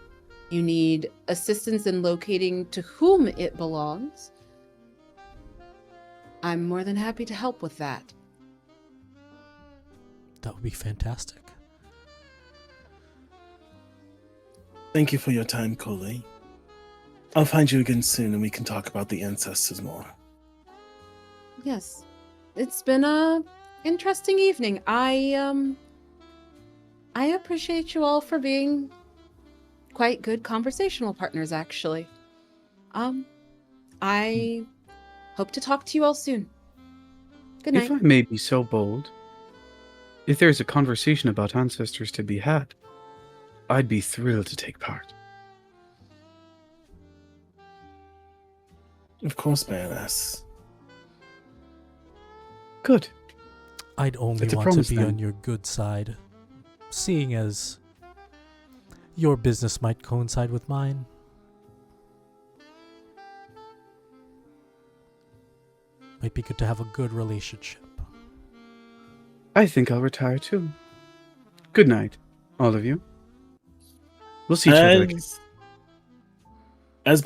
you need assistance in locating to whom it belongs, I'm more than happy to help with that. That would be fantastic. Thank you for your time, Coley. I'll find you again soon and we can talk about the ancestors more. Yes. It's been a interesting evening. I appreciate you all for being quite good conversational partners, actually. I hope to talk to you all soon. Good night. If I may be so bold, if there's a conversation about ancestors to be had, I'd be thrilled to take part. Of course, Baroness. Good. I'd only It's a want promise, to be then. on your good side, seeing as your business might coincide with mine. Might be good to have a good relationship. I think I'll retire too. Good night, all of you. We'll see each other again. As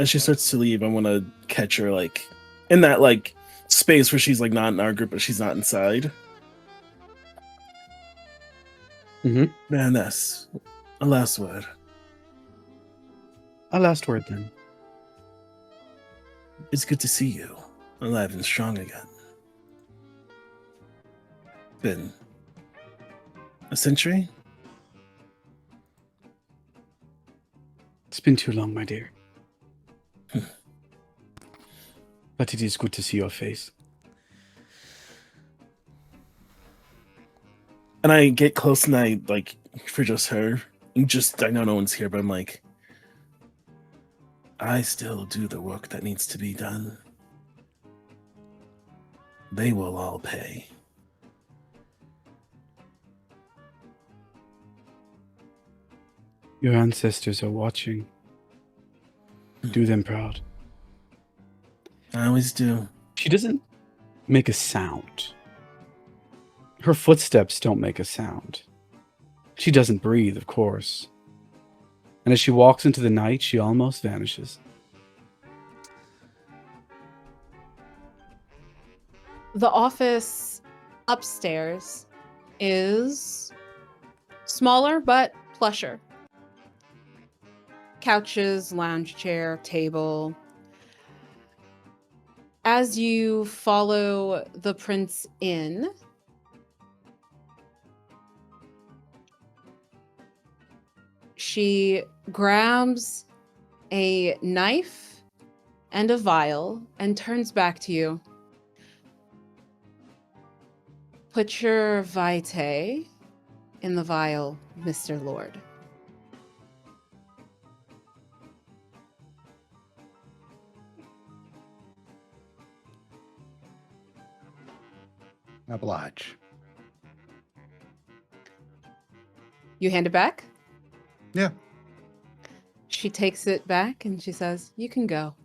she starts to leave, I want to catch her like in that like space where she's like not in our group, but she's not inside. Mm-hmm. Baroness, a last word. A last word then. It's good to see you, alive and strong again. Been a century? It's been too long, my dear. But it is good to see your face. And I get close and I like for just her. I know no one's here, but I'm like, I still do the work that needs to be done. They will all pay. Your ancestors are watching. Do them proud. I always do. She doesn't make a sound. Her footsteps don't make a sound. She doesn't breathe, of course. And as she walks into the night, she almost vanishes. The office upstairs is smaller but plusher. Couches, lounge chair, table. As you follow the prince in, she grabs a knife and a vial and turns back to you. Put your vitae in the vial, Mr. Lord. Oblige. You hand it back? Yeah. She takes it back and she says, "You can go."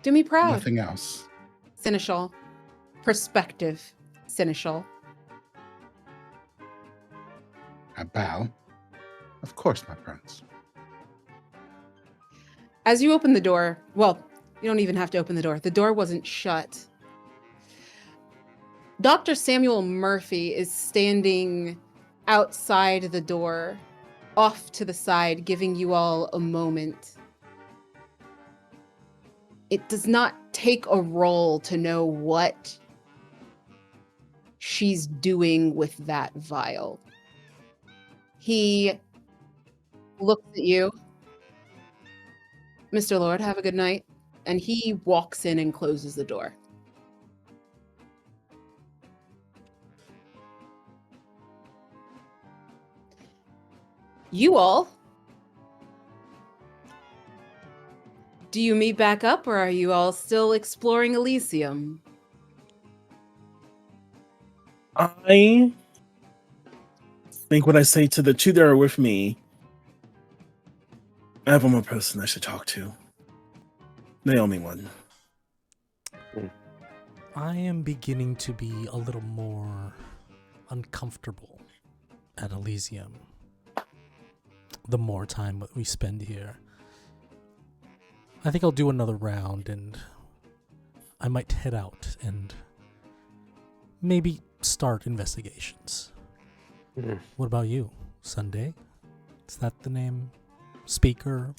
Do me proud. Nothing else. Seneschal. Perspective, Seneschal. I bow. Of course, my prince. As you open the door, well, you don't even have to open the door. The door wasn't shut. Dr. Samuel Murphy is standing outside the door, off to the side, giving you all a moment. It does not take a roll to know what she's doing with that vial. He looks at you. Mr. Lord, have a good night. And he walks in and closes the door. You all, do you meet back up or are you all still exploring Elysium? I think what I say to the two that are with me, I have one more person I should talk to. The only one. I am beginning to be a little more uncomfortable at Elysium. The more time that we spend here. I think I'll do another round and I might head out and maybe start investigations. What about you, Sunday? Is that the name? Speaker?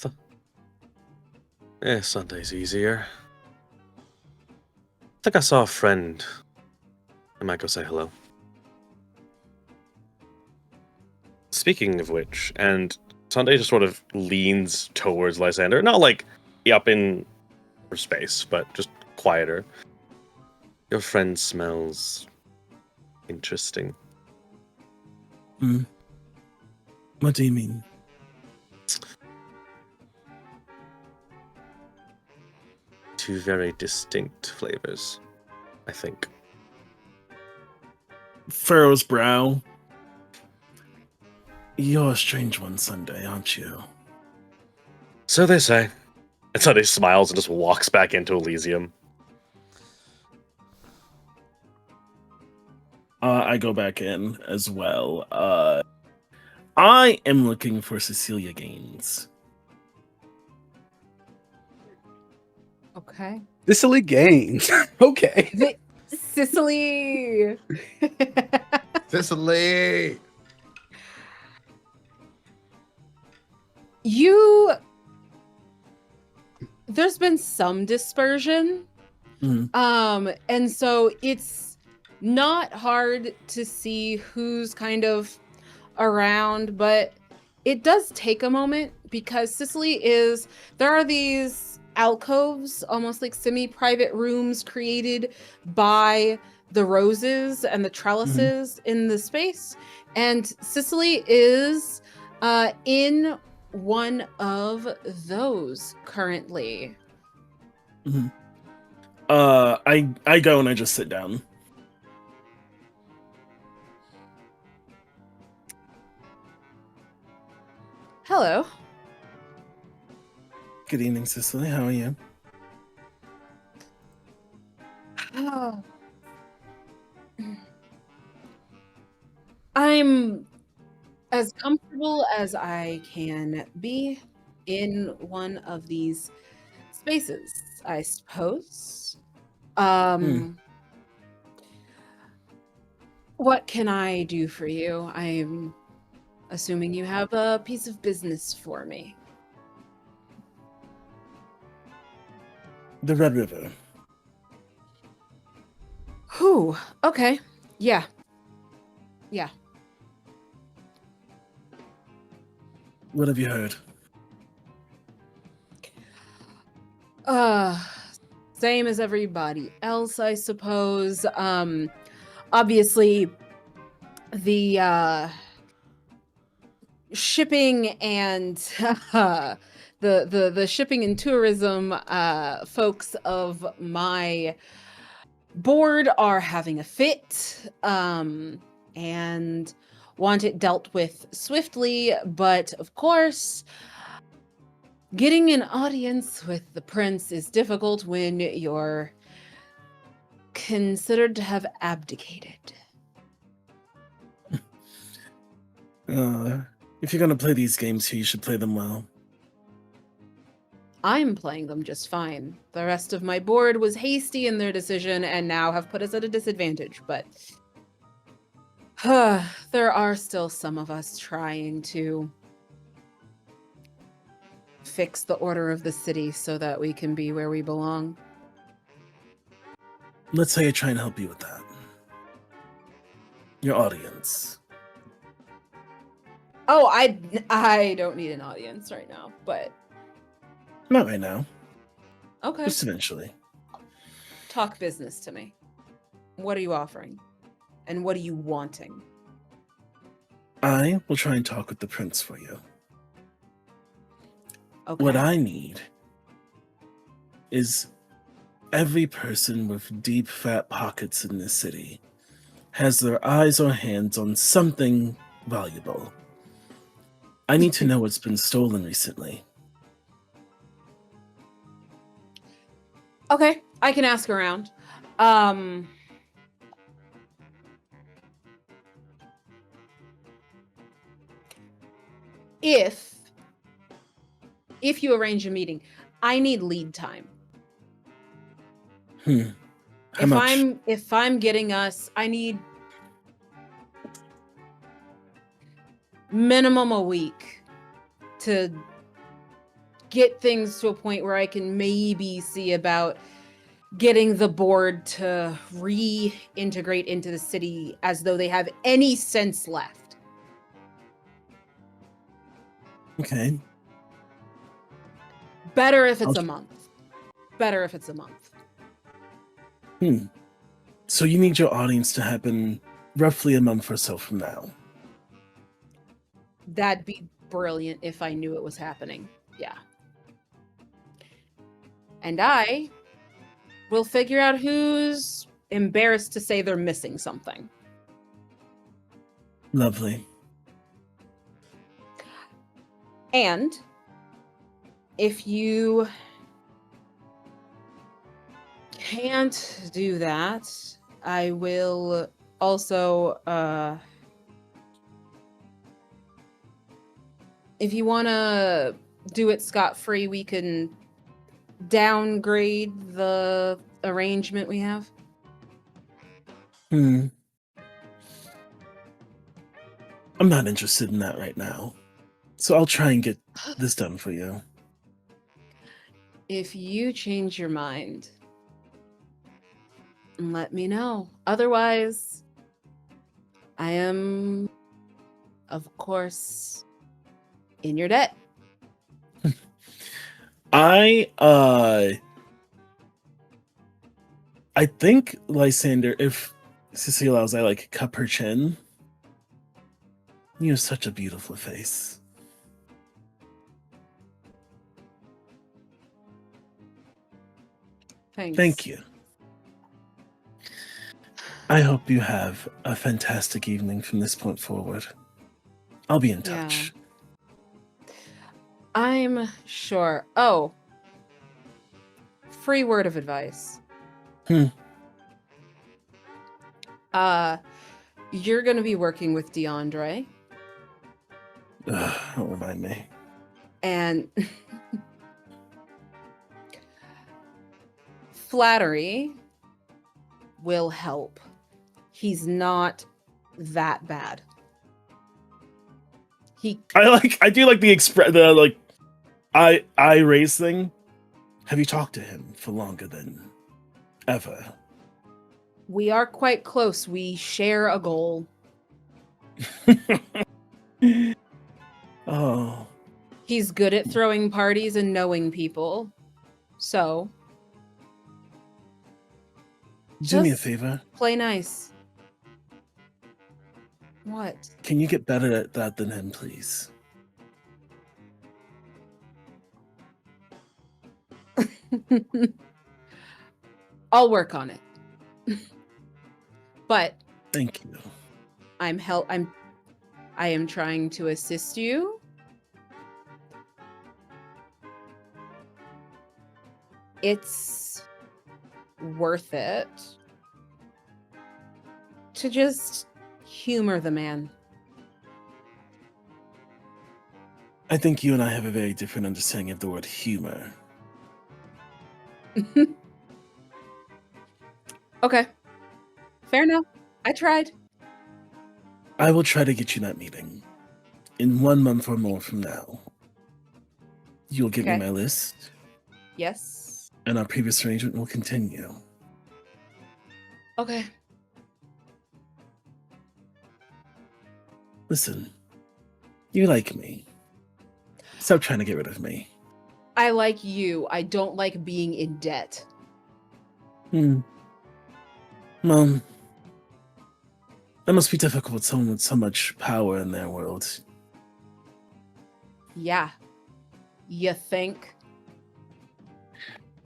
Yeah, Sunday's easier. I think I saw a friend. I might go say hello. Speaking of which, and Sunday just sort of leans towards Lysander, not like up in her space, but just quieter. Your friend smells interesting. What do you mean? Two very distinct flavors, I think. Furrows brow. You're a strange one, Sunday, aren't you? So they say. And Sunday smiles and just walks back into Elysium. I go back in as well. I am looking for Cecilia Gaines. Okay. Sicily Gaines. Okay. Sicily. Cicely. There's been some dispersion. Mhm. And so it's not hard to see who's kind of around, but it does take a moment because there are these alcoves, almost like semi-private rooms created by the roses and the trellises in the space. And Sicily is in one of those currently. I go and I just sit down. Hello. Good evening, Cicely. How are you? I'm as comfortable as I can be in one of these spaces, I suppose. What can I do for you? I'm assuming you have a piece of business for me. The Red River. Whew. Okay. Yeah. Yeah. What have you heard? Same as everybody else, I suppose. Obviously, the shipping and the shipping and tourism folks of my board are having a fit and want it dealt with swiftly, but of course getting an audience with the prince is difficult when you're considered to have abdicated. If you're gonna play these games here, you should play them well. I'm playing them just fine. The rest of my board was hasty in their decision and now have put us at a disadvantage, but there are still some of us trying to fix the order of the city so that we can be where we belong. Let's say I try and help you with that. Your audience. Oh, I don't need an audience right now, but Not right now. okay. Just eventually. Talk business to me. What are you offering? And what are you wanting? I will try and talk with the prince for you. Okay. What I need is every person with deep fat pockets in this city has their eyes or hands on something valuable. I need to know what's been stolen recently. Okay, I can ask around. If you arrange a meeting, I need lead time. How much? If I'm getting us, I need minimum a week to get things to a point where I can maybe see about getting the board to reintegrate into the city as though they have any sense left. Okay. Better if it's a month. Better if it's a month. So you need your audience to happen roughly a month or so from now. That'd be brilliant if I knew it was happening. Yeah. And I will figure out who's embarrassed to say they're missing something. Lovely. And if you can't do that, I will also if you want to do it scot-free, we can downgrade the arrangement we have. I'm not interested in that right now. So I'll try and get this done for you. If you change your mind, let me know. Otherwise, I am, of course, in your debt. I think, Lysander, if Cecile allows, I like cup her chin. You have such a beautiful face. Thanks. Thank you. I hope you have a fantastic evening from this point forward. I'll be in touch. I'm sure. Oh, free word of advice. You're going to be working with DeAndre. Don't remind me. And flattery will help. He's not that bad. I do like the I raise thing. Have you talked to him for longer than ever? We are quite close. We share a goal. Oh. He's good at throwing parties and knowing people. So Do me a just favor. play nice. What? Can you get better at that than him, please? I'll work on it. But Thank you. I am trying to assist you. It's worth it to just humor the man. I think you and I have a very different understanding of the word humor. Okay. Fair enough. I tried. I will try to get you that meeting in 1 month or more from now. You'll give me Okay. my list, Yes. and our previous arrangement will continue. Okay. Listen, you like me. Stop trying to get rid of me. I like you. I don't like being in debt. Well, that must be difficult with someone with so much power in their world. Yeah. You think?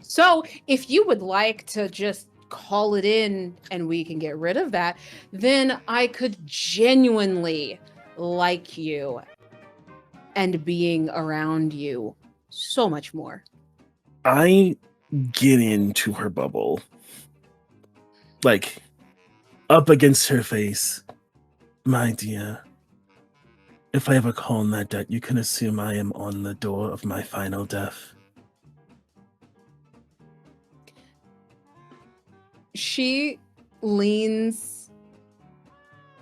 So, if you would like to just call it in and we can get rid of that, then I could genuinely like you and being around you so much more. I get into her bubble. Like, up against her face. My dear, if I ever call on that debt, you can assume I am on the door of my final death. She leans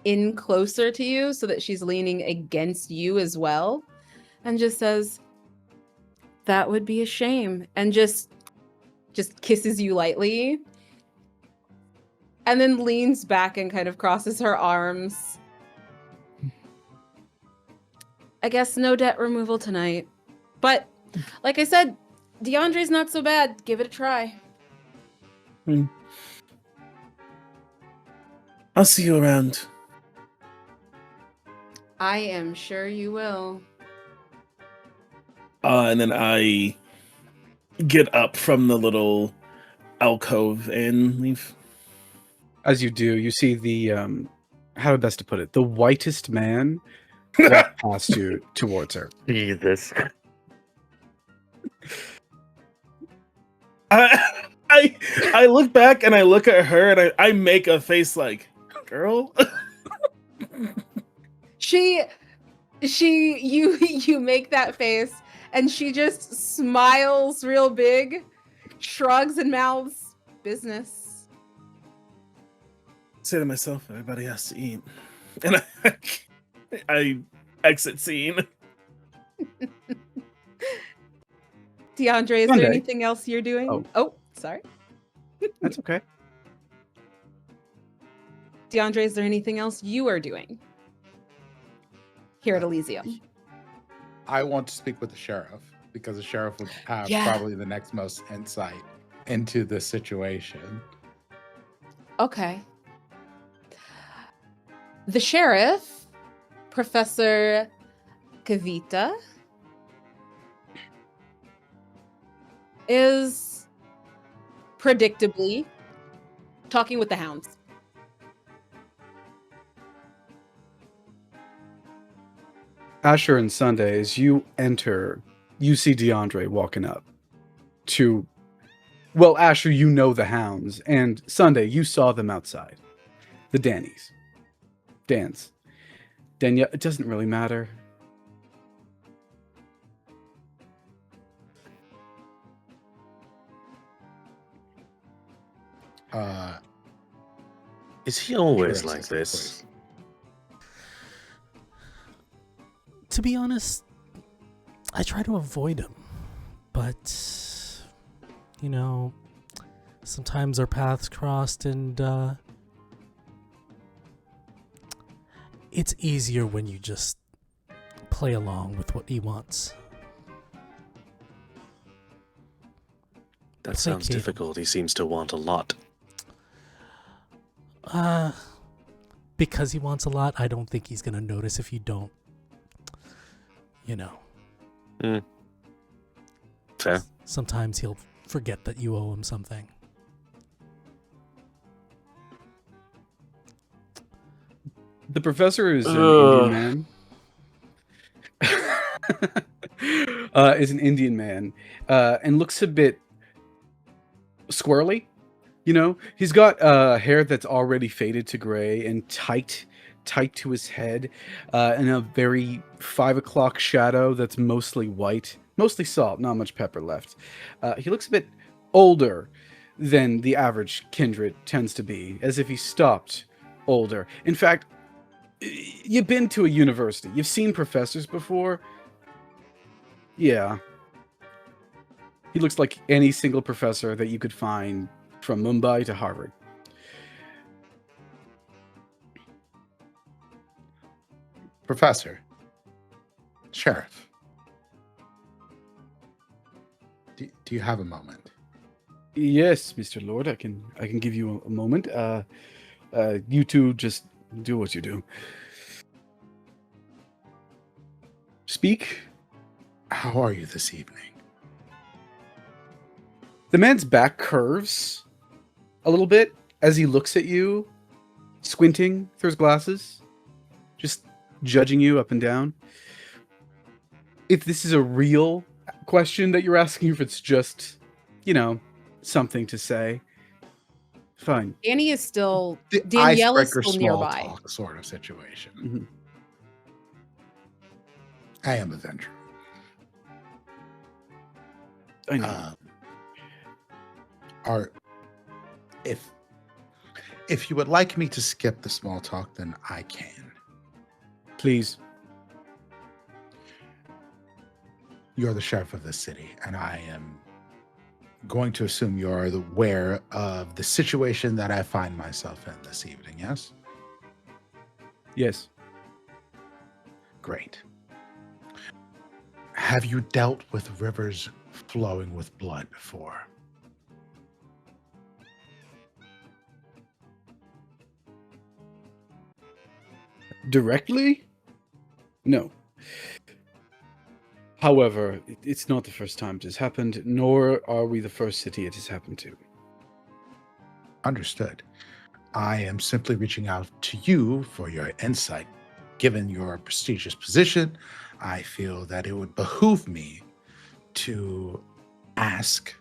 in closer to you so that she's leaning against you as well and just says, that would be a shame, and just kisses you lightly and then leans back and kind of crosses her arms. I guess no debt removal tonight, but like I said, DeAndre's not so bad. Give it a try. I'll see you around. I am sure you will. And then I get up from the little alcove and leave. As you do, you see the how best to put it, the whitest man walk past you towards her. Jesus. I look back and I look at her and I make a face like, girl. She you make that face, and she just smiles real big, shrugs and mouths business. Say to myself, everybody has to eat, and I exit scene. DeAndre, is Sunday. there anything else you're doing? Oh, sorry. That's okay. DeAndre, is there anything else you are doing here at Elysium? I want to speak with the sheriff because the sheriff would have Yeah. probably the next most insight into the situation. Okay. The sheriff, Professor Kavita, is predictably talking with the hounds. Asher and Sunday, as you enter, you see DeAndre walking up to. Well, Asher, you know the hounds, and Sunday, you saw them outside. The Dannies. Dans. Danya, it doesn't really matter. Is he always Sheriff like says, this? To be honest, I try to avoid him, but you know, sometimes our paths crossed, and it's easier when you just play along with what he wants. That Placate sounds him. difficult. He seems to want a lot. Because he wants a lot, I don't think he's gonna notice if you don't. You know. Fair. Sometimes he'll forget that you owe him something. The professor is an Indian man. Is an Indian man, and looks a bit squirrely. You know, he's got hair that's already faded to gray and tight to his head, and a very 5 o'clock shadow that's mostly white, mostly salt, not much pepper left. He looks a bit older than the average Kindred tends to be, as if he stopped older. In fact, you've been to a university. You've seen professors before. Yeah. He looks like any single professor that you could find from Mumbai to Harvard. Professor, Sheriff, do you have a moment? Yes, Mr. Lord, I can give you a moment. You two just do what you do. Speak. How are you this evening? The man's back curves a little bit as he looks at you, squinting through his glasses, just judging you up and down. If this is a real question that you're asking, if it's just, you know, something to say, fine. Danny is still The Danielle is icebreaker still small nearby. talk sort of situation. Mhm. I am a venture. I know. If you would like me to skip the small talk, then I can. Please. You're the sheriff of this city, and I am going to assume you're aware of the situation that I find myself in this evening, yes? Yes. Great. Have you dealt with rivers flowing with blood before? Directly? No. However, it's not the first time it has happened, nor are we the first city it has happened to. Understood. I am simply reaching out to you for your insight. Given your prestigious position, I feel that it would behoove me to ask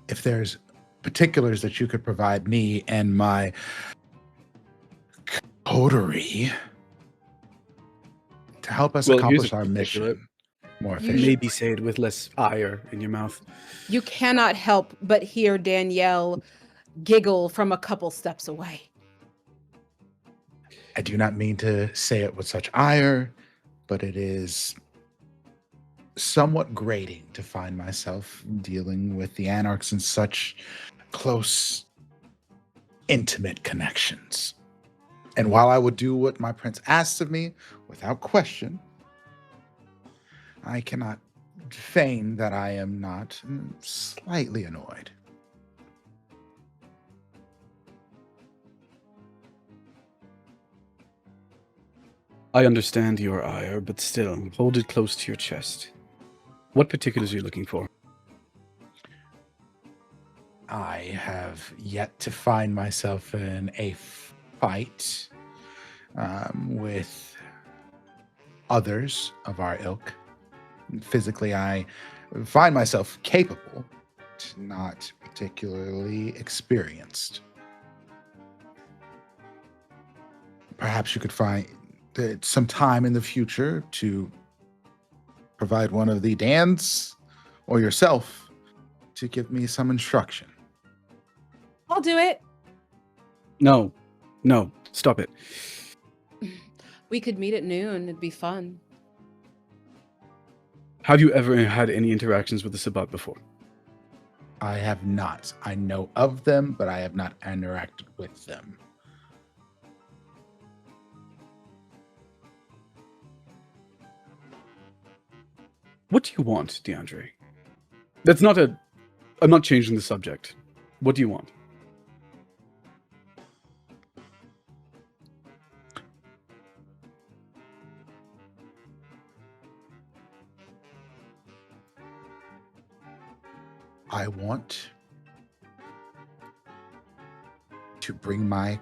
if there's particulars that you could provide me and my coterie to help us Well, here's accomplish a our particular- mission more You- efficiently. Maybe say it with less ire in your mouth. You cannot help but hear Danielle giggle from a couple steps away. I do not mean to say it with such ire, but it is somewhat grating to find myself dealing with the Anarchs in such close, intimate connections. And while I would do what my prince asks of me without question, I cannot feign that I am not slightly annoyed. I understand your ire, but still, hold it close to your chest. What particulars are you looking for? I have yet to find myself in a fight with others of our ilk. Physically, I find myself capable, but not particularly experienced. Perhaps you could find some time in the future to provide one of the Dans or yourself to give me some instruction. I'll do it. No, stop it. We could meet at noon. It'd be fun. Have you ever had any interactions with the Sabbat before? I have not. I know of them, but I have not interacted with them. What do you want, DeAndre? That's not a... I'm not changing the subject. What do you want? I want to bring my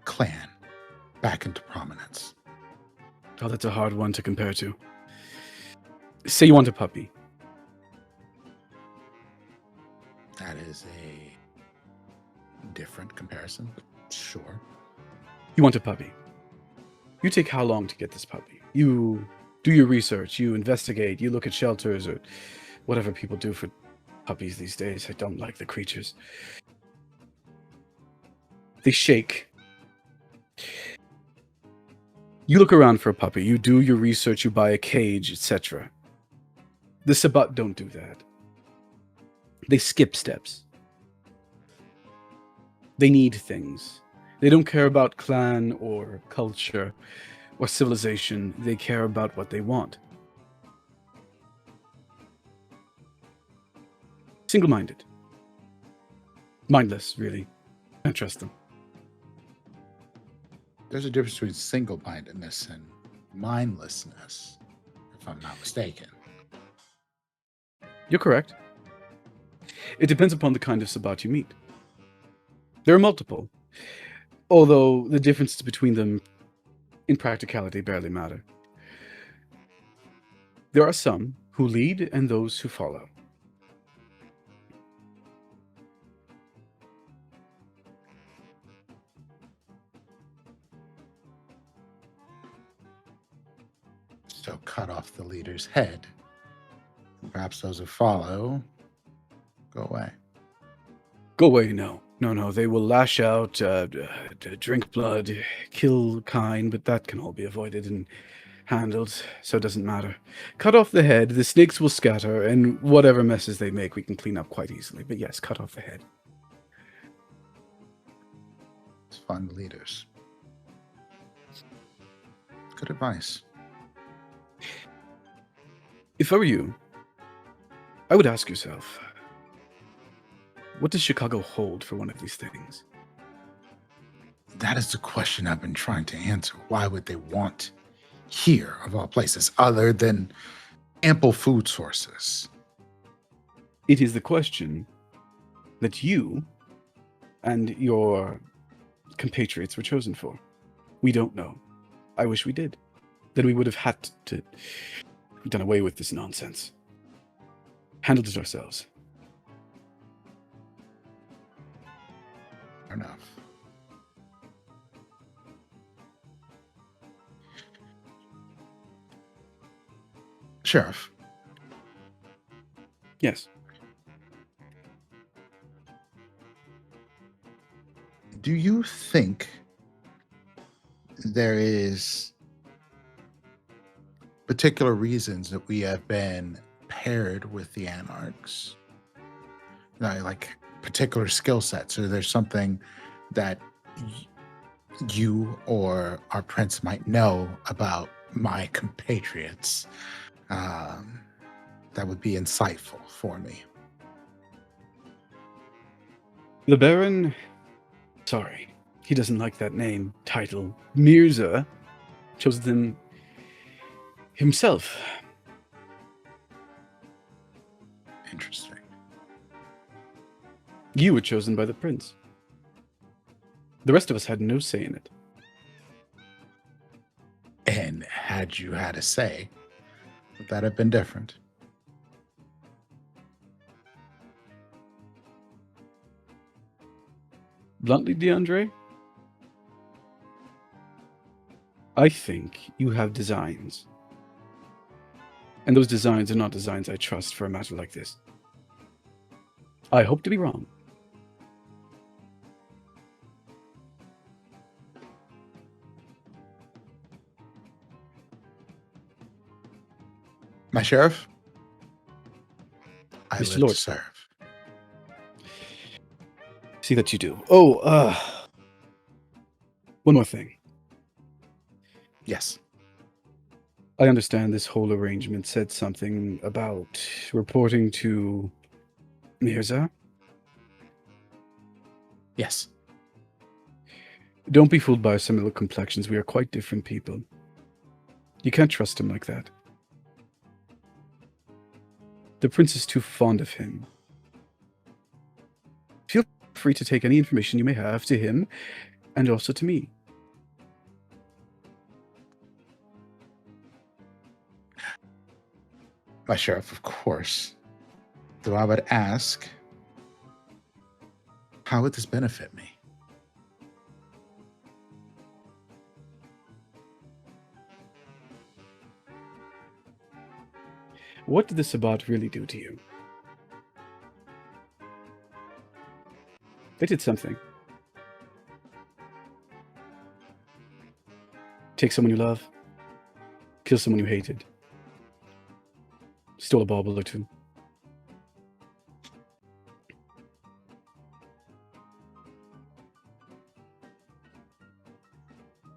clan back into prominence. Oh, that's a hard one to compare to. Say you want a puppy. That is a different comparison, but sure. You want a puppy. You take how long to get this puppy? You do your research, you investigate, you look at shelters or whatever people do for puppies these days. I don't like the creatures. They shake. You look around for a puppy, you do your research, you buy a cage, etc. The Sabbat don't do that. They skip steps. They need things. They don't care about clan or culture or civilization. They care about what they want. Single-minded. Mindless, really. Can't trust them. There's a difference between single-mindedness and mindlessness, if I'm not mistaken. You're correct. It depends upon the kind of Sabbat you meet. There are multiple, although the differences between them in practicality barely matter. There are some who lead and those who follow. So cut off the leader's head. And perhaps those who follow go away. Go away, no. No, they will lash out, drink blood, kill kind, but that can all be avoided and handled, so it doesn't matter. Cut off the head, the snakes will scatter, and whatever messes they make, we can clean up quite easily. But yes, cut off the head. Let's find the leaders. Good advice. If I were you, I would ask yourself, what does Chicago hold for one of these things? That is the question I've been trying to answer. Why would they want here, of all places, other than ample food sources? It is the question that you and your compatriots were chosen for. We don't know. I wish we did. Then we would have had to done away with this nonsense. Handled it ourselves. Fair enough. Sheriff, Yes. do you think there is particular reasons that we have been paired with the Anarchs? Like particular skill sets, or there's something that you or our prince might know about my compatriots that would be insightful for me? The Baron, sorry, he doesn't like that name, title. Mirza chose them himself. Interesting. You were chosen by the prince. The rest of us had no say in it. And had you had a say, would that have been different? Bluntly, DeAndre, I think you have designs. And those designs are not designs I trust for a matter like this. I hope to be wrong. My sheriff, I Mr. live Lord. to serve. See that you do. Oh, one more thing. Yes. I understand this whole arrangement said something about reporting to Mirza. Yes. Don't be fooled by our similar complexions. We are quite different people. You can't trust him like that. The prince is too fond of him. Feel free to take any information you may have to him, and also to me. My sheriff, of course. Though I would ask, how would this benefit me? What did the Sabbat really do to you? They did something. Take someone you love, kill someone you hated, stole a bauble or two.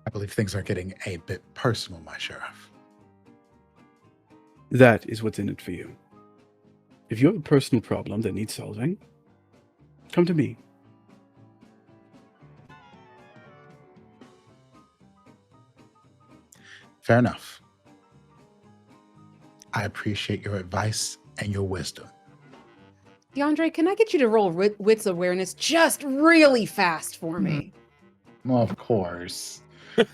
I believe things are getting a bit personal, my sheriff. That is what's in it for you. If you have a personal problem that needs solving, come to me. Fair enough. I appreciate your advice and your wisdom. DeAndre, can I get you to roll wits awareness just really fast for me? Well, of course.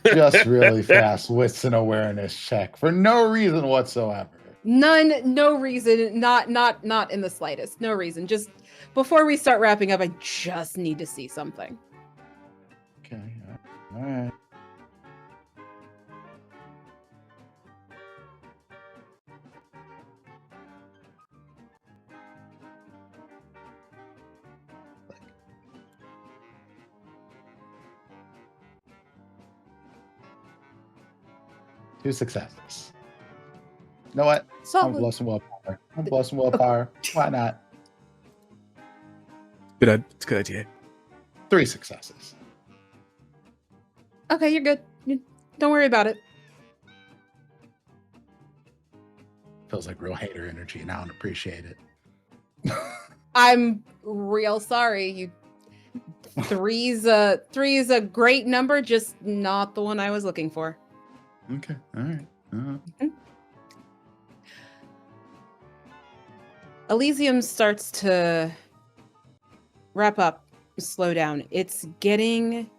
Just really fast wits and awareness check for no reason whatsoever. None, no reason, not in the slightest. No reason. Just before we start wrapping up, I just need to see something. Okay. All right. Two successes. You know what? I'm Solid. blow some willpower. I'm blow some willpower. Why not? It's a good idea. 3 successes. Okay, you're good. Don't worry about it. Feels like real hater energy, and I don't appreciate it. I'm real sorry. Three is a great number, just not the one I was looking for. Okay. All right. Elysium starts to wrap up, slow down. It's getting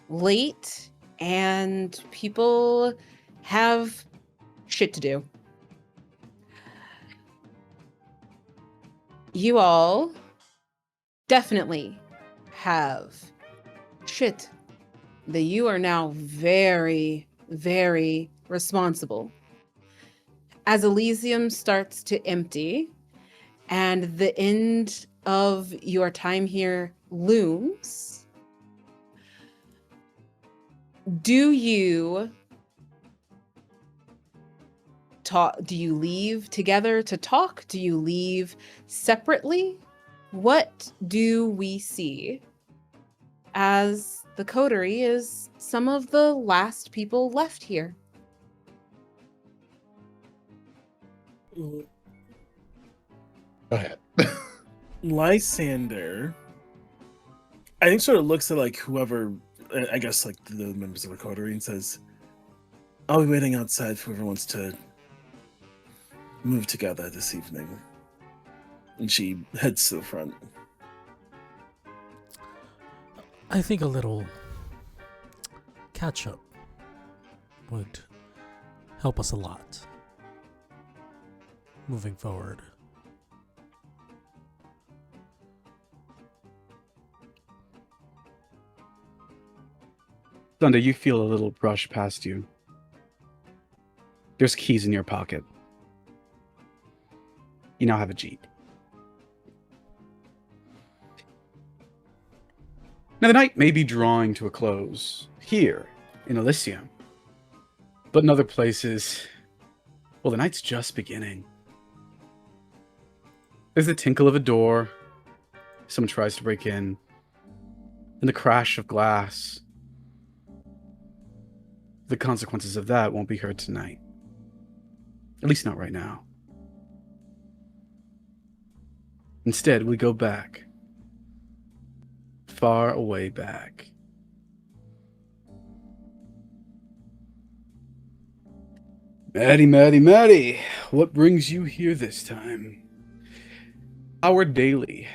late and people have shit to do. You all definitely have shit that you are now very, very responsible. as Elysium starts to empty and the end of your time here looms, do you talk? Do you leave together to talk? Do you leave separately? What do we see as the coterie is some of the last people left here? Go ahead. Lysander, I think, sort of looks at like whoever, I guess like the members of the coterie, and says, "I'll be waiting outside for whoever wants to move together this evening." And she heads to the front. I think a little catch up would help us a lot moving forward. Sunday, you feel a little brush past you. There's keys in your pocket. You now have a Jeep. Now, the night may be drawing to a close here in Elysium. But in other places, well, the night's just beginning. There's the tinkle of a door. Someone tries to break in. And the crash of glass. The consequences of that won't be heard tonight. At least not right now. Instead, we go back. Far away back. Maddie, what brings you here this time? Howard Daly,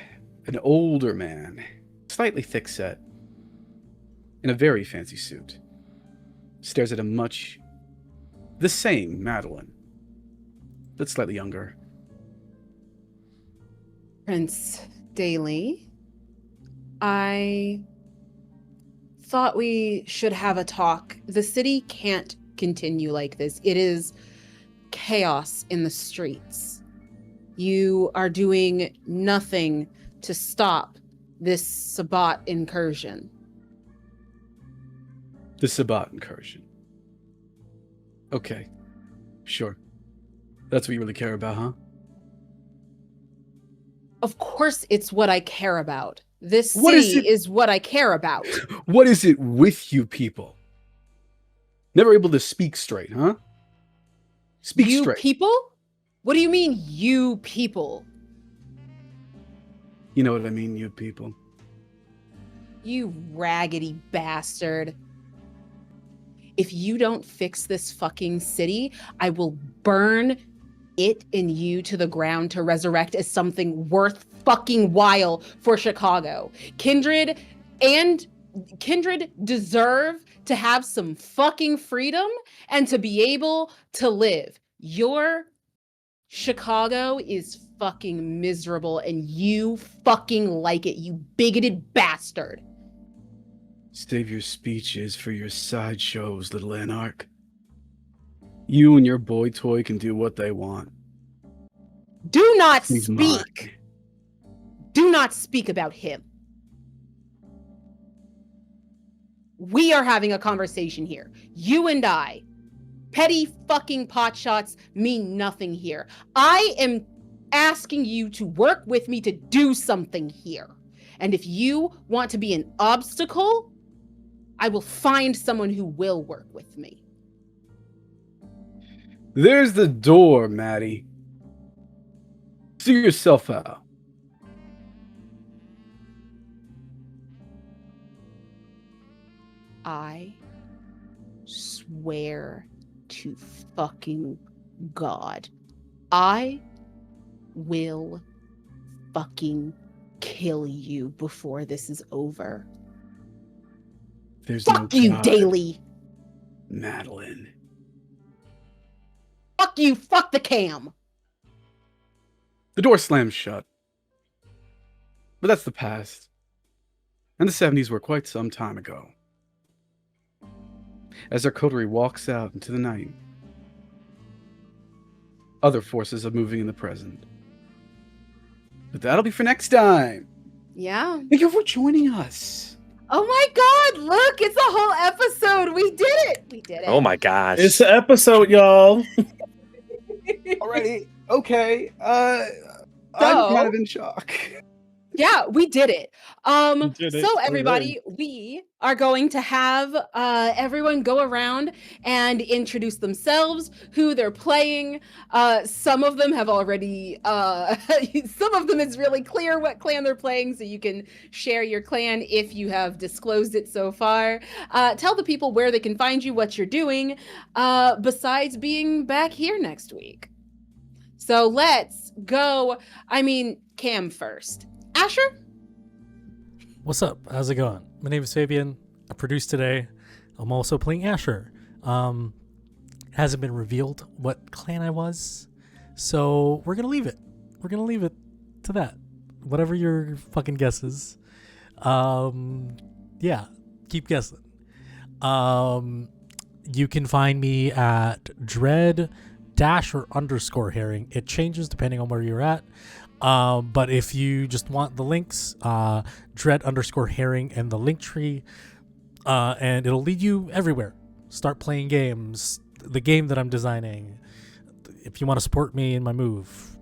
an older man, slightly thick-set, in a very fancy suit, stares at the same Madeline, but slightly younger. Prince Daly, I thought we should have a talk. The city can't continue like this. It is chaos in the streets. You are doing nothing to stop this Sabbat incursion. The Sabbat incursion. Okay. Sure. That's what you really care about, huh? Of course it's what I care about. This What is city it- is what I care about. What is it with you people? Never able to speak straight, huh? Speak You straight. people? What do you mean, you people? You know what I mean, you people. You raggedy bastard. If you don't fix this fucking city, I will burn it and you to the ground to resurrect as something worth fucking while for Chicago. Kindred deserve to have some fucking freedom and to be able to live. Your Chicago is fucking miserable and you fucking like it, you bigoted bastard. Save your speeches for your sideshows, little anarch. You and your boy toy can do what they want. Do not He's speak. mine. Do not speak about him. We are having a conversation here. You and I. Petty fucking potshots mean nothing here. I am asking you to work with me to do something here. And if you want to be an obstacle, I will find someone who will work with me. There's the door, Maddie. See yourself out. I swear to fucking God, I will fucking kill you before this is over. There's Fuck no you, God, Daly. Madeline. Fuck you, fuck the cam. The door slams shut. But that's the past. And the 70s were quite some time ago. As our coterie walks out into the night, other forces of moving in the present. But that'll be for next time. Yeah. Thank you for joining us. Oh my God! Look, it's a whole episode. We did it. We did it. Oh my gosh. It's the episode, y'all. Alrighty. Okay. I'm So- kind of in shock. Yeah, we did it. We did it. So All everybody, we are going to have everyone go around and introduce themselves, who they're playing. Some of them have already some of them is really clear what clan they're playing, so you can share your clan if you have disclosed it so far. Tell the people where they can find you, what you're doing, besides being back here next week. So let's go. I mean, Cam first. Asher? What's up? How's it going? My name is Fabian. I produced today. I'm also playing Asher. Hasn't been revealed what clan I was, so we're gonna leave it. We're gonna leave it to that. Whatever your fucking guess is. Yeah, keep guessing. You can find me at dread dash or underscore herring. It changes depending on where you're at. But if you just want the links, dread underscore herring and the link tree, and it'll lead you everywhere. Start playing games, the game that I'm designing. If you want to support me in my move,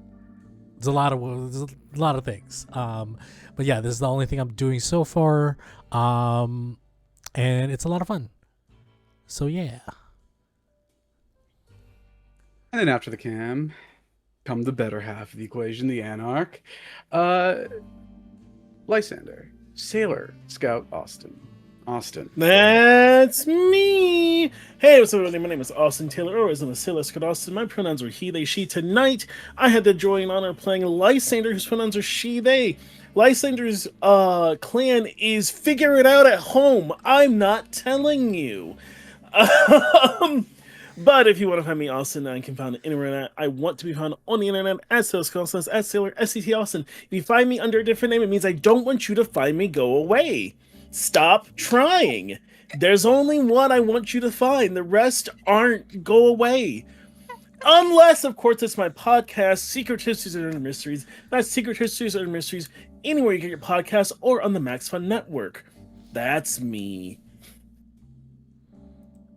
there's a lot of things. But yeah, this is the only thing I'm doing so far. And it's a lot of fun. So yeah. And then after the cam, come the better half of the equation, the Anarch. Lysander, Sailor, Scout, Austin. That's me. Hey, what's up, everybody? My name is Austin Taylor, or as in the Sailor Scout Austin. My pronouns are he, they, she. Tonight, I had the joy and honor of playing Lysander, whose pronouns are she, they. Lysander's clan is figure it out at home. I'm not telling you. But if you want to find me, Austin, I can find on the internet. I want to be found on the internet at Sailor Scout, at Sailor SCT Austin. If you find me under a different name, it means I don't want you to find me. Go away. Stop trying. There's only one I want you to find. The rest aren't. Go away. Unless, of course, it's my podcast, Secret Histories and Mysteries. That's Secret Histories and Mysteries anywhere you get your podcasts or on the Max Fun Network. That's me.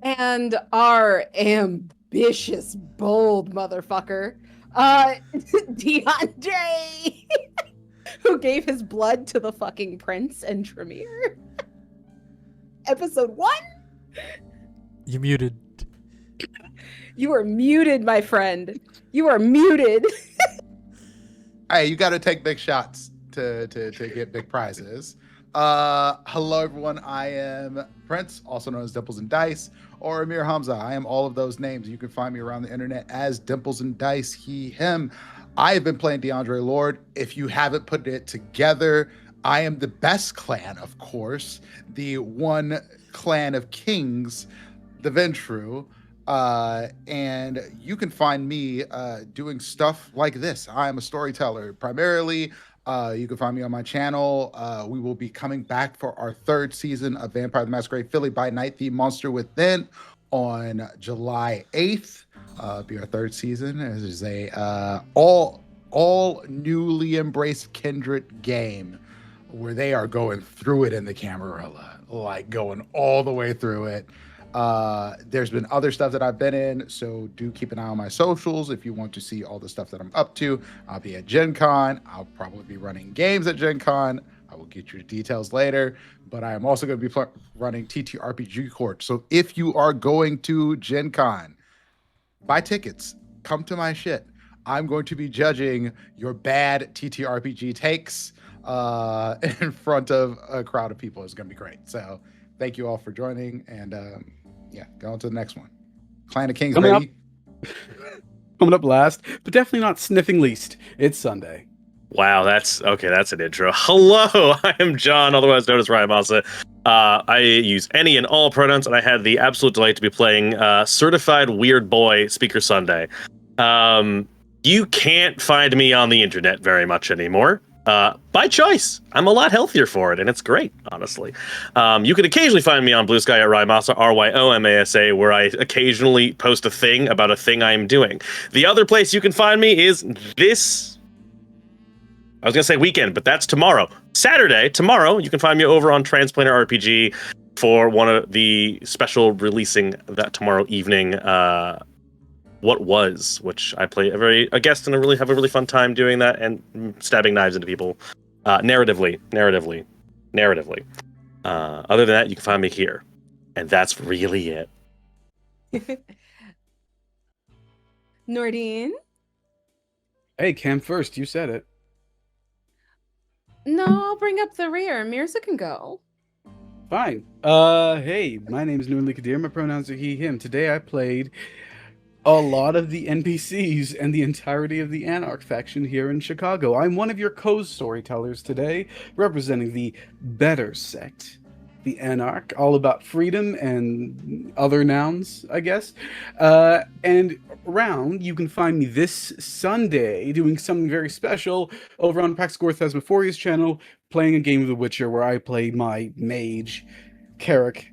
And our ambitious, bold motherfucker, DeAndre, who gave his blood to the fucking prince and Tremere. Episode 1? You muted. You are muted, my friend. You are muted. Hey, you got to take big shots to get big prizes. Hello, everyone. I am Prince, also known as Dimples and Dice, or Amir Hamza. I am all of those names. You can find me around the internet as Dimples and Dice, he, him. I have been playing DeAndre Lord. If you haven't put it together, I am the best clan, of course, the one clan of kings, the Ventru. And you can find me doing stuff like this. I am a storyteller primarily. You can find me on my channel. We will be coming back for our 3rd season of Vampire the Masquerade Philly by Night, the Monster Within, on July 8th. Be our 3rd season. This is a all newly embraced Kindred game where they are going through it in the Camarilla, like going all the way through it. There's been other stuff that I've been in, so do keep an eye on my socials if you want to see all the stuff that I'm up to. I'll be at Gen Con. I'll probably be running games at Gen Con. I will get your details later, but I am also going to be running TTRPG Court. So if you are going to Gen Con, buy tickets, come to my shit. I'm going to be judging your bad TTRPG takes in front of a crowd of people. It's going to be great. So thank you all for joining, and yeah, go on to the next one. Clan of Kings, baby. Coming up last, but definitely not sniffing least, it's Sunday. Wow, that's an intro. Hello, I am John, otherwise known as Ryan Massa. I use any and all pronouns, and I had the absolute delight to be playing Certified Weird Boy Speaker Sunday. You can't find me on the internet very much anymore. by choice. I'm a lot healthier for it, and it's great, honestly. You can occasionally find me on Blue Sky at Rymasa, Ryomasa, where I occasionally post a thing about a thing I'm doing. The other place you can find me is this. I was going to say weekend, but that's tomorrow. Saturday, tomorrow, you can find me over on Transplanter RPG for one of the special releasing that tomorrow evening. What was, which I play a guest and have a really fun time doing that and stabbing knives into people, narratively. Other than that, you can find me here, and that's really it. Nordine? Hey, Cam first. You said it. No, I'll bring up the rear. Mirza can go. Fine. Hey, my name is Nordine Kadir. My pronouns are he, him. Today I played a lot of the NPCs and the entirety of the Anarch faction here in Chicago. I'm one of your co-storytellers today, representing the better sect, the Anarch, all about freedom and other nouns, I guess. And around, you can find me this Sunday doing something very special over on Praxagor Thesmophoria's channel, playing a game of The Witcher where I play my mage, Carrick,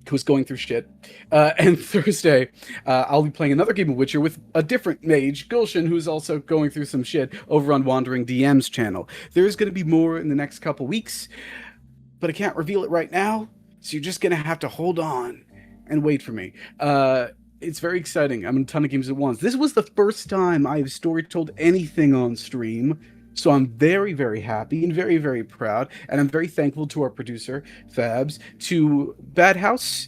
who's going through shit. And Thursday, I'll be playing another game of Witcher with a different mage, Gulshan, who's also going through some shit over on Wandering DM's channel. There's going to be more in the next couple weeks, but I can't reveal it right now, so you're just going to have to hold on and wait for me. It's very exciting. I'm in a ton of games at once. This was the first time I've story-told anything on stream, so I'm very, very happy and very, very proud. And I'm very thankful to our producer, Fabs, to Bad House,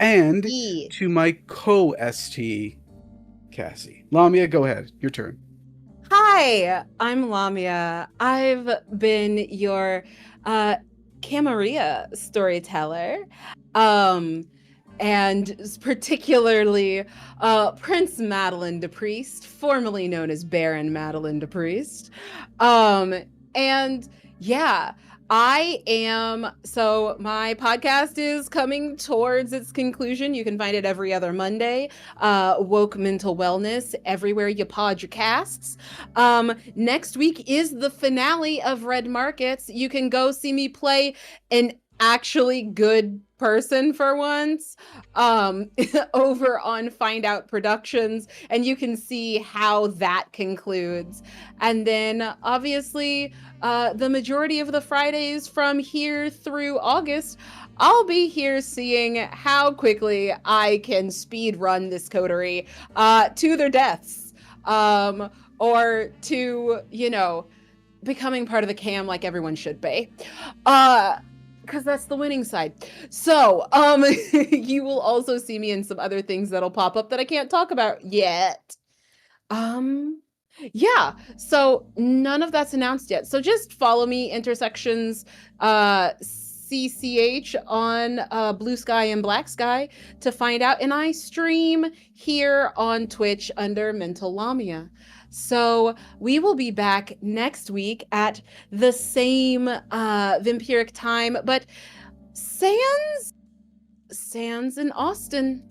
and to my co-ST, Cassie. Lamia, go ahead. Your turn. Hi, I'm Lamia. I've been your Camarilla storyteller. And particularly Prince Madeline de Priest, formerly known as Baron Madeline de Priest. And yeah, so my podcast is coming towards its conclusion. You can find it every other Monday. Woke Mental Wellness, everywhere you pod your casts. Next week is the finale of Red Markets. You can go see me play an actually good person for once over on Find Out Productions, and you can see how that concludes. And then obviously the majority of the Fridays from here through August, I'll be here seeing how quickly I can speed run this coterie to their deaths, or to, becoming part of the cam like everyone should be. Because that's the winning side. So, you will also see me in some other things that'll pop up that I can't talk about yet. Yeah, so none of that's announced yet. So just follow me, Intersections CCH on Blue Sky and Black Sky to find out. And I stream here on Twitch under Mental Lamia. So we will be back next week at the same vampiric time, but sans in Austin.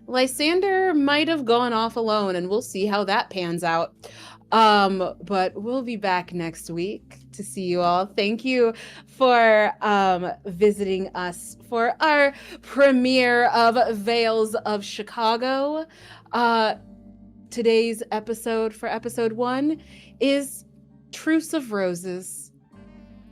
Lysander might have gone off alone, and we'll see how that pans out. But we'll be back next week to see you all. Thank you for visiting us for our premiere of Veils of Chicago. Today's episode for episode 1 is Truce of Roses.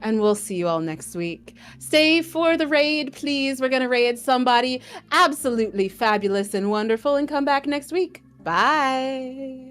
And we'll see you all next week. Stay for the raid, please. We're going to raid somebody absolutely fabulous and wonderful, and come back next week. Bye.